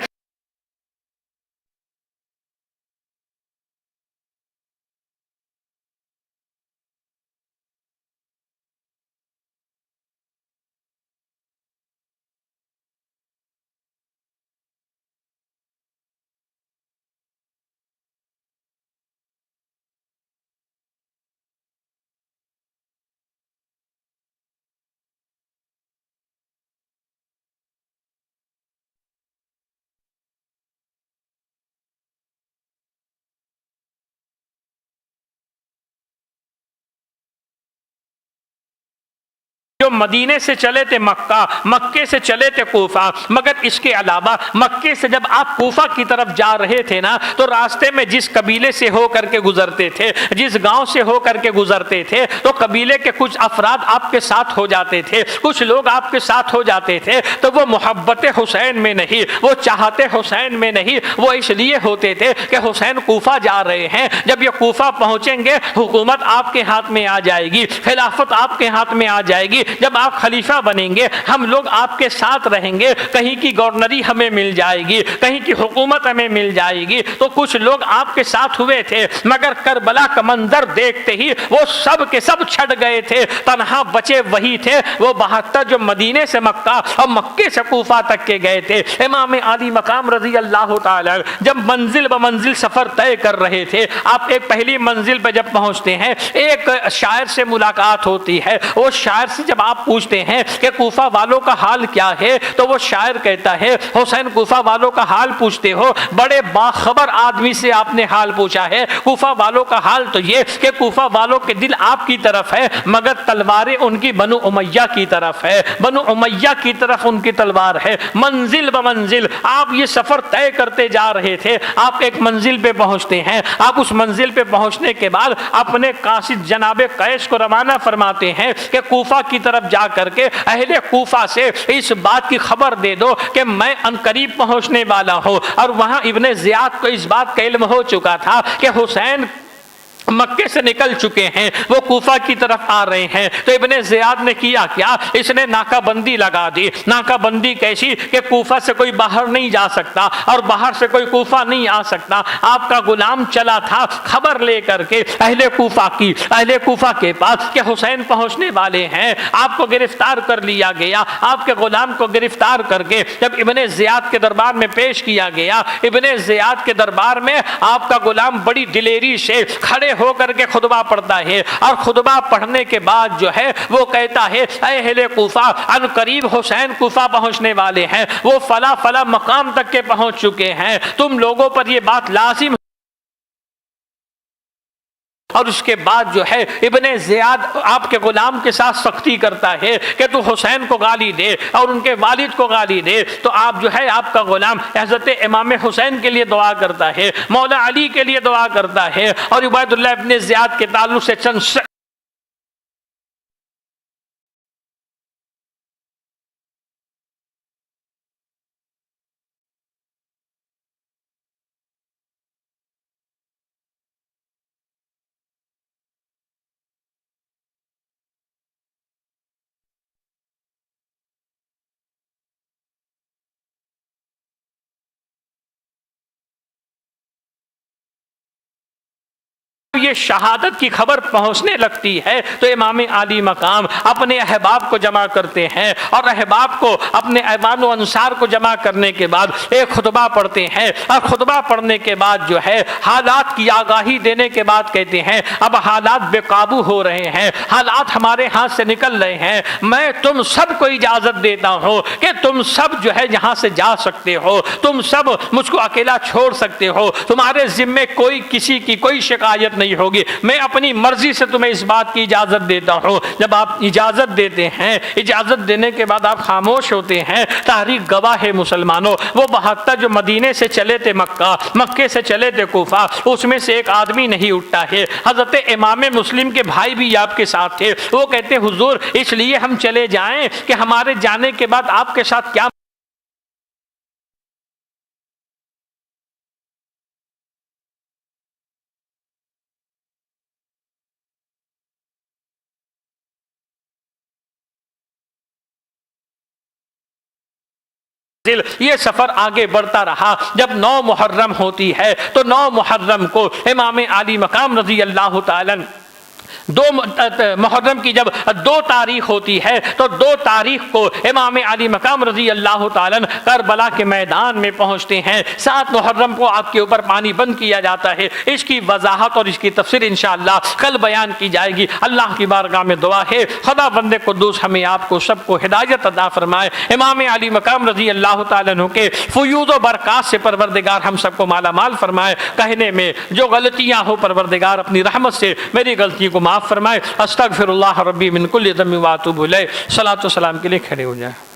مدینے سے چلے تھے مکہ، مکے سے چلے تھے کوفہ، مگر اس کے علاوہ مکے سے جب آپ کوفہ کی طرف جا رہے تھے نا تو راستے میں جس قبیلے سے ہو کر کے گزرتے تھے، جس گاؤں سے ہو کر کے گزرتے تھے، تو قبیلے کے کچھ افراد آپ کے ساتھ ہو جاتے تھے، کچھ لوگ آپ کے ساتھ ہو جاتے تھے، تو وہ محبت حسین میں نہیں، وہ چاہتے حسین میں نہیں، وہ اس لیے ہوتے تھے کہ حسین کوفہ جا رہے ہیں، جب یہ کوفہ پہنچیں گے حکومت آپ کے ہاتھ میں آ جائے گی، خلافت آپ کے ہاتھ میں آ جائے گی، جب آپ خلیفہ بنیں گے ہم لوگ آپ کے ساتھ رہیں گے، کہیں کی گورنری ہمیں مل جائے گی، کہیں کی حکومت ہمیں مل جائے گی۔ تو کچھ لوگ آپ کے ساتھ ہوئے تھے، مگر کربلا کا منظر دیکھتے ہی وہ سب کے سب چھٹ گئے تھے، تنہا بچے وہی تھے وہ 72 جو مدینے سے مکہ اور مکے سے کوفہ تک کے گئے تھے۔ امام عالی مقام رضی اللہ تعالی جب منزل بمنزل سفر طے کر رہے تھے، آپ ایک پہلی منزل پہ جب پہنچتے ہیں ایک شاعر سے ملاقات ہوتی ہے، وہ شاعر سے جب آپ پوچھتے ہیں کہ کوفہ والوں کا حال کیا ہے تو وہ شاعر کہتا ہے حسین کوفہ والوں کا حال پوچھتے ہو، بڑے باخبر آدمی سے آپ نے حال پوچھا ہے۔ کوفہ والوں کا حال تو یہ کہ کوفہ والوں کے دل آپ کی طرف ہے مگر تلواریں ان کی بنو امیہ کی طرف ہے، بنو امیہ کی طرف ان کی تلوار ہے۔ منزل بمنزل آپ یہ سفر طے کرتے جا رہے تھے، آپ ایک منزل پہ پہنچتے ہیں، آپ اس منزل پہ پہنچنے کے بعد اپنے قاصد جناب قیس کو روانہ فرماتے ہیں کہ کوفہ کی طرف جا کر کے اہل کوفہ سے اس بات کی خبر دے دو کہ میں عنقریب پہنچنے والا ہوں۔ اور وہاں ابن زیاد کو اس بات کا علم ہو چکا تھا کہ حسین مکے سے نکل چکے ہیں، وہ کوفہ کی طرف آ رہے ہیں، تو ابن زیاد نے کیا کیا، اس نے ناکہ بندی لگا دی۔ ناکہ بندی کیسی کہ کوفہ سے کوئی باہر نہیں جا سکتا اور باہر سے کوئی کوفہ نہیں آ سکتا۔ آپ کا غلام چلا تھا خبر لے کر کے اہل کوفہ کے پاس کہ حسین پہنچنے والے ہیں، آپ کو گرفتار کر لیا گیا۔ آپ کے غلام کو گرفتار کر کے جب ابن زیاد کے دربار میں پیش کیا گیا، ابن زیاد کے دربار میں آپ کا غلام بڑی دلیری سے کھڑے ہو کر کے خطبہ پڑھتا ہے، اور خطبہ پڑھنے کے بعد جو ہے وہ کہتا ہے اے اہل کوفہ، ان قریب حسین کوفہ پہنچنے والے ہیں، وہ فلا فلا مقام تک کے پہنچ چکے ہیں، تم لوگوں پر یہ بات لازم۔ اور اس کے بعد جو ہے ابن زیاد آپ کے غلام کے ساتھ سختی کرتا ہے کہ تو حسین کو گالی دے اور ان کے والد کو گالی دے، تو آپ جو ہے آپ کا غلام حضرت امام حسین کے لیے دعا کرتا ہے، مولا علی کے لیے دعا کرتا ہے، اور عبید اللہ ابن زیاد کے تعلق سے چند یہ شہادت کی خبر پہنچنے لگتی ہے تو امام عالی مقام اپنے احباب کو جمع کرتے ہیں، اور احباب کو اپنے ایوان و انصار کو جمع کرنے کے بعد ایک خطبہ پڑھتے ہیں، اور خطبہ پڑھنے کے بعد جو ہے حالات کی آگاہی دینے کے بعد کہتے ہیں اب حالات بے قابو ہو رہے ہیں، حالات ہمارے ہاتھ سے نکل رہے ہیں، میں تم سب کو اجازت دیتا ہوں کہ تم سب جو ہے یہاں سے جا سکتے ہو، تم سب مجھ کو اکیلا چھوڑ سکتے ہو، تمہارے ذمے کوئی کسی کی کوئی شکایت نہیں ہوگی، میں اپنی مرضی سے تمہیں اس بات کی اجازت دیتا ہوں۔ جب آپ اجازت دیتے ہیں، اجازت دینے کے بعد آپ خاموش ہوتے ہیں، تاریخ گواہ ہے مسلمانوں، وہ 72 جو مدینے سے چلے تھے مکہ، مکے سے چلے تھے کوفہ، اس میں سے ایک آدمی نہیں اٹھتا ہے۔ حضرت امام مسلم کے بھائی بھی آپ کے ساتھ تھے، وہ کہتے حضور اس لیے ہم چلے جائیں کہ ہمارے جانے کے بعد آپ کے ساتھ کیا یہ سفر آگے بڑھتا رہا۔ جب 9 محرم ہوتی ہے تو 9 محرم کو امام عالی مقام رضی اللہ تعالی 2 محرم کی جب 2 تاریخ ہوتی ہے تو 2 تاریخ کو امام علی مقام رضی اللہ تعالیٰ کربلا کے میدان میں پہنچتے ہیں۔ 7 محرم کو آپ کے اوپر پانی بند کیا جاتا ہے، اس کی وضاحت اور اس کی تفسیر انشاءاللہ کل بیان کی جائے گی۔ اللہ کی بارگاہ میں دعا ہے خدا بند قدوس ہمیں آپ کو سب کو ہدایت عطا فرمائے، امام علی مقام رضی اللہ تعالیٰ عنہ کے فیوض و برکات سے پروردگار ہم سب کو مالا مال فرمائے۔ کہنے میں جو غلطیاں ہو پروردگار اپنی رحمت سے میری غلطی کو معاف معاف فرمائے۔ استغفر اللہ ربی من کل ذنب و اتوب الیہ۔ صلاۃ و سلام کے لیے کھڑے ہو جائیں۔